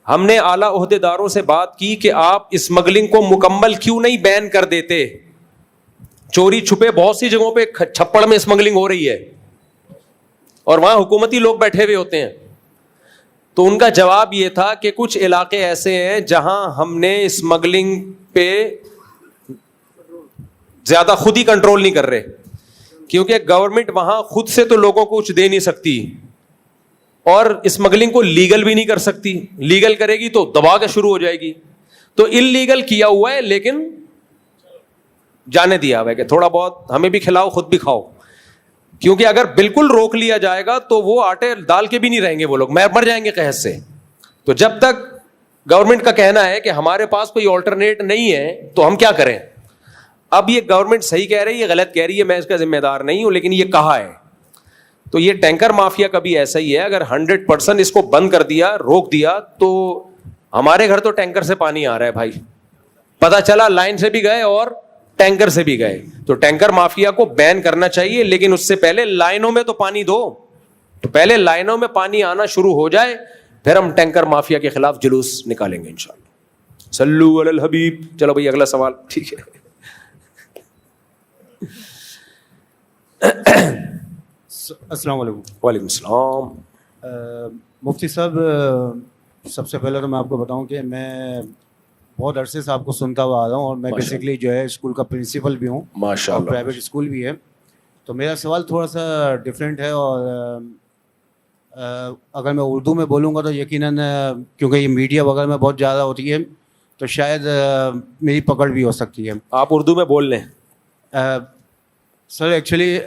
ہم نے اعلیٰ عہدیداروں سے بات کی کہ آپ اسمگلنگ کو مکمل کیوں نہیں بین کر دیتے, چوری چھپے بہت سی جگہوں پہ چھپڑ میں اسمگلنگ ہو رہی ہے اور وہاں حکومتی لوگ بیٹھے ہوئے ہوتے ہیں. تو ان کا جواب یہ تھا کہ کچھ علاقے ایسے ہیں جہاں ہم نے اسمگلنگ پہ زیادہ خود ہی کنٹرول نہیں کر رہے, کیونکہ گورنمنٹ وہاں خود سے تو لوگوں کو کچھ دے نہیں سکتی, اور اسمگلنگ کو لیگل بھی نہیں کر سکتی. لیگل کرے گی تو دبا کے شروع ہو جائے گی. تو انلیگل کیا ہوا ہے, لیکن جانے دیا ہوا ہے کہ تھوڑا بہت ہمیں بھی کھلاؤ خود بھی کھاؤ, کیونکہ اگر بالکل روک لیا جائے گا تو وہ آٹے ڈال کے بھی نہیں رہیں گے, وہ لوگ مر جائیں گے قحط سے. تو جب تک گورنمنٹ کا کہنا ہے کہ ہمارے پاس کوئی آلٹرنیٹ نہیں ہے تو ہم کیا کریں. اب یہ گورنمنٹ صحیح کہہ رہی ہے غلط کہہ رہی ہے, میں اس کا ذمہ دار نہیں ہوں, لیکن یہ کہا ہے. تو یہ ٹینکر مافیا کا بھی ایسا ہی ہے, اگر 100% اس کو بند کر دیا, روک دیا, تو ہمارے گھر تو ٹینکر سے پانی آ رہا ہے بھائی, پتا چلا لائن سے بھی گئے اور ٹینکر سے بھی گئے. تو ٹینکر مافیا کو بین کرنا چاہیے, لیکن اس سے پہلے لائنوں میں تو پانی دو. تو پہلے لائنوں میں پانی آنا شروع ہو جائے, پھر ہم ٹینکر مافیا کے خلاف جلوس نکالیں گے انشاءاللہ. صلو علی الحبیب. چلو بھائی اگلا سوال. ٹھیک ہے. السلام علیکم. وعلیکم السلام. مفتی صاحب, سب سے پہلے تو میں آپ کو بتاؤں کہ میں بہت عرصے سے آپ کو سنتا ہوا آ رہا ہوں, اور میں بیسکلی جو ہے اسکول کا پرنسپل بھی ہوں, ماشاء اللہ, پرائیویٹ اسکول بھی ہے. تو میرا سوال تھوڑا سا ڈفرینٹ ہے, اور اگر میں اردو میں بولوں گا تو یقیناً کیونکہ یہ میڈیا وغیرہ میں بہت زیادہ ہوتی ہے تو شاید میری پکڑ بھی ہو سکتی ہے. آپ اردو میں بول لیں. Sir actually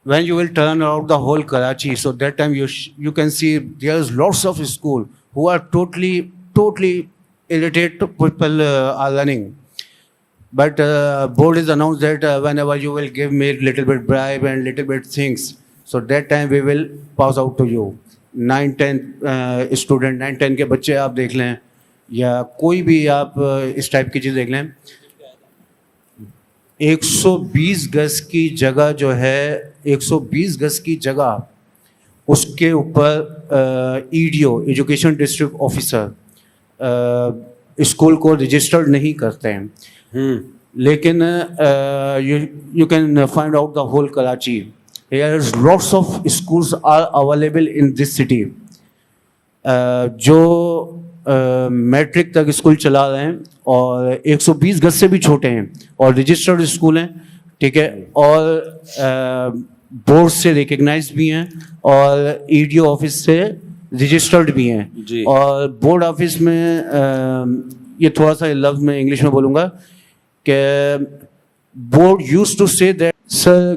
when you will turn around the whole Karachi, so that time you can see there's lots of school who are totally illiterate people are running, but board is announced that whenever you will give me little bit bribe and little bit things, so that time we will pass out to you. 9-10 student 9-10 کے بچے آپ دیکھ لیں, یا کوئی بھی آپ اس ٹائپ کی چیز دیکھ لیں, 120 گز کی جگہ جو ہے, 120 گز کی جگہ, اس کے اوپر E D O education district officer school کو رجسٹرڈ نہیں کرتے ہیں. لیکن you can find out the whole Karachi, here is lots of schools are available in this city جو میٹرک تک اسکول چلا رہے ہیں, اور 120 گز سے بھی چھوٹے ہیں, اور رجسٹرڈ اسکول ہیں, ٹھیک ہے, اور بورڈ سے ریکگنائز بھی ہیں, اور ای ڈی او آفس سے رجسٹرڈ بھی ہیں. جی. اور بورڈ آفس میں یہ تھوڑا سا لفظ میں انگلش میں بولوں گا کہ بورڈ یوز ٹو سے دیٹ سر،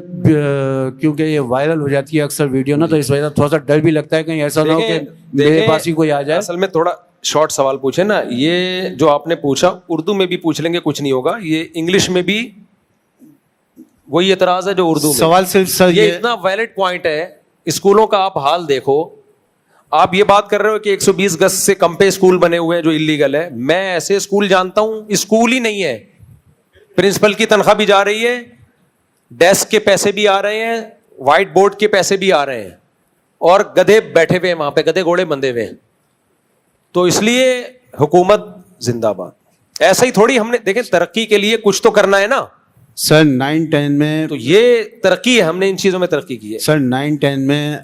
کیونکہ یہ وائرل ہو جاتی ہے اکثر ویڈیو نا، تو اس وجہ سے تھوڑا سا ڈر بھی لگتا ہے کہیں ایسا نہ ہو کہ میرے پاس ہی کوئی آ جائے. اصل میں تھوڑا شارٹ سوال پوچھے نا، یہ جو آپ نے پوچھا اردو میں بھی پوچھ لیں گے کچھ نہیں ہوگا، یہ انگلش میں بھی وہی اعتراض ہے جو اردو میں. سوال صرف سر یہ اتنا ویلڈ پوائنٹ ہے. اسکولوں کا آپ حال دیکھو. آپ یہ بات کر رہے ہو کہ 120 گز سے کم پہ اسکول بنے ہوئے ہیں جو انلیگل ہے. میں ایسے اسکول جانتا ہوں اسکول ہی نہیں ہے، پرنسپل کی تنخواہ بھی جا رہی ہے، ڈیسک کے پیسے بھی آ رہے ہیں، وائٹ بورڈ کے پیسے بھی آ رہے ہیں، اور گدھے بیٹھے ہوئے ہیں وہاں پہ، گدھے گھوڑے بندھے ہوئے ہیں. تو اس لیے حکومت زندہ باد. ایسا ہی تھوڑی ہم نے دیکھیں ترقی کے لیے کچھ تو کرنا ہے نا سر. 9-10 میں تو یہ ترقی ہے، ہم نے ان چیزوں میں ترقی کی ہے. سر 9-10 میں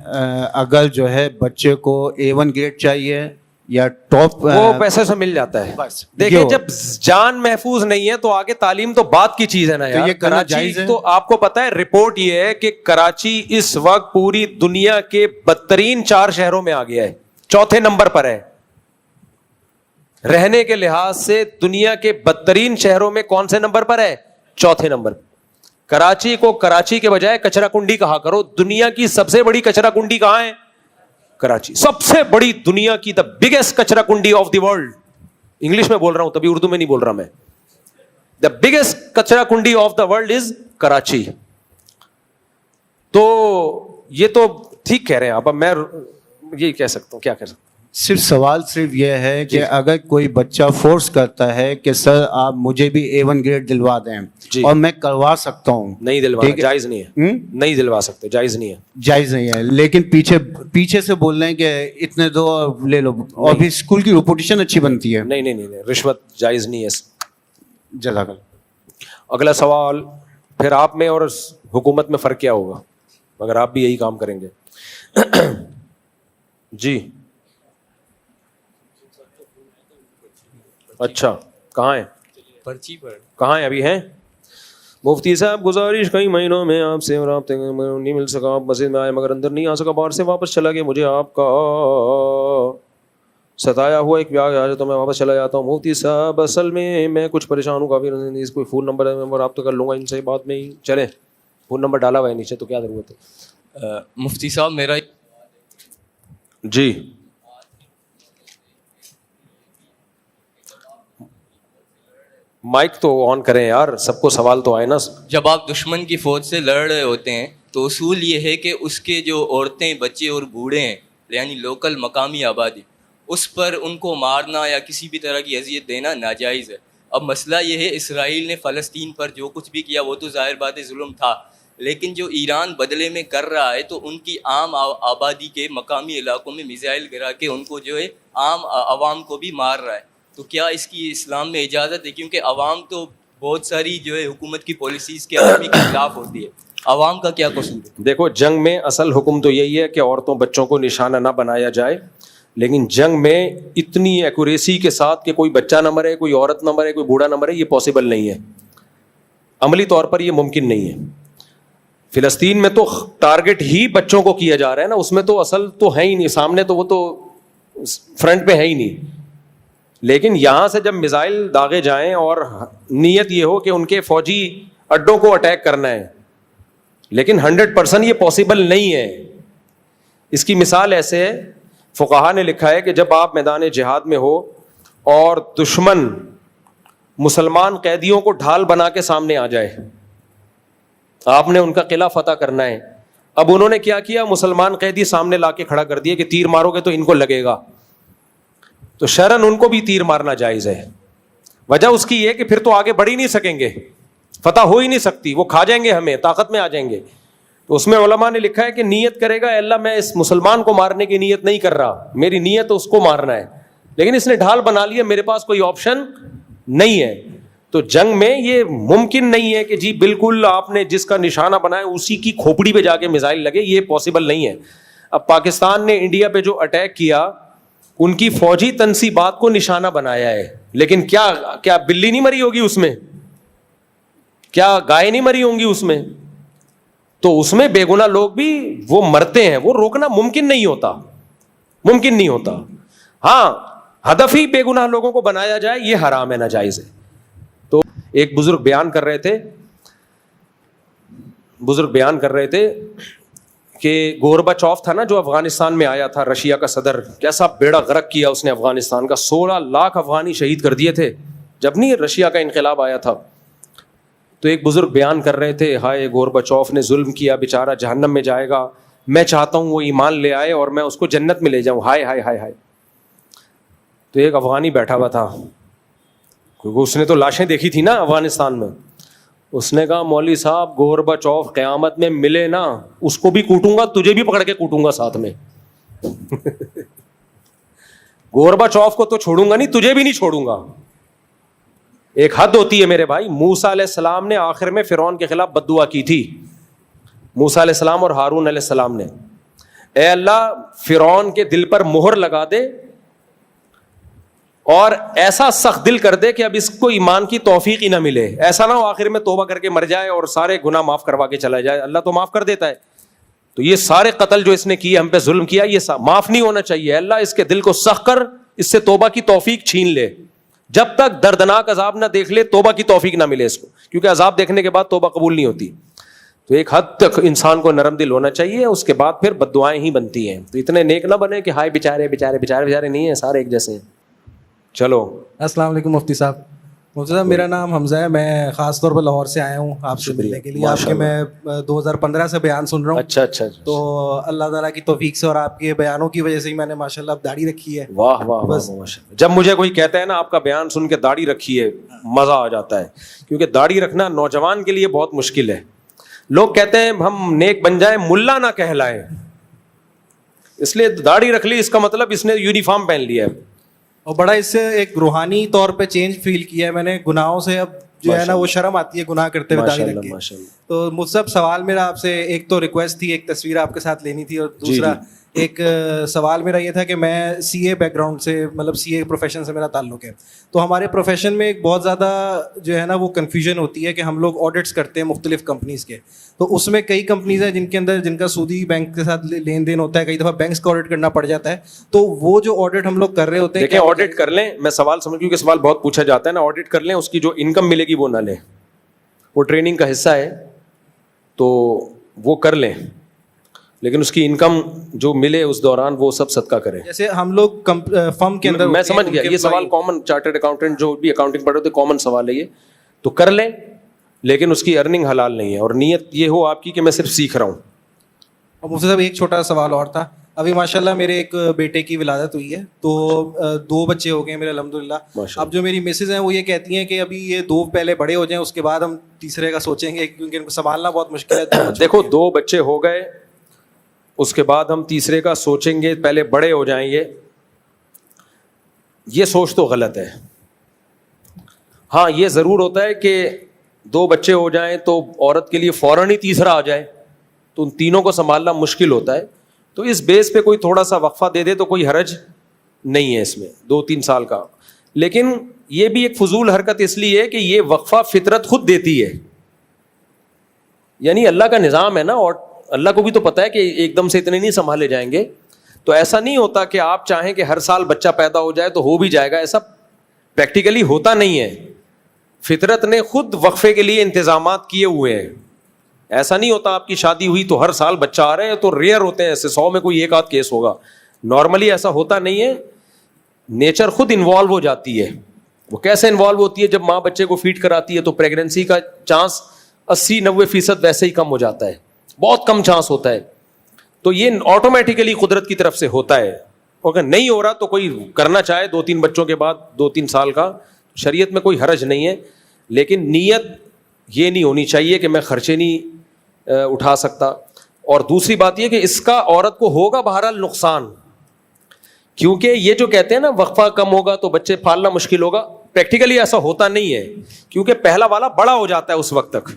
اگر جو ہے بچے کو A1 گریڈ چاہیے یا ٹاپ، وہ پیسے سے مل جاتا ہے. بس دیکھیں جب جان محفوظ نہیں ہے تو آگے تعلیم تو بات کی چیز ہے نا یار. یہ کرنا کراچی جائز ہے. تو آپ کو پتا ہے رپورٹ یہ ہے کہ کراچی اس وقت پوری دنیا کے بدترین 4 شہروں میں آ گیا ہے، 4تھے نمبر پر ہے. رہنے کے لحاظ سے دنیا کے بدترین شہروں میں کون سے نمبر پر ہے؟ 4تھے نمبر. کراچی کو کراچی کے بجائے کچرا کنڈی کہا کرو. دنیا کی سب سے بڑی کچرا کنڈی کہاں ہے؟ کراچی. سب سے بڑی دنیا کی دا بگیسٹ کچرا کنڈی آف دی ورلڈ. انگلش میں بول رہا ہوں تبھی اردو میں نہیں بول رہا میں. دا بگیسٹ کچرا کنڈی of the world is Karachi. تو یہ تو ٹھیک کہہ رہے ہیں آپ. اب میں یہی کہہ سکتا ہوں، کیا کہہ سکتا ہوں. صرف سوال صرف یہ ہے کہ اگر کوئی بچہ فورس کرتا ہے کہ سر آپ مجھے بھی A1 گریڈ دلوا دیں اور میں کروا سکتا ہوں، نہیں دلوانا جائز نہیں ہے. نہیں دلوا سکتے، جائز نہیں ہے. جائز نہیں ہے. لیکن پیچھے سے بول رہے ہیں کہ اتنے دو اور لے لو، اور بھی اسکول کی ریپوٹیشن اچھی بنتی ہے. نہیں نہیں نہیں، رشوت جائز نہیں ہے. جزاک اللہ. اگلا سوال، پھر آپ میں اور حکومت میں فرق کیا ہوگا اگر آپ بھی یہی کام کریں گے؟ جی اچھا، کہاں ہیں؟ پرچی پر کہاں ہیں؟ ابھی ہیں؟ مفتی صاحب گزارش، کئی مہینوں میں آپ سے رابطے نہیں مل سکا، آپ مسجد میں آئے مگر اندر نہیں آ سکا، باہر سے واپس چلا گیا. مجھے آپ کا ستایا ہوا ایک بیاہ آ تو میں واپس چلا جاتا ہوں. مفتی صاحب اصل میں کچھ پریشان ہوں کافی، کوئی فون نمبر ہے میں رابطہ کر لوں گا ان سے بعد میں ہی. چلیں، فون نمبر ڈالا ہوا ہے نیچے تو کیا ضرورت ہے. مفتی صاحب میرا جی مائک تو آن کریں یار، سب کو سوال تو آئے نا. جب آپ دشمن کی فوج سے لڑ رہے ہوتے ہیں تو اصول یہ ہے کہ اس کے جو عورتیں، بچے اور بوڑھے ہیں، یعنی لوکل مقامی آبادی، اس پر ان کو مارنا یا کسی بھی طرح کی اذیت دینا ناجائز ہے. اب مسئلہ یہ ہے اسرائیل نے فلسطین پر جو کچھ بھی کیا وہ تو ظاہر بات ہے ظلم تھا، لیکن جو ایران بدلے میں کر رہا ہے تو ان کی عام آبادی کے مقامی علاقوں میں میزائل گرا کے ان کو جو ہے عام عوام کو بھی مار رہا ہے. تو کیا اس کی اسلام میں اجازت ہے؟ کیونکہ عوام تو بہت ساری جو ہے حکومت کی پالیسیز کے آدمی کے خلاف ہوتی ہے، عوام کا کیا قصور ہے؟ دیکھو جنگ میں اصل حکم تو یہی ہے کہ عورتوں بچوں کو نشانہ نہ بنایا جائے، لیکن جنگ میں اتنی ایکوریسی کے ساتھ کہ کوئی بچہ نہ مرے، کوئی عورت نہ مرے، کوئی بوڑھا نہ مرے، یہ پاسبل نہیں ہے. عملی طور پر یہ ممکن نہیں ہے. فلسطین میں تو ٹارگٹ ہی بچوں کو کیا جا رہا ہے نا، اس میں تو اصل تو ہے ہی نہیں، سامنے تو وہ تو فرنٹ پہ ہے ہی نہیں. لیکن یہاں سے جب میزائل داغے جائیں اور نیت یہ ہو کہ ان کے فوجی اڈوں کو اٹیک کرنا ہے، لیکن 100% یہ پاسبل نہیں ہے. اس کی مثال ایسے ہے، فقہا نے لکھا ہے کہ جب آپ میدان جہاد میں ہو اور دشمن مسلمان قیدیوں کو ڈھال بنا کے سامنے آ جائے، آپ نے ان کا قلعہ فتح کرنا ہے. اب انہوں نے کیا کیا، مسلمان قیدی سامنے لا کے کھڑا کر دیا کہ تیر مارو گے تو ان کو لگے گا، تو شرعاً ان کو بھی تیر مارنا جائز ہے. وجہ اس کی یہ کہ پھر تو آگے بڑھ ہی نہیں سکیں گے، فتح ہو ہی نہیں سکتی، وہ کھا جائیں گے ہمیں، طاقت میں آ جائیں گے. تو اس میں علماء نے لکھا ہے کہ نیت کرے گا، اللہ میں اس مسلمان کو مارنے کی نیت نہیں کر رہا، میری نیت اس کو مارنا ہے، لیکن اس نے ڈھال بنا لیا، میرے پاس کوئی آپشن نہیں ہے. تو جنگ میں یہ ممکن نہیں ہے کہ جی بالکل آپ نے جس کا نشانہ بنایا اسی کی کھوپڑی پہ جا کے میزائل لگے، یہ پاسبل نہیں ہے. اب پاکستان نے انڈیا پہ جو اٹیک کیا، ان کی فوجی تنصیبات کو نشانہ بنایا ہے، لیکن کیا بلی نہیں مری ہوگی اس میں؟ کیا گائے نہیں مری ہوں گی اس میں؟ تو اس میں بے گناہ لوگ بھی وہ مرتے ہیں، وہ روکنا ممکن نہیں ہوتا. ممکن نہیں ہوتا. ہاں ہدف ہی بے گناہ لوگوں کو بنایا جائے یہ حرام ہے, ناجائز ہے. تو ایک بزرگ بیان کر رہے تھے کہ گورباچوف تھا نا جو افغانستان میں آیا تھا, رشیا کا صدر, کیسا بیڑا غرق کیا اس نے افغانستان کا, 16 لاکھ افغانی شہید کر دیے تھے جب نہیں رشیا کا انقلاب آیا تھا. تو ایک بزرگ بیان کر رہے تھے, ہائے گورباچوف نے ظلم کیا, بیچارہ جہنم میں جائے گا, میں چاہتا ہوں وہ ایمان لے آئے اور میں اس کو جنت میں لے جاؤں, ہائے ہائے ہائے ہائے. تو ایک افغانی بیٹھا ہوا تھا, کیونکہ اس نے تو لاشیں دیکھی تھی نا افغانستان میں, اس نے کہا مولوی صاحب گورباچوف قیامت میں ملے نا, اس کو بھی کوٹوں گا, تجھے بھی پکڑ کے کوٹوں گا ساتھ میں. گورباچوف کو تو چھوڑوں گا نہیں, تجھے بھی نہیں چھوڑوں گا. ایک حد ہوتی ہے میرے بھائی. موسیٰ علیہ السلام نے آخر میں فرعون کے خلاف بد دعا کی تھی, موسیٰ علیہ السلام اور ہارون علیہ السلام نے, اے اللہ فرعون کے دل پر مہر لگا دے اور ایسا سخت دل کر دے کہ اب اس کو ایمان کی توفیق ہی نہ ملے, ایسا نہ ہو آخر میں توبہ کر کے مر جائے اور سارے گناہ معاف کروا کے چلا جائے. اللہ تو معاف کر دیتا ہے. تو یہ سارے قتل جو اس نے کیے, ہم پہ ظلم کیا, یہ معاف نہیں ہونا چاہیے. اللہ اس کے دل کو سخت کر, اس سے توبہ کی توفیق چھین لے. جب تک دردناک عذاب نہ دیکھ لے توبہ کی توفیق نہ ملے اس کو, کیونکہ عذاب دیکھنے کے بعد توبہ قبول نہیں ہوتی. تو ایک حد تک انسان کو نرم دل ہونا چاہیے, اس کے بعد پھر بد دعائیں ہی بنتی ہیں. تو اتنے نیک نہ بنے کہ ہائے بیچارے بیچارے بیچارے بیچارے نہیں ہیں, سارے ایک جیسے ہیں. چلو السلام علیکم مفتی صاحب. مفتی صاحب میرا نام حمزہ ہے, میں خاص طور پر لاہور سے آیا ہوں آپ سے ملنے کے لیے. آپ کے میں 2015 سے بیان سن رہا ہوں. اچھا اچھا. تو اللہ تعالیٰ کی توفیق سے اور آپ کے بیانوں کی وجہ سے ہی میں نے ماشاءاللہ اب داڑھی رکھی ہے. واہ واہ واہ. جب مجھے کوئی کہتا ہے نا آپ کا بیان سن کے داڑھی رکھی ہے, مزہ آ جاتا ہے, کیونکہ داڑھی رکھنا نوجوان کے لیے بہت مشکل ہے. لوگ کہتے ہیں ہم نیک بن جائیں ملا نہ کہلائیں, اس لیے داڑھی رکھ لی, اس کا مطلب اس نے یونیفارم پہن لیا ہے. اور بڑا اس سے ایک روحانی طور پہ چینج فیل کیا ہے میں نے. گناہوں سے اب جو ہے نا وہ شرم آتی ہے گناہ کرتے ہوئے داڑھی رکھ کے. تو مجھ سوال میرا آپ سے, ایک تو ریکویسٹ تھی, ایک تصویر آپ کے ساتھ لینی تھی, اور دوسرا ایک سوال میرا یہ تھا کہ میں سی اے بیک گراؤنڈ سے, مطلب سی اے پروفیشن سے میرا تعلق ہے. تو ہمارے پروفیشن میں ایک بہت زیادہ جو ہے نا وہ کنفیوژن ہوتی ہے کہ ہم لوگ آڈٹس کرتے ہیں مختلف کمپنیز کے. تو اس میں کئی کمپنیز ہیں جن کا سودی بینک کے ساتھ لین دین ہوتا ہے, کئی دفعہ بینکس کا آڈٹ کرنا پڑ جاتا ہے. تو وہ جو آڈٹ ہم لوگ کر رہے ہوتے ہیں, دیکھیں آڈٹ کر لیں, میں سوال سمجھ, کیونکہ سوال بہت پوچھا جاتا ہے نا, آڈٹ کر لیں, اس کی جو انکم ملے گی وہ نہ لیں, وہ ٹریننگ کا حصہ ہے تو وہ کر لیں, لیکن اس کی انکم جو ملے اس دوران وہ سب صدقہ کریں. جیسے ہم لوگ فرم کے اندر, میں سمجھ گیا, یہ سوال کامن, چارٹرڈ اکاؤنٹنٹ جو بھی اکاؤنٹنگ پڑھے ہوتے کامن سوال ہے یہ, تو کر لیں, لیکن اس کی ارننگ حلال نہیں ہے, اور نیت یہ ہو آپ کی کہ میں صرف سیکھ رہا ہوں. اور مجھ سے صاحب ایک چھوٹا سوال اور تھا. ابھی ماشاءاللہ میرے ایک بیٹے کی ولادت ہوئی ہے, تو 2 بچے ہو گئے میرے الحمدللہ. اب جو میری مسز ہیں وہ یہ کہتی ہیں کہ ابھی یہ 2 پہلے بڑے ہو جائیں, اس کے بعد ہم تیسرے کا سوچیں گے, کیونکہ ان کو سنبھالنا بہت مشکل ہے. دیکھو 2 بچے ہو گئے, اس کے بعد ہم تیسرے کا سوچیں گے, پہلے بڑے ہو جائیں گے, یہ سوچ تو غلط ہے. ہاں یہ ضرور ہوتا ہے کہ 2 بچے ہو جائیں تو عورت کے لیے فوراً ہی تیسرا آ جائے, تو ان تینوں کو سنبھالنا مشکل ہوتا ہے. تو اس بیس پہ کوئی تھوڑا سا وقفہ دے دے تو کوئی حرج نہیں ہے اس میں, 2-3 سال کا. لیکن یہ بھی ایک فضول حرکت اس لیے ہے کہ یہ وقفہ فطرت خود دیتی ہے, یعنی اللہ کا نظام ہے نا, اور اللہ کو بھی تو پتا ہے کہ ایک دم سے اتنے نہیں سنبھالے جائیں گے. تو ایسا نہیں ہوتا کہ آپ چاہیں کہ ہر سال بچہ پیدا ہو جائے تو ہو بھی جائے گا, ایسا پریکٹیکلی ہوتا نہیں ہے. فطرت نے خود وقفے کے لیے انتظامات کیے ہوئے ہیں. ایسا نہیں ہوتا آپ کی شادی ہوئی تو ہر سال بچہ آ رہے ہیں, تو ریئر ہوتے ہیں ایسے, 100 میں کوئی 1 آدھ کیس ہوگا. نارملی ایسا ہوتا نہیں ہے, نیچر خود انوالو ہو جاتی ہے. وہ کیسے انوالو ہوتی ہے؟ جب ماں بچے کو فیڈ کراتی ہے تو پریگننسی کا چانس 80-90% ویسے ہی کم ہو جاتا ہے, بہت کم چانس ہوتا ہے. تو یہ آٹومیٹیکلی قدرت کی طرف سے ہوتا ہے. اگر نہیں ہو رہا تو کوئی کرنا چاہے 2-3 بچوں کے بعد 2-3 سال کا, شریعت میں کوئی حرج نہیں ہے. لیکن نیت یہ نہیں ہونی چاہیے کہ میں خرچے نہیں اٹھا سکتا. اور دوسری بات یہ کہ اس کا عورت کو ہوگا بہرحال نقصان, کیونکہ یہ جو کہتے ہیں نا وقفہ کم ہوگا تو بچے پالنا مشکل ہوگا, پریکٹیکلی ایسا ہوتا نہیں ہے, کیونکہ پہلا والا بڑا ہو جاتا ہے اس وقت تک.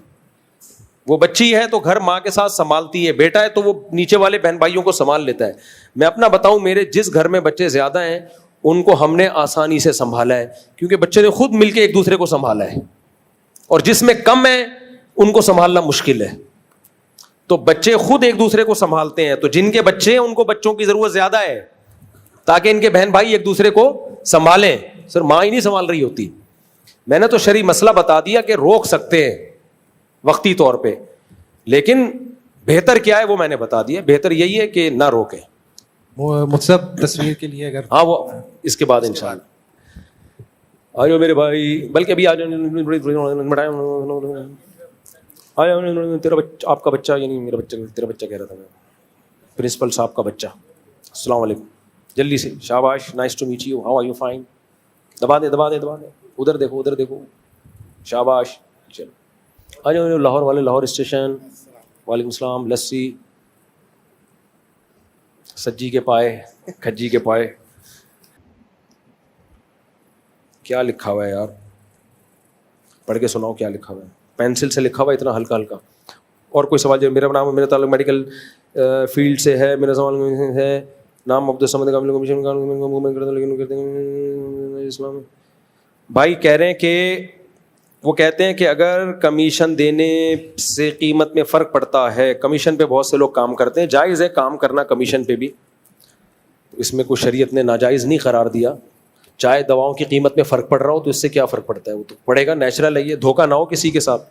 وہ بچی ہے تو گھر ماں کے ساتھ سنبھالتی ہے, بیٹا ہے تو وہ نیچے والے بہن بھائیوں کو سنبھال لیتا ہے. میں اپنا بتاؤں, میرے جس گھر میں بچے زیادہ ہیں ان کو ہم نے آسانی سے سنبھالا ہے, کیونکہ بچے نے خود مل کے ایک دوسرے کو سنبھالا ہے. اور جس میں کم ہے ان کو سنبھالنا مشکل ہے. تو بچے خود ایک دوسرے کو سنبھالتے ہیں, تو جن کے بچے ہیں ان کو بچوں کی ضرورت زیادہ ہے. تاکہ ان کے بہن بھائی ایک دوسرے کو سنبھالیں. سر ماں ہی نہیں سنبھال رہی ہوتی. میں نے تو شرعی مسئلہ بتا دیا کہ روک سکتے ہیں وقتی طور پہ, لیکن بہتر کیا ہے وہ میں نے بتا دیا. بہتر یہی ہے کہ نہ روکیں. مجھ تصویر کے لیے اگر ہاں وہ اس کے بعد انشاءاللہ. آ جاؤ میرے بھائی, بلکہ ابھی آ جاؤ. تیرا بچہ, آپ کا بچہ, یعنی میرا بچہ, تیرا بچہ کہہ رہا تھا میں, پرنسپل صاحب کا بچہ. السلام علیکم, جلدی سے, شاباش, nice to meet you, how are you, fine. دبا دے دبا دے دبا دے, ادھر دیکھو ادھر دیکھو, شاباش. چلو آ جاؤ لاہور والے, لاہور اسٹیشن. وعلیکم السلام. لسی, سجی کے پائے, کھجی کے پائے. کیا لکھا ہوا ہے یار, پڑھ کے سناؤ کیا لکھا ہوا ہے. پینسل سے لکھا ہوا ہے اتنا ہلکا ہلکا. اور کوئی سوال؟ جو میرا نام, میرا تعلق میڈیکل فیلڈ سے ہے. میرا سوال ہے نام عبدالصمد اسلام. بھائی کہہ رہے ہیں کہ وہ کہتے ہیں کہ اگر کمیشن دینے سے قیمت میں فرق پڑتا ہے, کمیشن پہ بہت سے لوگ کام کرتے ہیں, جائز ہے کام کرنا کمیشن پہ بھی, اس میں کوئی شریعت نے ناجائز نہیں قرار دیا. چاہے دواؤں کی قیمت میں فرق پڑ رہا ہو تو اس سے کیا فرق پڑتا ہے, وہ تو پڑے گا, نیچرل ہے یہ. دھوکہ نہ ہو کسی کے ساتھ.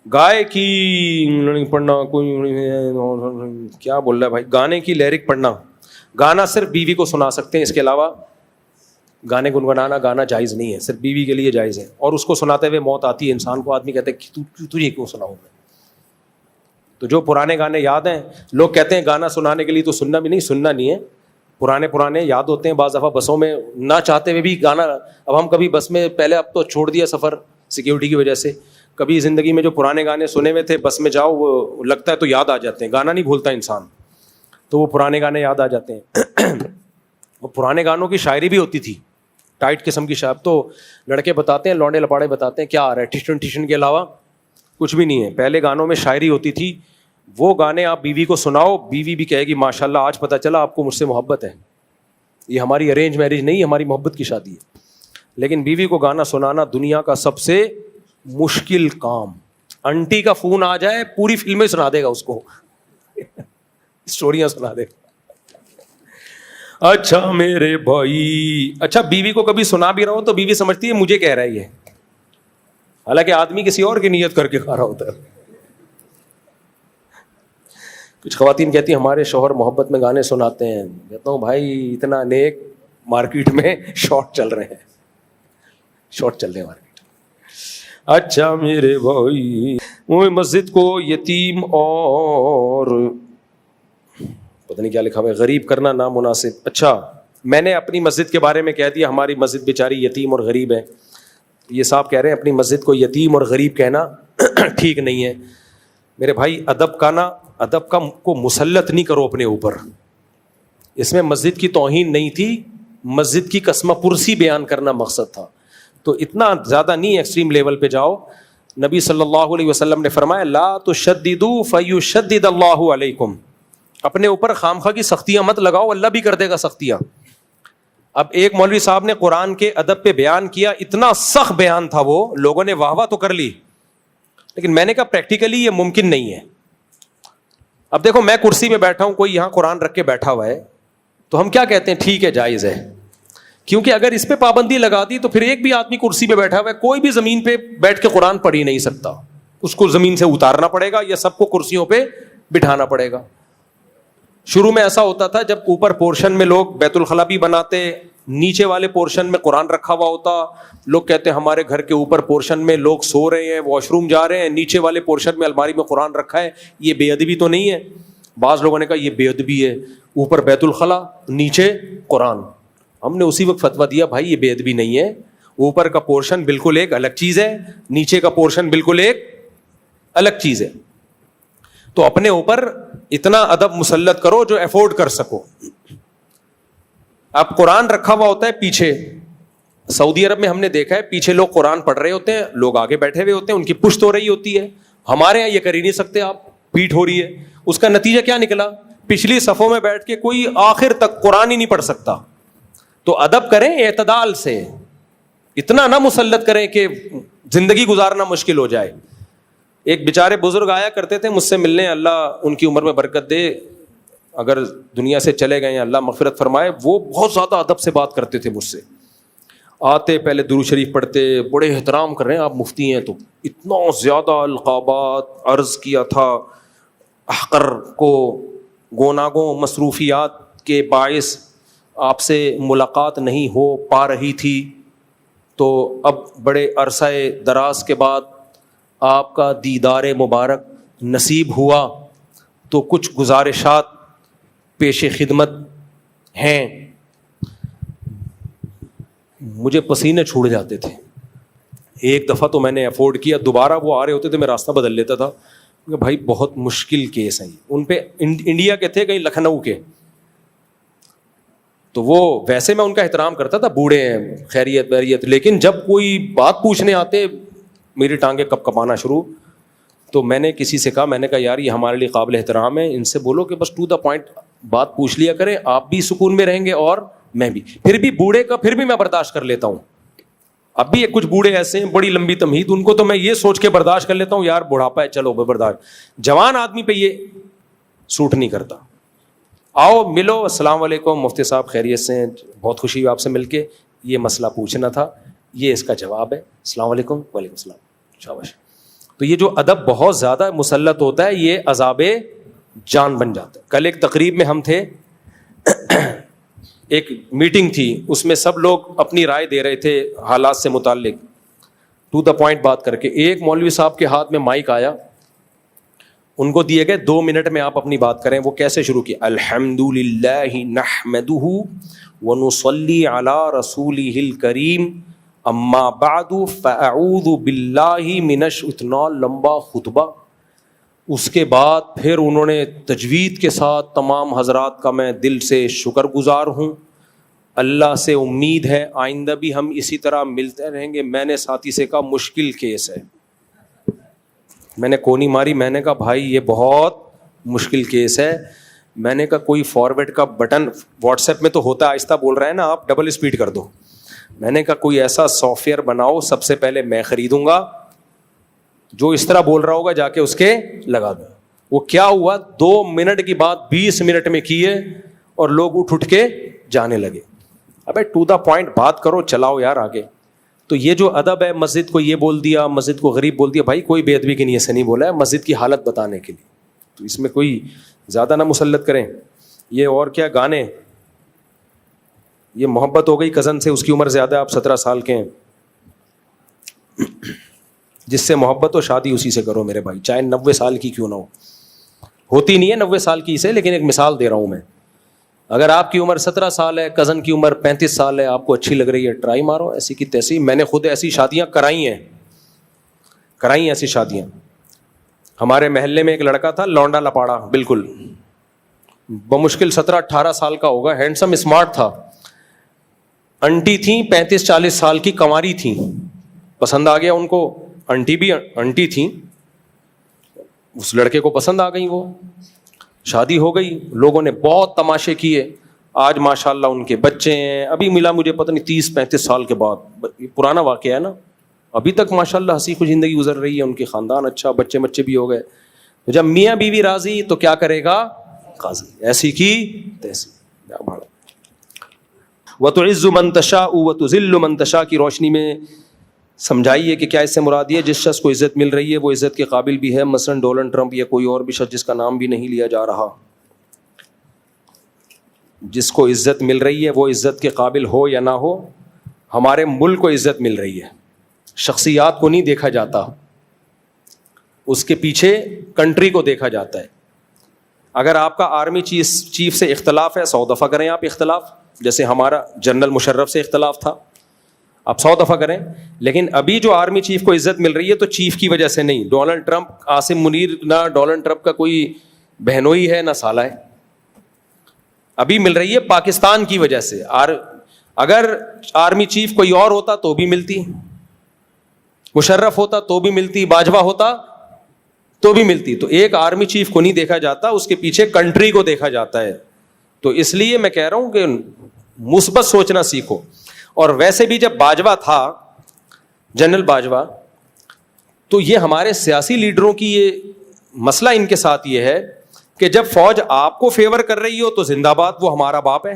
گائے کی پڑھنا, کوئی کیا بول رہا ہے بھائی, گانے کی لیرک پڑھنا, گانا صرف بیوی کو سنا سکتے ہیں, اس کے علاوہ گانے گنگنانا گانا جائز نہیں ہے, صرف بیوی کے لیے جائز ہے. اور اس کو سناتے ہوئے موت آتی ہے انسان کو, آدمی کہتے ہے تجھے کیوں سناؤں میں. تو جو پرانے گانے یاد ہیں, لوگ کہتے ہیں گانا سنانے کے لیے تو سننا بھی نہیں, سننا نہیں ہے, پرانے یاد ہوتے ہیں. بعض دفعہ بسوں میں نہ چاہتے ہوئے بھی گانا, اب ہم کبھی بس میں, پہلے اب تو چھوڑ دیا سفر سیکیورٹی کی وجہ سے, کبھی زندگی میں جو پرانے گانے سنے ہوئے تھے بس میں جاؤ, وہ لگتا ہے تو یاد آ جاتے ہیں. گانا نہیں بھولتا انسان, تو وہ پرانے گانے یاد آ جاتے ہیں. وہ پرانے گانوں کی شاعری بھی ہوتی تھی, ٹائٹ قسم کی شاعر. تو لڑکے بتاتے ہیں, لونڈے لپاڑے بتاتے ہیں کیا آ رہا ہے, ٹھشن کے علاوہ کچھ بھی نہیں ہے. پہلے گانوں میں شاعری ہوتی تھی, وہ گانے آپ بیوی کو سناؤ, بیوی بھی کہے گی ماشاء اللہ آج پتہ چلا آپ کو مجھ سے محبت ہے. یہ ہماری ارینج میرج نہیں, ہماری محبت کی شادی ہے. لیکن بیوی کو گانا سنانا دنیا کا سب سے مشکل کام. انٹی کا فون آ جائے پوری فلمیں سنا دے گا اس کو, اسٹوریاں سنا دے گا. اچھا میرے بھائی, اچھا بیوی کو کبھی سنا بھی رہا ہو تو بیوی سمجھتی ہے مجھے کہہ رہا ہے یہ, حالانکہ آدمی کسی اور کی نیت کر کے کھا رہا ہوتا ہے. کچھ خواتین کہتی ہیں ہمارے شوہر محبت میں گانے سناتے ہیں. کہتا ہوں بھائی اتنا نیک, مارکیٹ میں شارٹ چل رہے ہیں, شارٹ چل رہے ہیں مارکیٹ. اچھا میرے بھائی, وہ مسجد کو یتیم اور پتہ نہیں کیا لکھا ہوا ہے, غریب کرنا نامناسب. اچھا میں نے اپنی مسجد کے بارے میں کہہ دیا ہماری مسجد بیچاری یتیم اور غریب ہے. یہ صاحب کہہ رہے ہیں اپنی مسجد کو یتیم اور غریب کہنا ٹھیک نہیں ہے. میرے بھائی ادب کا کو مسلط نہیں کرو اپنے اوپر. اس میں مسجد کی توہین نہیں تھی, مسجد کی قسمہ پرسی بیان کرنا مقصد تھا. تو اتنا زیادہ نہیں ایکسٹریم لیول پہ جاؤ. نبی صلی اللہ علیہ وسلم نے فرمایا لا تشددوا فیشدد اللہ علیکم, اپنے اوپر خامخواہ کی سختیاں مت لگاؤ, اللہ بھی کر دے گا سختیاں. اب ایک مولوی صاحب نے قرآن کے ادب پہ بیان کیا, اتنا سخت بیان تھا وہ, لوگوں نے واہ واہ تو کر لی, لیکن میں نے کہا پریکٹیکلی یہ ممکن نہیں ہے. اب دیکھو میں کرسی میں بیٹھا ہوں, کوئی یہاں قرآن رکھ کے بیٹھا ہوا ہے, تو ہم کیا کہتے ہیں ٹھیک ہے جائز ہے, کیونکہ اگر اس پہ پابندی لگا دی تو پھر ایک بھی آدمی کرسی پہ بیٹھا ہوا ہے, کوئی بھی زمین پہ بیٹھ کے قرآن پڑھ ہی نہیں سکتا, اس کو زمین سے اتارنا پڑے گا یا سب کو کرسیوں پہ بٹھانا پڑے گا. شروع میں ایسا ہوتا تھا جب اوپر پورشن میں لوگ بیت الخلا بھی بناتے, نیچے والے پورشن میں قرآن رکھا ہوا ہوتا, لوگ کہتے ہیں ہمارے گھر کے اوپر پورشن میں لوگ سو رہے ہیں, واش روم جا رہے ہیں, نیچے والے پورشن میں الماری میں قرآن رکھا ہے, یہ بے ادبی تو نہیں ہے؟ بعض لوگوں نے کہا یہ بے ادبی ہے, اوپر بیت الخلا نیچے قرآن. ہم نے اسی وقت فتویٰ دیا بھائی یہ بے ادبی نہیں ہے, اوپر کا پورشن بالکل ایک الگ چیز ہے, نیچے کا پورشن بالکل ایک الگ چیز ہے. تو اپنے اوپر اتنا ادب مسلط کرو جو افورڈ کر سکو. اب قرآن رکھا ہوا ہوتا ہے پیچھے, سعودی عرب میں ہم نے دیکھا ہے پیچھے لوگ قرآن پڑھ رہے ہوتے ہیں, لوگ آگے بیٹھے ہوئے ہوتے ہیں, ان کی پشت ہو رہی ہوتی ہے. ہمارے یہاں یہ کر ہی نہیں سکتے آپ, پیٹھ ہو رہی ہے. اس کا نتیجہ کیا نکلا, پچھلی صفوں میں بیٹھ کے کوئی آخر تک قرآن ہی نہیں پڑھ سکتا. تو ادب کریں اعتدال سے, اتنا نہ مسلط کریں کہ زندگی گزارنا مشکل ہو جائے. ایک بیچارے بزرگ آیا کرتے تھے مجھ سے ملنے, اللہ ان کی عمر میں برکت دے, اگر دنیا سے چلے گئے ہیں اللہ مغفرت فرمائے, وہ بہت زیادہ ادب سے بات کرتے تھے مجھ سے. آتے پہلے درود شریف پڑھتے, بڑے احترام کر رہے ہیں, آپ مفتی ہیں تو اتنا زیادہ القابات عرض کیا تھا. احقر کو گوناگوں مصروفیات کے باعث آپ سے ملاقات نہیں ہو پا رہی تھی, تو اب بڑے عرصہ دراز کے بعد آپ کا دیدار مبارک نصیب ہوا, تو کچھ گزارشات پیش خدمت ہیں. مجھے پسینے چھوٹ جاتے تھے. ایک دفعہ تو میں نے افورڈ کیا, دوبارہ وہ آ رہے ہوتے تھے میں راستہ بدل لیتا تھا کہ بھائی بہت مشکل کیس ہیں. ان پہ انڈیا کے تھے, کہیں لکھنؤ کے, تو وہ ویسے میں ان کا احترام کرتا تھا, بوڑھے ہیں خیریت ویریت, لیکن جب کوئی بات پوچھنے آتے میری ٹانگیں کپ کپانا شروع. تو میں نے کسی سے کہا, میں نے کہا یار یہ ہمارے لیے قابل احترام ہے, ان سے بولو کہ بس ٹو دا پوائنٹ بات پوچھ لیا کریں, آپ بھی سکون میں رہیں گے اور میں بھی. پھر بھی بوڑھے کا پھر بھی میں برداشت کر لیتا ہوں. اب بھی کچھ بوڑھے ایسے ہیں بڑی لمبی تمہید, ان کو تو میں یہ سوچ کے برداشت کر لیتا ہوں یار بڑھاپا ہے چلو برداشت. جوان آدمی پہ یہ سوٹ نہیں کرتا. آؤ ملو, السلام علیکم مفتی صاحب خیریت سے ہیں, بہت خوشی ہوئی آپ سے مل کے, یہ مسئلہ پوچھنا تھا, یہ اس کا جواب ہے, السلام علیکم. وعلیکم السلام. شاباش. تو یہ جو ادب بہت زیادہ مسلط ہوتا ہے, یہ عذاب جان بن جاتا ہے. کل ایک تقریب میں ہم تھے, ایک میٹنگ تھی, اس میں سب لوگ اپنی رائے دے رہے تھے حالات سے متعلق, ٹو دا پوائنٹ بات کر کے. ایک مولوی صاحب کے ہاتھ میں مائک آیا, ان کو دیے گئے 2 منٹ میں آپ اپنی بات کریں. وہ کیسے شروع کی, الحمدللہ نحمدہ ونصلی علی رسولہ الکریم اما بعد فاعوذ باللہ من اتنا لمبا خطبہ. اس کے بعد پھر انہوں نے تجوید کے ساتھ, تمام حضرات کا میں دل سے شکر گزار ہوں, اللہ سے امید ہے آئندہ بھی ہم اسی طرح ملتے رہیں گے. میں نے ساتھی سے کہا مشکل کیس ہے, میں نے کونی ماری, میں نے کہا بھائی یہ بہت مشکل کیس ہے. میں نے کہا کوئی فارورڈ کا بٹن واٹس ایپ میں تو ہوتا ہے, آہستہ بول رہے ہیں نا آپ, ڈبل اسپیڈ کر دو. میں نے کہا کوئی ایسا سافٹ ویئر بناؤ, سب سے پہلے میں خریدوں گا, جو اس طرح بول رہا ہوگا جا کے اس کے لگا دو. وہ کیا ہوا, 2 منٹ کی بات 20 منٹ میں کیے اور لوگ اٹھ کے جانے لگے. ابے ٹو دا پوائنٹ بات کرو, چلاؤ یار آگے. تو یہ جو ادب ہے, مسجد کو یہ بول دیا, مسجد کو غریب بول دیا, بھائی کوئی بے ادبی کی نیت سے نہیں بولا ہے, مسجد کی حالت بتانے کے لیے. تو اس میں کوئی زیادہ نہ مسلط کریں. یہ اور کیا گانے, یہ محبت ہو گئی کزن سے, اس کی عمر زیادہ, آپ 17 سال کے ہیں, جس سے محبت ہو شادی اسی سے کرو میرے بھائی, چاہے 90 سال کی کیوں نہ ہو. ہوتی نہیں ہے 90 سال کی سے, لیکن ایک مثال دے رہا ہوں میں. اگر آپ کی عمر 17 سال ہے, کزن کی عمر 35 سال ہے, آپ کو اچھی لگ رہی ہے, ٹرائی مارو ایسی کی تیسی. میں نے خود ایسی شادیاں کرائی ہیں ایسی شادیاں. ہمارے محلے میں ایک لڑکا تھا, لونڈا لپاڑا بالکل, بمشکل 17-18 سال کا ہوگا, ہینڈسم اسمارٹ تھا. انٹی تھیں 35-40 سال کی, کنواری تھیں, پسند آ گیا ان کو. انٹی بھی انٹی تھیں, اس لڑکے کو پسند آ گئی, وہ شادی ہو گئی. لوگوں نے بہت تماشے کیے. آج ماشاءاللہ ان کے بچے ہیں, ابھی ملا مجھے پتہ نہیں 30-35 سال کے بعد, پرانا واقعہ ہے نا, ابھی تک ماشاءاللہ ہنسی خوش زندگی گزر رہی ہے, ان کے خاندان اچھا, بچے بھی ہو گئے. جب میاں بیوی راضی تو کیا کرے گا قاضی, ایسی کی تیسی. وَتُعِزُّ مَن تَشَاءُ وَتُذِلُّ مَن تَشَاء کی روشنی میں سمجھائیے کہ کیا اس سے مراد یہ جس شخص کو عزت مل رہی ہے وہ عزت کے قابل بھی ہے, مثلا ڈونلڈ ٹرمپ یا کوئی اور بھی شخص جس کا نام بھی نہیں لیا جا رہا, جس کو عزت مل رہی ہے وہ عزت کے قابل ہو یا نہ ہو. ہمارے ملک کو عزت مل رہی ہے, شخصیات کو نہیں دیکھا جاتا, اس کے پیچھے کنٹری کو دیکھا جاتا ہے. اگر آپ کا آرمی چیف سے اختلاف ہے 100 دفعہ کریں آپ اختلاف, جیسے ہمارا جنرل مشرف سے اختلاف تھا, آپ 100 دفعہ کریں. لیکن ابھی جو آرمی چیف کو عزت مل رہی ہے تو چیف کی وجہ سے نہیں. ڈونلڈ ٹرمپ, عاصم منیر نہ ڈونلڈ ٹرمپ کا کوئی بہنوئی ہے نہ سالہ ہے, ابھی مل رہی ہے پاکستان کی وجہ سے. اگر آرمی چیف کوئی اور ہوتا تو بھی ملتی, مشرف ہوتا تو بھی ملتی, باجوہ ہوتا تو بھی ملتی. تو ایک آرمی چیف کو نہیں دیکھا جاتا, اس کے پیچھے کنٹری کو دیکھا جاتا ہے. تو اس لیے میں کہہ رہا ہوں کہ مثبت سوچنا سیکھو. اور ویسے بھی جب باجوہ تھا, جنرل باجوہ, تو یہ ہمارے سیاسی لیڈروں کی یہ مسئلہ ان کے ساتھ یہ ہے کہ جب فوج آپ کو فیور کر رہی ہو تو زندہ باد، وہ ہمارا باپ ہے.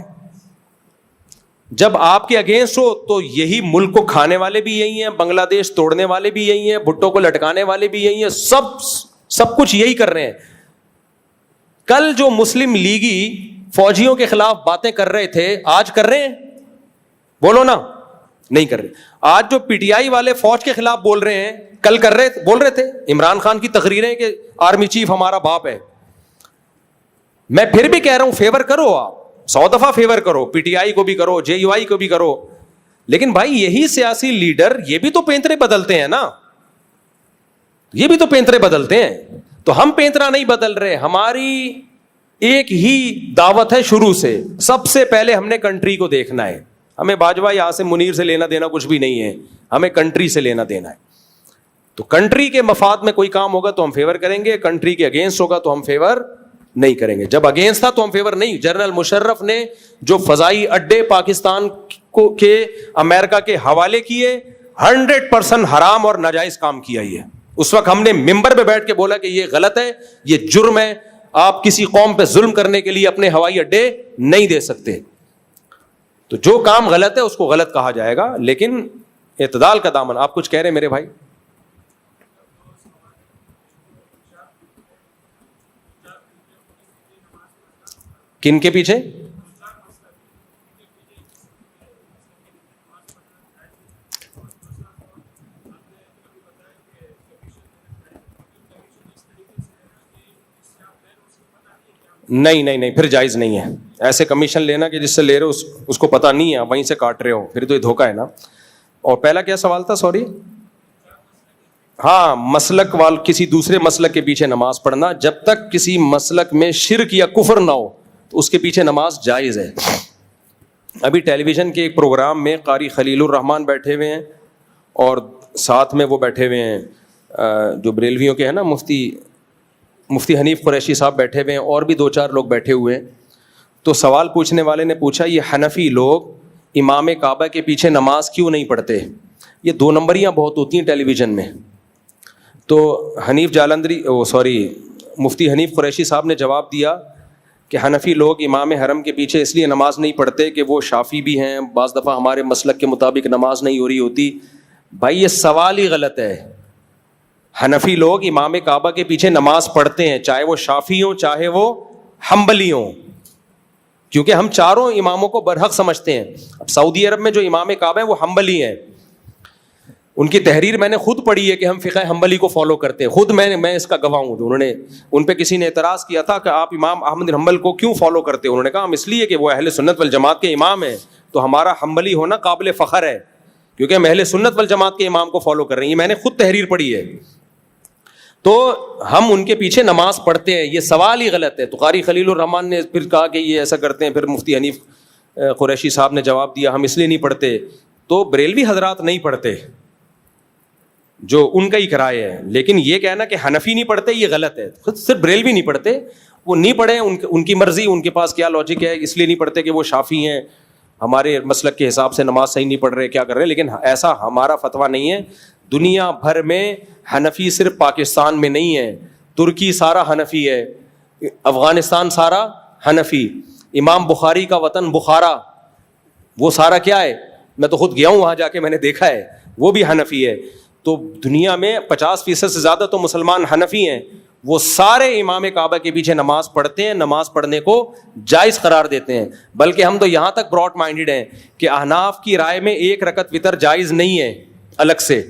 جب آپ کے اگینسٹ ہو تو یہی ملک کو کھانے والے بھی یہی ہیں، بنگلہ دیش توڑنے والے بھی یہی ہیں، بھٹو کو لٹکانے والے بھی یہی ہیں، سب کچھ یہی کر رہے ہیں. کل جو مسلم لیگی فوجیوں کے خلاف باتیں کر رہے تھے آج کر رہے ہیں؟ بولو نا. نہیں کر رہے. آج جو پی ٹی آئی والے فوج کے خلاف بول رہے ہیں کل بول رہے تھے. عمران خان کی تقریریں کہ آرمی چیف ہمارا باپ ہے. میں پھر بھی کہہ رہا ہوں فیور کرو، آپ 100 دفعہ فیور کرو، پی ٹی آئی کو بھی کرو، جے یو آئی کو بھی کرو، لیکن بھائی یہی سیاسی لیڈر یہ بھی تو پینترے بدلتے ہیں نا، یہ بھی تو پینترے بدلتے ہیں. تو ہم پینترا نہیں بدل رہے. ہماری ایک ہی دعوت ہے شروع سے، سب سے پہلے ہم نے کنٹری کو دیکھنا ہے. ہمیں باجوہ یہاں سے منیر سے لینا دینا کچھ بھی نہیں ہے، ہمیں کنٹری سے لینا دینا ہے. تو کنٹری کے مفاد میں کوئی کام ہوگا تو ہم فیور کریں گے، کنٹری کے اگینسٹ ہوگا تو ہم فیور نہیں کریں گے. جب اگینسٹ تھا تو ہم فیور نہیں. جنرل مشرف نے جو فضائی اڈے پاکستان کو کے امریکہ کے حوالے کیے 100% حرام اور ناجائز کام کیا. یہ اس وقت ہم نے ممبر پہ بیٹھ کے بولا کہ یہ غلط ہے، یہ جرم ہے، آپ کسی قوم پہ ظلم کرنے کے لیے اپنے ہوائی اڈے نہیں دے سکتے. تو جو کام غلط ہے اس کو غلط کہا جائے گا، لیکن اعتدال کا دامن. آپ کچھ کہہ رہے ہیں میرے بھائی؟ کن کے پیچھے؟ نہیں پھر جائز نہیں ہے ایسے کمیشن لینا کہ جس سے لے رہے ہو اس کو پتا نہیں ہے، وہیں سے کاٹ رہے ہو، پھر تو یہ دھوکا ہے نا. اور پہلا کیا سوال تھا؟ سوری. ہاں، مسلک کسی دوسرے مسلک کے پیچھے نماز پڑھنا، جب تک کسی مسلک میں شرک یا کفر نہ ہو تو اس کے پیچھے نماز جائز ہے. ابھی ٹیلی ویژن کے ایک پروگرام میں قاری خلیل الرحمان بیٹھے ہوئے ہیں اور ساتھ میں وہ بیٹھے ہوئے ہیں جو بریلویوں کے ہیں نا، مفتی حنیف قریشی صاحب بیٹھے ہوئے ہیں، اور بھی 2-4 لوگ بیٹھے ہوئے ہیں. تو سوال پوچھنے والے نے پوچھا یہ حنفی لوگ امام کعبہ کے پیچھے نماز کیوں نہیں پڑھتے؟ یہ 2 نمبریاں بہت ہوتی ہیں ٹیلی ویژن میں. تو مفتی حنیف قریشی صاحب نے جواب دیا کہ حنفی لوگ امام حرم کے پیچھے اس لیے نماز نہیں پڑھتے کہ وہ شافی بھی ہیں، بعض دفعہ ہمارے مسلک کے مطابق نماز نہیں ہو رہی ہوتی. بھائی یہ سوال ہی غلط ہے. حنفی لوگ امام کعبہ کے پیچھے نماز پڑھتے ہیں، چاہے وہ شافی ہوں چاہے وہ حنبلی ہوں، کیونکہ ہم چاروں اماموں کو برحق سمجھتے ہیں. اب سعودی عرب میں جو امام کعبہ ہیں وہ حنبلی ہیں. ان کی تحریر میں نے خود پڑھی ہے کہ ہم فقہ حنبلی کو فالو کرتے ہیں. خود میں اس کا گواہ ہوں. انہوں نے ان پہ کسی نے اعتراض کیا تھا کہ آپ امام احمد بن حنبل کو کیوں فالو کرتے ہیں؟ انہوں نے کہا ہم اس لیے کہ وہ اہل سنت والجماعت کے امام ہیں، تو ہمارا حنبلی ہونا قابل فخر ہے کیونکہ ہم اہل سنت والجماعت کے امام کو فالو کر رہے ہیں. میں نے خود تحریر پڑھی ہے. تو ہم ان کے پیچھے نماز پڑھتے ہیں، یہ سوال ہی غلط ہے. تو قاری خلیل الرحمان نے پھر کہا کہ یہ ایسا کرتے ہیں. پھر مفتی حنیف قریشی صاحب نے جواب دیا ہم اس لیے نہیں پڑھتے. تو بریلوی حضرات نہیں پڑھتے، جو ان کا ہی کرائے ہے، لیکن یہ کہنا کہ حنفی نہیں پڑھتے یہ غلط ہے. صرف بریلوی نہیں پڑھتے، وہ نہیں پڑھے، ان کی مرضی، ان کے پاس کیا لاجک ہے، اس لیے نہیں پڑھتے کہ وہ شافی ہیں، ہمارے مسلک کے حساب سے نماز صحیح نہیں پڑھ رہے، کیا کر رہے. لیکن ایسا ہمارا فتویٰ نہیں ہے. دنیا بھر میں حنفی صرف پاکستان میں نہیں ہے، ترکی سارا حنفی ہے، افغانستان سارا حنفی. امام بخاری کا وطن بخارا، وہ سارا کیا ہے؟ میں تو خود گیا ہوں وہاں جا کے، میں نے دیکھا ہے، وہ بھی حنفی ہے. تو دنیا میں 50% سے زیادہ تو مسلمان حنفی ہیں. وہ سارے امام کعبہ کے پیچھے نماز پڑھتے ہیں، نماز پڑھنے کو جائز قرار دیتے ہیں. بلکہ ہم تو یہاں تک براڈ مائنڈیڈ ہیں کہ احناف کی رائے میں 1 رکعت وتر جائز نہیں ہے الگ سے.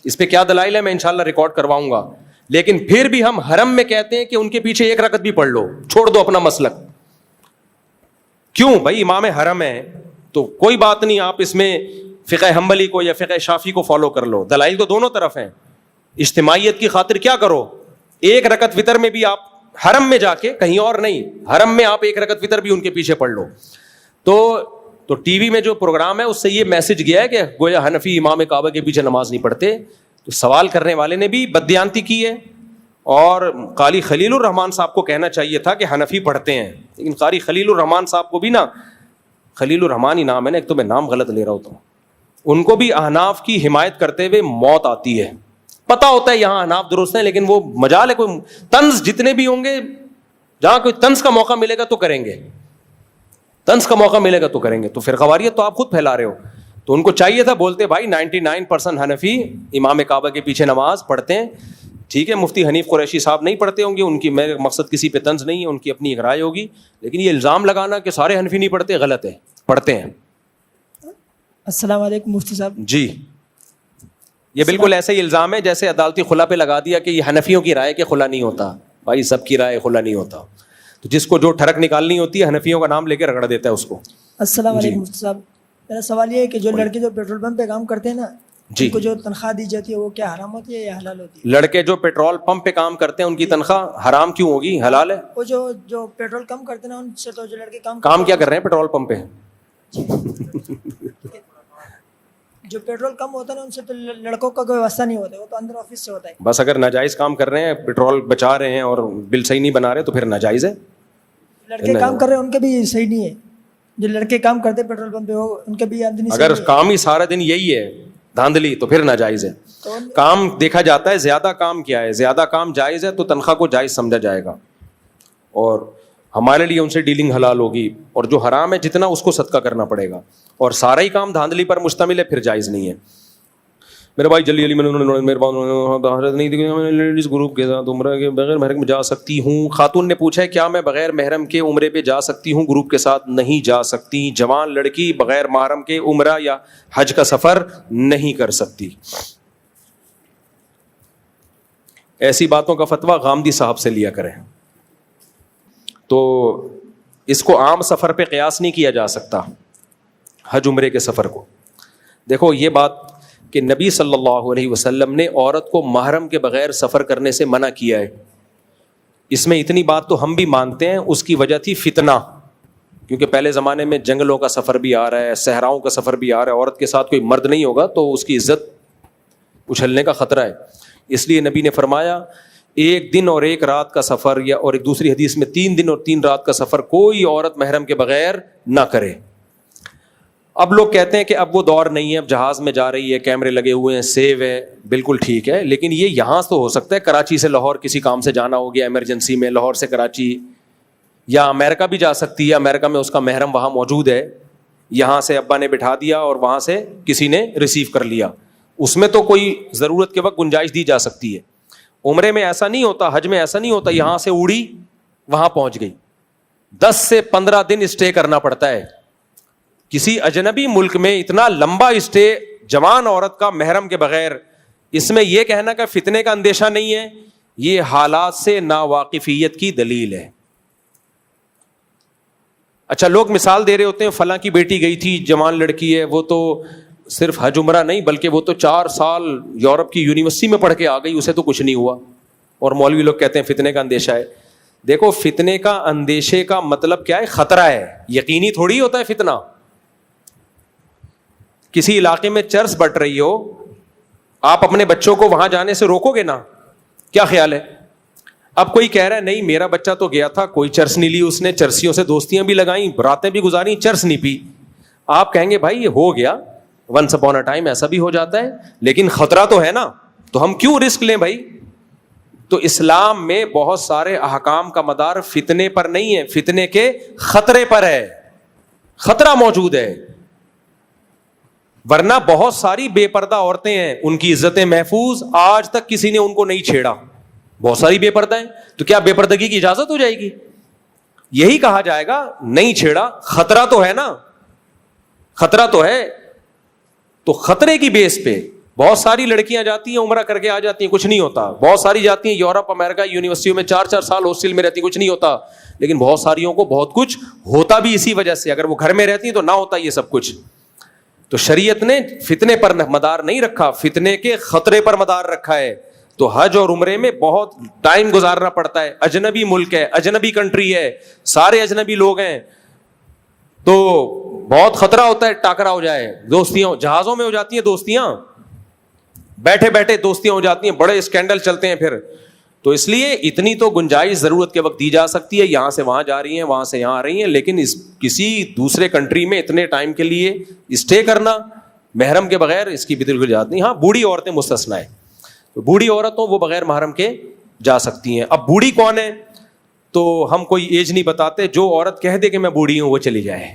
اس پہ کیا دلائل ہے میں انشاءاللہ ریکارڈ کرواؤں گا. لیکن پھر بھی ہم حرم میں کہتے ہیں کہ ان کے پیچھے 1 رکعت بھی پڑھ لو، چھوڑ دو اپنا مسلک. کیوں بھائی؟ امام حرم ہے تو کوئی بات نہیں، آپ اس میں فقہ حنبلی کو یا فقہ شافی کو فالو کر لو. دلائل تو دونوں طرف ہیں. اجتماعیت کی خاطر کیا کرو، 1 رکعت وتر میں بھی آپ حرم میں جا کے، کہیں اور نہیں، حرم میں آپ 1 رکعت وتر بھی ان کے پیچھے پڑھ لو. تو ٹی وی میں جو پروگرام ہے اس سے یہ میسج گیا ہے کہ گویا حنفی امام کعبہ کے پیچھے نماز نہیں پڑھتے. تو سوال کرنے والے نے بھی بددیانتی کی ہے. اور قاری خلیل الرحمان صاحب کو کہنا چاہیے تھا کہ حنفی پڑھتے ہیں، لیکن قاری خلیل الرحمان صاحب کو بھی نا، خلیل الرحمان ہی نام ہے نا، ایک تو میں نام غلط لے رہا ہوتا ہوں، ان کو بھی احناف کی حمایت کرتے ہوئے موت آتی ہے. پتہ ہوتا ہے یہاں احناف درست ہیں، لیکن وہ مجال ہے، کوئی طنز جتنے بھی ہوں گے جہاں کوئی طنز کا موقع ملے گا تو کریں گے, طنز کا موقع ملے گا تو کریں گے. تو فرقواریت تو آپ خود پھیلا رہے ہو. تو ان کو چاہیے تھا, بولتے بھائی 99% حنفی امام کعبہ کے پیچھے نماز پڑھتے ہیں, ٹھیک ہے مفتی حنیف قریشی صاحب نہیں پڑھتے ہوں گے, ان کی میرے مقصد کسی پہ طنز نہیں ہے, ان کی اپنی ایک رائے ہوگی, لیکن یہ الزام لگانا کہ سارے حنفی نہیں پڑھتے غلط ہے, پڑھتے ہیں. السلام علیکم مفتی صاحب. جی, یہ بالکل ایسا ہی الزام ہے جیسے عدالتی خلا پہ لگا دیا کہ یہ حنفیوں کی رائے کہ خلا نہیں ہوتا. بھائی سب کی رائے خلا نہیں ہوتا, تو جس کو جو ٹھڑک نکالنی ہوتی ہے حنفیوں کا نام لے کے رگڑ دیتا ہے اس کو. السلام علیکم مفتی صاحب, میرا سوال یہ ہے کہ جو لڑکے جو پیٹرول پمپ پہ کام کرتے ہیں نا, جی, ان کو جو تنخواہ دی جاتی ہے وہ کیا حرام ہوتی ہے یا حلال ہوتی ہے؟ لڑکے جو پیٹرول پمپ پہ کام کرتے ہیں ان کی تنخواہ حرام کیوں ہوگی, حلال ہے. وہ جو پیٹرول کم کرتے ہیں نا, ان سے تو جو لڑکے کام کیا کر رہے ہیں پیٹرول پمپ پہ, جو پیٹرول کم ہوتا ہے نا ان سے تو لڑکوں کا کوئی واسطہ نہیں ہوتا, وہ تو اندر آفس سے ہوتا ہے. بس اگر ناجائز کام کر رہے ہیں, پیٹرول بچا رہے ہیں اور بل صحیح نہیں بنا رہے تو پھر ناجائز ہے. لڑکے کام کر رہے ہیں ان کے بھی صحیح نہیں ہے, جو لڑکے کام کرتے ہیں پیٹرول پمپ پہ وہ ان کے بھی آمدنی اگر کام ہی سارا دن یہی ہے دھاندلی تو پھر ناجائز ہے. کام دیکھا جاتا ہے, زیادہ کام کیا ہے, زیادہ کام جائز ہے تو تنخواہ کو جائز سمجھا جائے گا, اور ہمارے لیے ان سے ڈیلنگ حلال ہوگی, اور جو حرام ہے جتنا اس کو صدقہ کرنا پڑے گا, اور سارا ہی کام دھاندلی پر مشتمل ہے پھر جائز نہیں ہے. میرے بھائی جلدی لیڈیز گروپ کے ساتھ عمرہ کے بغیر محرم جا سکتی ہوں. خاتون نے پوچھا ہے کیا میں بغیر محرم کے عمرے پہ جا سکتی ہوں؟ گروپ کے ساتھ نہیں جا سکتی. جوان لڑکی بغیر محرم کے عمرہ یا حج کا سفر نہیں کر سکتی. ایسی باتوں کا فتویٰ غامدی صاحب سے لیا کریں. تو اس کو عام سفر پہ قیاس نہیں کیا جا سکتا, حج عمرے کے سفر کو. دیکھو یہ بات کہ نبی صلی اللہ علیہ وسلم نے عورت کو محرم کے بغیر سفر کرنے سے منع کیا ہے, اس میں اتنی بات تو ہم بھی مانتے ہیں, اس کی وجہ تھی فتنہ, کیونکہ پہلے زمانے میں جنگلوں کا سفر بھی آ رہا ہے, صحراؤں کا سفر بھی آ رہا ہے, عورت کے ساتھ کوئی مرد نہیں ہوگا تو اس کی عزت اچھلنے کا خطرہ ہے. اس لیے نبی نے فرمایا 1 دن اور 1 رات کا سفر, یا اور ایک دوسری حدیث میں 3 دن اور 3 رات کا سفر کوئی عورت محرم کے بغیر نہ کرے. اب لوگ کہتے ہیں کہ اب وہ دور نہیں ہے, اب جہاز میں جا رہی ہے, کیمرے لگے ہوئے ہیں, سیو ہے, بالکل ٹھیک ہے, لیکن یہ یہاں تو ہو سکتا ہے کراچی سے لاہور کسی کام سے جانا ہو گیا ایمرجنسی میں, لاہور سے کراچی, یا امریکہ بھی جا سکتی ہے, امریکہ میں اس کا محرم وہاں موجود ہے, یہاں سے ابا نے بٹھا دیا اور وہاں سے کسی نے ریسیو کر لیا, اس میں تو کوئی ضرورت کے وقت گنجائش دی جا سکتی ہے. عمرے میں ایسا نہیں ہوتا, حج میں ایسا نہیں ہوتا, یہاں سے اڑی وہاں پہنچ گئی, 10 سے 15 دن اسٹے کرنا پڑتا ہے. کسی اجنبی ملک میں اتنا لمبا اسٹے جوان عورت کا محرم کے بغیر, اس میں یہ کہنا کہ فتنے کا اندیشہ نہیں ہے, یہ حالات سے ناواقفیت کی دلیل ہے. اچھا لوگ مثال دے رہے ہوتے ہیں فلاں کی بیٹی گئی تھی, جوان لڑکی ہے, وہ تو صرف حج عمرہ نہیں بلکہ وہ تو 4 سال یورپ کی یونیورسٹی میں پڑھ کے آ گئی, اسے تو کچھ نہیں ہوا, اور مولوی لوگ کہتے ہیں فتنے کا اندیشہ ہے. دیکھو فتنے کا اندیشے کا مطلب کیا ہے, خطرہ ہے, یقینی تھوڑی ہوتا ہے فتنہ. کسی علاقے میں چرس بٹ رہی ہو, آپ اپنے بچوں کو وہاں جانے سے روکو گے نا, کیا خیال ہے؟ اب کوئی کہہ رہا ہے نہیں میرا بچہ تو گیا تھا, کوئی چرس نہیں لی اس نے, چرسیوں سے دوستیاں بھی لگائیں, راتیں بھی گزاری, چرس نہیں پی. آپ کہیں گے بھائی یہ ہو گیا, ونس اپون اے ٹائم ایسا بھی ہو جاتا ہے, لیکن خطرہ تو ہے نا, تو ہم کیوں رسک لیں بھائی. تو اسلام میں بہت سارے احکام کا مدار فتنے پر نہیں ہے, فتنے کے خطرے پر ہے, خطرہ موجود ہے. ورنہ بہت ساری بے پردہ عورتیں ہیں, ان کی عزتیں محفوظ, آج تک کسی نے ان کو نہیں چھیڑا, بہت ساری بے پردہ ہیں. تو کیا بے پردگی کی اجازت ہو جائے گی؟ یہی کہا جائے گا نہیں چھیڑا, خطرہ تو ہے نا, خطرہ تو ہے. تو خطرے کی بیس پہ بہت ساری لڑکیاں جاتی ہیں, عمرہ کر کے آ جاتی ہیں, کچھ نہیں ہوتا. بہت ساری جاتی ہیں یورپ امریکہ یونیورسٹیوں میں 4 سال ہاسٹل میں رہتی ہیں, کچھ نہیں ہوتا. لیکن بہت ساریوں کو بہت کچھ ہوتا بھی اسی وجہ سے, اگر وہ گھر میں رہتی ہیں تو نہ ہوتا یہ سب کچھ. تو شریعت نے فتنے پر مدار نہیں رکھا, فتنے کے خطرے پر مدار رکھا ہے. تو حج اور عمرے میں بہت ٹائم گزارنا پڑتا ہے, اجنبی ملک ہے, اجنبی کنٹری ہے, سارے اجنبی لوگ ہیں, تو بہت خطرہ ہوتا ہے ٹاکرا ہو جائے. دوستیاں جہازوں میں ہو جاتی ہیں, دوستیاں بیٹھے بیٹھے دوستیاں ہو جاتی ہیں, بڑے اسکینڈل چلتے ہیں پھر. تو اس لیے اتنی تو گنجائش ضرورت کے وقت دی جا سکتی ہے, یہاں سے وہاں جا رہی ہیں, وہاں سے یہاں آ رہی ہیں, لیکن کسی دوسرے کنٹری میں اتنے ٹائم کے لیے اسٹے کرنا محرم کے بغیر, اس کی بالکل اجازت نہیں. ہاں بوڑھی عورتیں مستثنیٰ ہیں, تو بوڑھی عورتوں وہ بغیر محرم کے جا سکتی ہیں. اب بوڑھی کون ہے؟ تو ہم کوئی ایج نہیں بتاتے, جو عورت کہہ دے کہ میں بوڑھی ہوں وہ چلی جائے,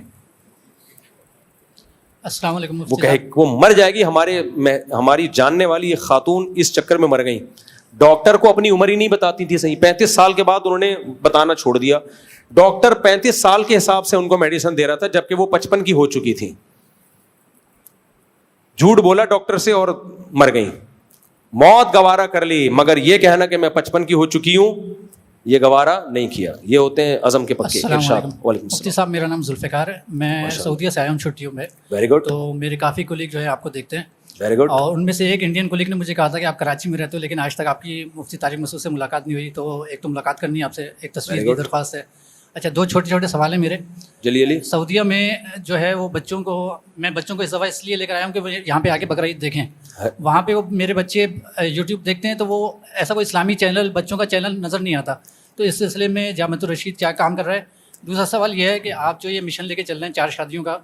السلام علیکم. وہ کہے وہ مر جائے گی. ہماری جاننے والی ایک خاتون اس چکر میں مر گئی, ڈاکٹر کو اپنی عمر ہی نہیں بتاتی تھی صحیح, 35 سال کے بعد انہوں نے بتانا چھوڑ دیا. ڈاکٹر 35 سال کے حساب سے ان کو میڈیسن دے رہا تھا جبکہ وہ 55 کی ہو چکی تھی. جھوٹ بولا ڈاکٹر سے اور مر گئی. موت گوارا کر لی, مگر یہ کہنا کہ میں 55 کی ہو چکی ہوں یہ گوارا نہیں کیا. یہ ہوتے ہیں عزم کے پکے. السلام علیکم مفتی صاحب, میرا نام ذوالفقار ہے, میں سعودیہ سے آیا ہوں چھٹیوں میں. Very good. تو میرے کافی کولیگ جو ہے آپ کو دیکھتے ہیں. Very good. اور ان میں سے ایک انڈین کولیگ نے مجھے کہا تھا کہ آپ کراچی میں رہتے ہو لیکن آج تک آپ کی مفتی طارق مسعود سے ملاقات نہیں ہوئی, تو ایک تو ملاقات کرنی ہے آپ سے, ایک تصویر کی درخواست ہے. اچھا, 2 چھوٹے چھوٹے سوال ہیں میرے. جلی سعودیہ میں جو ہے وہ میں بچوں کو اس دفعہ اس لیے لے کر آیا ہوں کہ وہ یہاں پہ آ کے بقرہ عید دیکھیں. وہاں پہ وہ میرے بچے یوٹیوب دیکھتے ہیں تو وہ ایسا کوئی اسلامی چینل بچوں کا چینل نظر نہیں آتا, تو اس سلسلے میں جامعۃ الرشید کیا کام کر رہا ہے. دوسرا سوال یہ ہے کہ آپ جو یہ مشن لے کے چل رہے ہیں 4 شادیوں کا,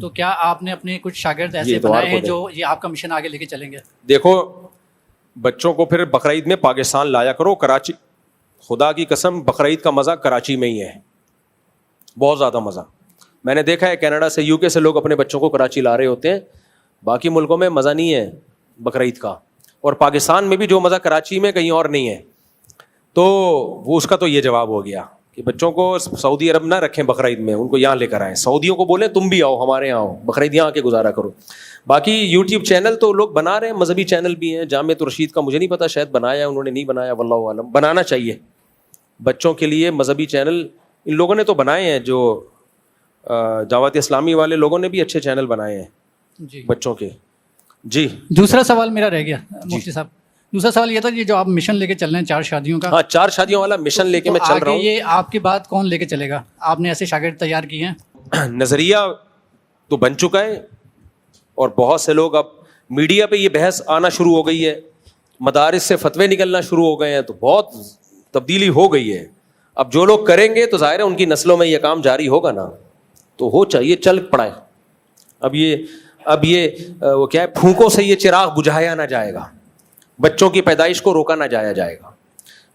تو کیا آپ نے اپنے کچھ شاگرد ایسے بنائے ہیں جو یہ آپ کا مشن آگے لے کے چلیں گے؟ دیکھو بچوں کو پھر بقرعید میں پاکستان لایا کرو. کراچی, خدا کی قسم بقرعید کا مزہ کراچی میں ہی ہے, بہت زیادہ مزہ. میں نے دیکھا ہے کینیڈا سے UK سے لوگ اپنے بچوں کو کراچی لا رہے ہوتے ہیں, باقی ملکوں میں مزہ نہیں ہے بقرعید کا. اور پاکستان میں بھی جو مزہ کراچی میں کہیں اور نہیں ہے. تو وہ اس کا تو یہ جواب ہو گیا کہ بچوں کو سعودی عرب نہ رکھیں بقرعید میں, ان کو یہاں لے کر آئیں. سعودیوں کو بولیں تم بھی آؤ ہمارے یہاں آؤ, بقرعید یہاں آ کے گزارا کرو. باقی یوٹیوب چینل تو لوگ بنا رہے ہیں, مذہبی چینل بھی ہیں. جامعۃ الرشید کا مجھے نہیں پتا, شاید بنایا انہوں نے, نہیں بنایا واللہ عالم. بنانا چاہیے بچوں کے لیے مذہبی چینل. ان لوگوں نے تو بنائے ہیں, جو دعوت اسلامی والے لوگوں نے بھی اچھے چینل بنائے ہیں بچوں کے. جی دوسرا سوال میرا رہ گیا مفتی صاحب. دوسرا سوال یہ تھا کہ جو آپ مشن لے کے چل رہے ہیں 4 شادیوں کا. ہاں 4 شادیوں والا مشن لے کے میں چل رہا ہوں. یہ آپ کی بات کون لے کے چلے گا؟ آپ نے ایسے شاگرد تیار کیے ہیں؟ نظریہ تو بن چکا ہے اور بہت سے لوگ, اب میڈیا پہ یہ بحث آنا شروع ہو گئی ہے, مدارس سے فتوے نکلنا شروع ہو گئے ہیں, تو بہت تبدیلی ہو گئی ہے. اب جو لوگ کریں گے تو ظاہر ہے ان کی نسلوں میں یہ کام جاری ہوگا نا, تو ہو چاہیے چل پڑائے. اب یہ وہ کیا ہے, پھونکوں سے یہ چراغ بجھایا نہ جائے گا, بچوں کی پیدائش کو روکا نہ جائے گا.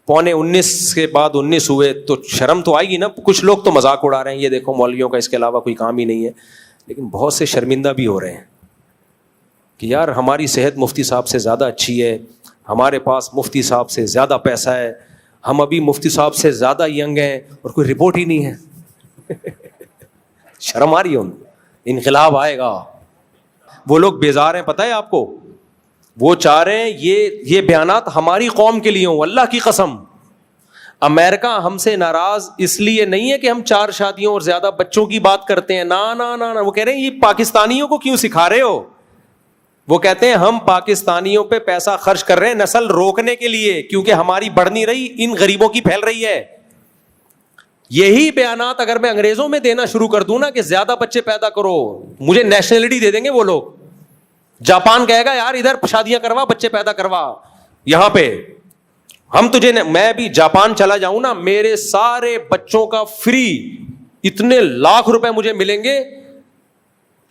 19 کے بعد 19 ہوئے تو شرم تو آئے گی نا. کچھ لوگ تو مذاق اڑا رہے ہیں, یہ دیکھو مولویوں کا اس کے علاوہ کوئی کام ہی نہیں ہے, لیکن بہت سے شرمندہ بھی ہو رہے ہیں کہ یار ہماری صحت مفتی صاحب سے زیادہ اچھی ہے, ہمارے پاس مفتی صاحب سے زیادہ پیسہ ہے, ہم ابھی مفتی صاحب سے زیادہ ینگ ہیں اور کوئی رپورٹ ہی نہیں ہے. شرم آ رہی ہے ان کو. انقلاب آئے گا. وہ لوگ بیزار ہیں, پتہ ہے آپ کو, وہ چاہ رہے ہیں یہ بیانات ہماری قوم کے لیے ہوں. اللہ کی قسم امریکہ ہم سے ناراض اس لیے نہیں ہے کہ ہم 4 شادیوں اور زیادہ بچوں کی بات کرتے ہیں, نا. وہ کہہ رہے ہیں یہ پاکستانیوں کو کیوں سکھا رہے ہو. وہ کہتے ہیں ہم پاکستانیوں پہ پیسہ خرچ کر رہے ہیں نسل روکنے کے لیے, کیونکہ ہماری بڑھ نہیں رہی, ان غریبوں کی پھیل رہی ہے. یہی بیانات اگر میں انگریزوں میں دینا شروع کر دوں نا کہ زیادہ بچے پیدا کرو, مجھے نیشنلٹی دے دیں گے وہ لوگ. جاپان کہے گا یار ادھر شادیاں کروا, بچے پیدا کروا یہاں پہ, ہم تجھے میں بھی جاپان چلا جاؤں نا, میرے سارے بچوں کا فری اتنے لاکھ روپے مجھے ملیں گے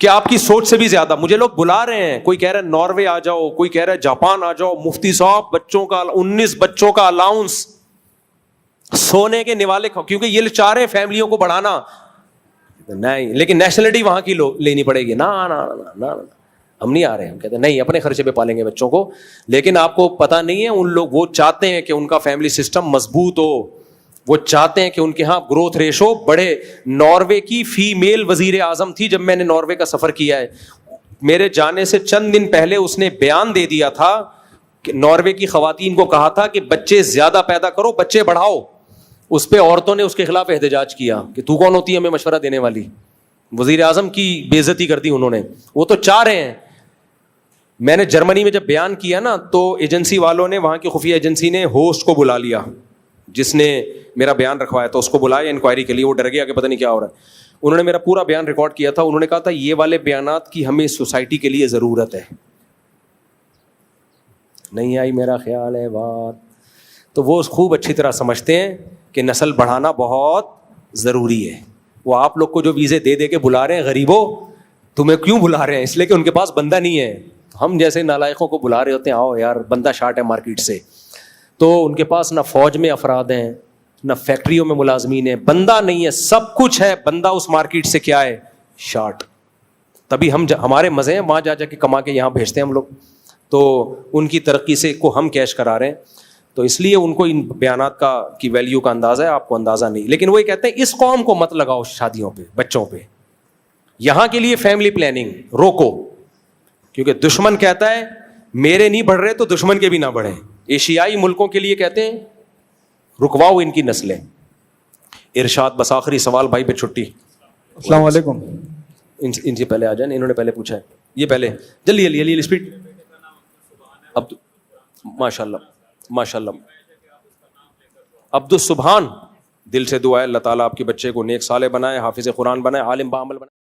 کہ آپ کی سوچ سے بھی زیادہ. مجھے لوگ بلا رہے ہیں, کوئی کہہ رہا ہے ناروے آ جاؤ, کوئی کہہ رہا ہے جاپان آ جاؤ, مفتی صاحب بچوں کا 19 بچوں کا الاؤنس, سونے کے نوالے, کیونکہ یہ چاہ رہے ہیں فیملیوں کو بڑھانا. نہیں, لیکن نیشنلٹی وہاں کی لینی پڑے گی. نا ہم نہیں آ رہے. ہم کہتے ہیں نہیں, اپنے خرچے پہ پالیں گے بچوں کو. لیکن آپ کو پتا نہیں ہے, ان لوگ وہ چاہتے ہیں کہ ان کا فیملی سسٹم مضبوط ہو, وہ چاہتے ہیں کہ ان کے ہاں گروتھ ریشو بڑھے. ناروے کی فیمیل وزیر اعظم تھی جب میں نے ناروے کا سفر کیا ہے, میرے جانے سے چند دن پہلے اس نے بیان دے دیا تھا کہ ناروے کی خواتین کو کہا تھا کہ بچے زیادہ پیدا کرو, بچے بڑھاؤ. اس پہ عورتوں نے اس کے خلاف احتجاج کیا کہ تو کون ہوتی ہے ہمیں مشورہ دینے والی. وزیر اعظم کی بے عزتی کر دی انہوں نے. وہ تو چاہ رہے ہیں. میں نے جرمنی میں جب بیان کیا نا تو ایجنسی والوں نے, وہاں کی خفیہ ایجنسی نے ہوسٹ کو بلا لیا جس نے میرا بیان رکھوایا تھا, اس کو بلایا انکوائری کے لیے. وہ ڈر گیا کہ پتہ نہیں کیا ہو رہا ہے. انہوں نے میرا پورا بیان ریکارڈ کیا تھا. انہوں نے کہا تھا یہ والے بیانات کی ہمیں سوسائٹی کے لیے ضرورت ہے. نہیں آئی میرا خیال ہے بات. تو وہ خوب اچھی طرح سمجھتے ہیں کہ نسل بڑھانا بہت ضروری ہے. وہ آپ لوگ کو جو ویزے دے دے کے بلا رہے ہیں, غریبوں تمہیں کیوں بلا رہے ہیں؟ اس لیے کہ ان کے پاس بندہ نہیں ہے. ہم جیسے نالائقوں کو بلا رہے ہوتے ہیں, آؤ یار بندہ شارٹ ہے مارکیٹ سے. تو ان کے پاس نہ فوج میں افراد ہیں, نہ فیکٹریوں میں ملازمین ہیں, بندہ نہیں ہے, سب کچھ ہے, بندہ اس مارکیٹ سے کیا ہے, شارٹ. تبھی ہمارے مزے ہیں وہاں جا کے کما کے یہاں بھیجتے ہیں ہم لوگ, تو ان کی ترقی سے کو ہم کیش کرا رہے ہیں. تو اس لیے ان کو ان بیانات کی ویلیو کا اندازہ ہے, آپ کو اندازہ نہیں. لیکن وہ یہ کہتے ہیں اس قوم کو مت لگاؤ شادیوں پہ, بچوں پہ, یہاں کے لیے فیملی پلاننگ روکو, کیونکہ دشمن کہتا ہے میرے نہیں بڑھ رہے تو دشمن کے بھی نہ بڑھیں. ایشیائی ملکوں کے لیے کہتے ہیں رکواؤ ان کی نسلیں. ارشاد, بس آخری سوال بھائی پہ چھٹی. السلام علیکم. ان سے پہلے آ جائیں, انہوں نے پہلے پوچھا ہے, یہ پہلے جلدی جلدی جلدی اسپیڈ. اب ماشاء اللہ ماشاء اللہ, عبد السبحان, دل سے دعا ہے اللہ تعالیٰ آپ کے بچے کو نیک صالح بنائے, حافظ قرآن بنائے, عالم بعمل بنائے.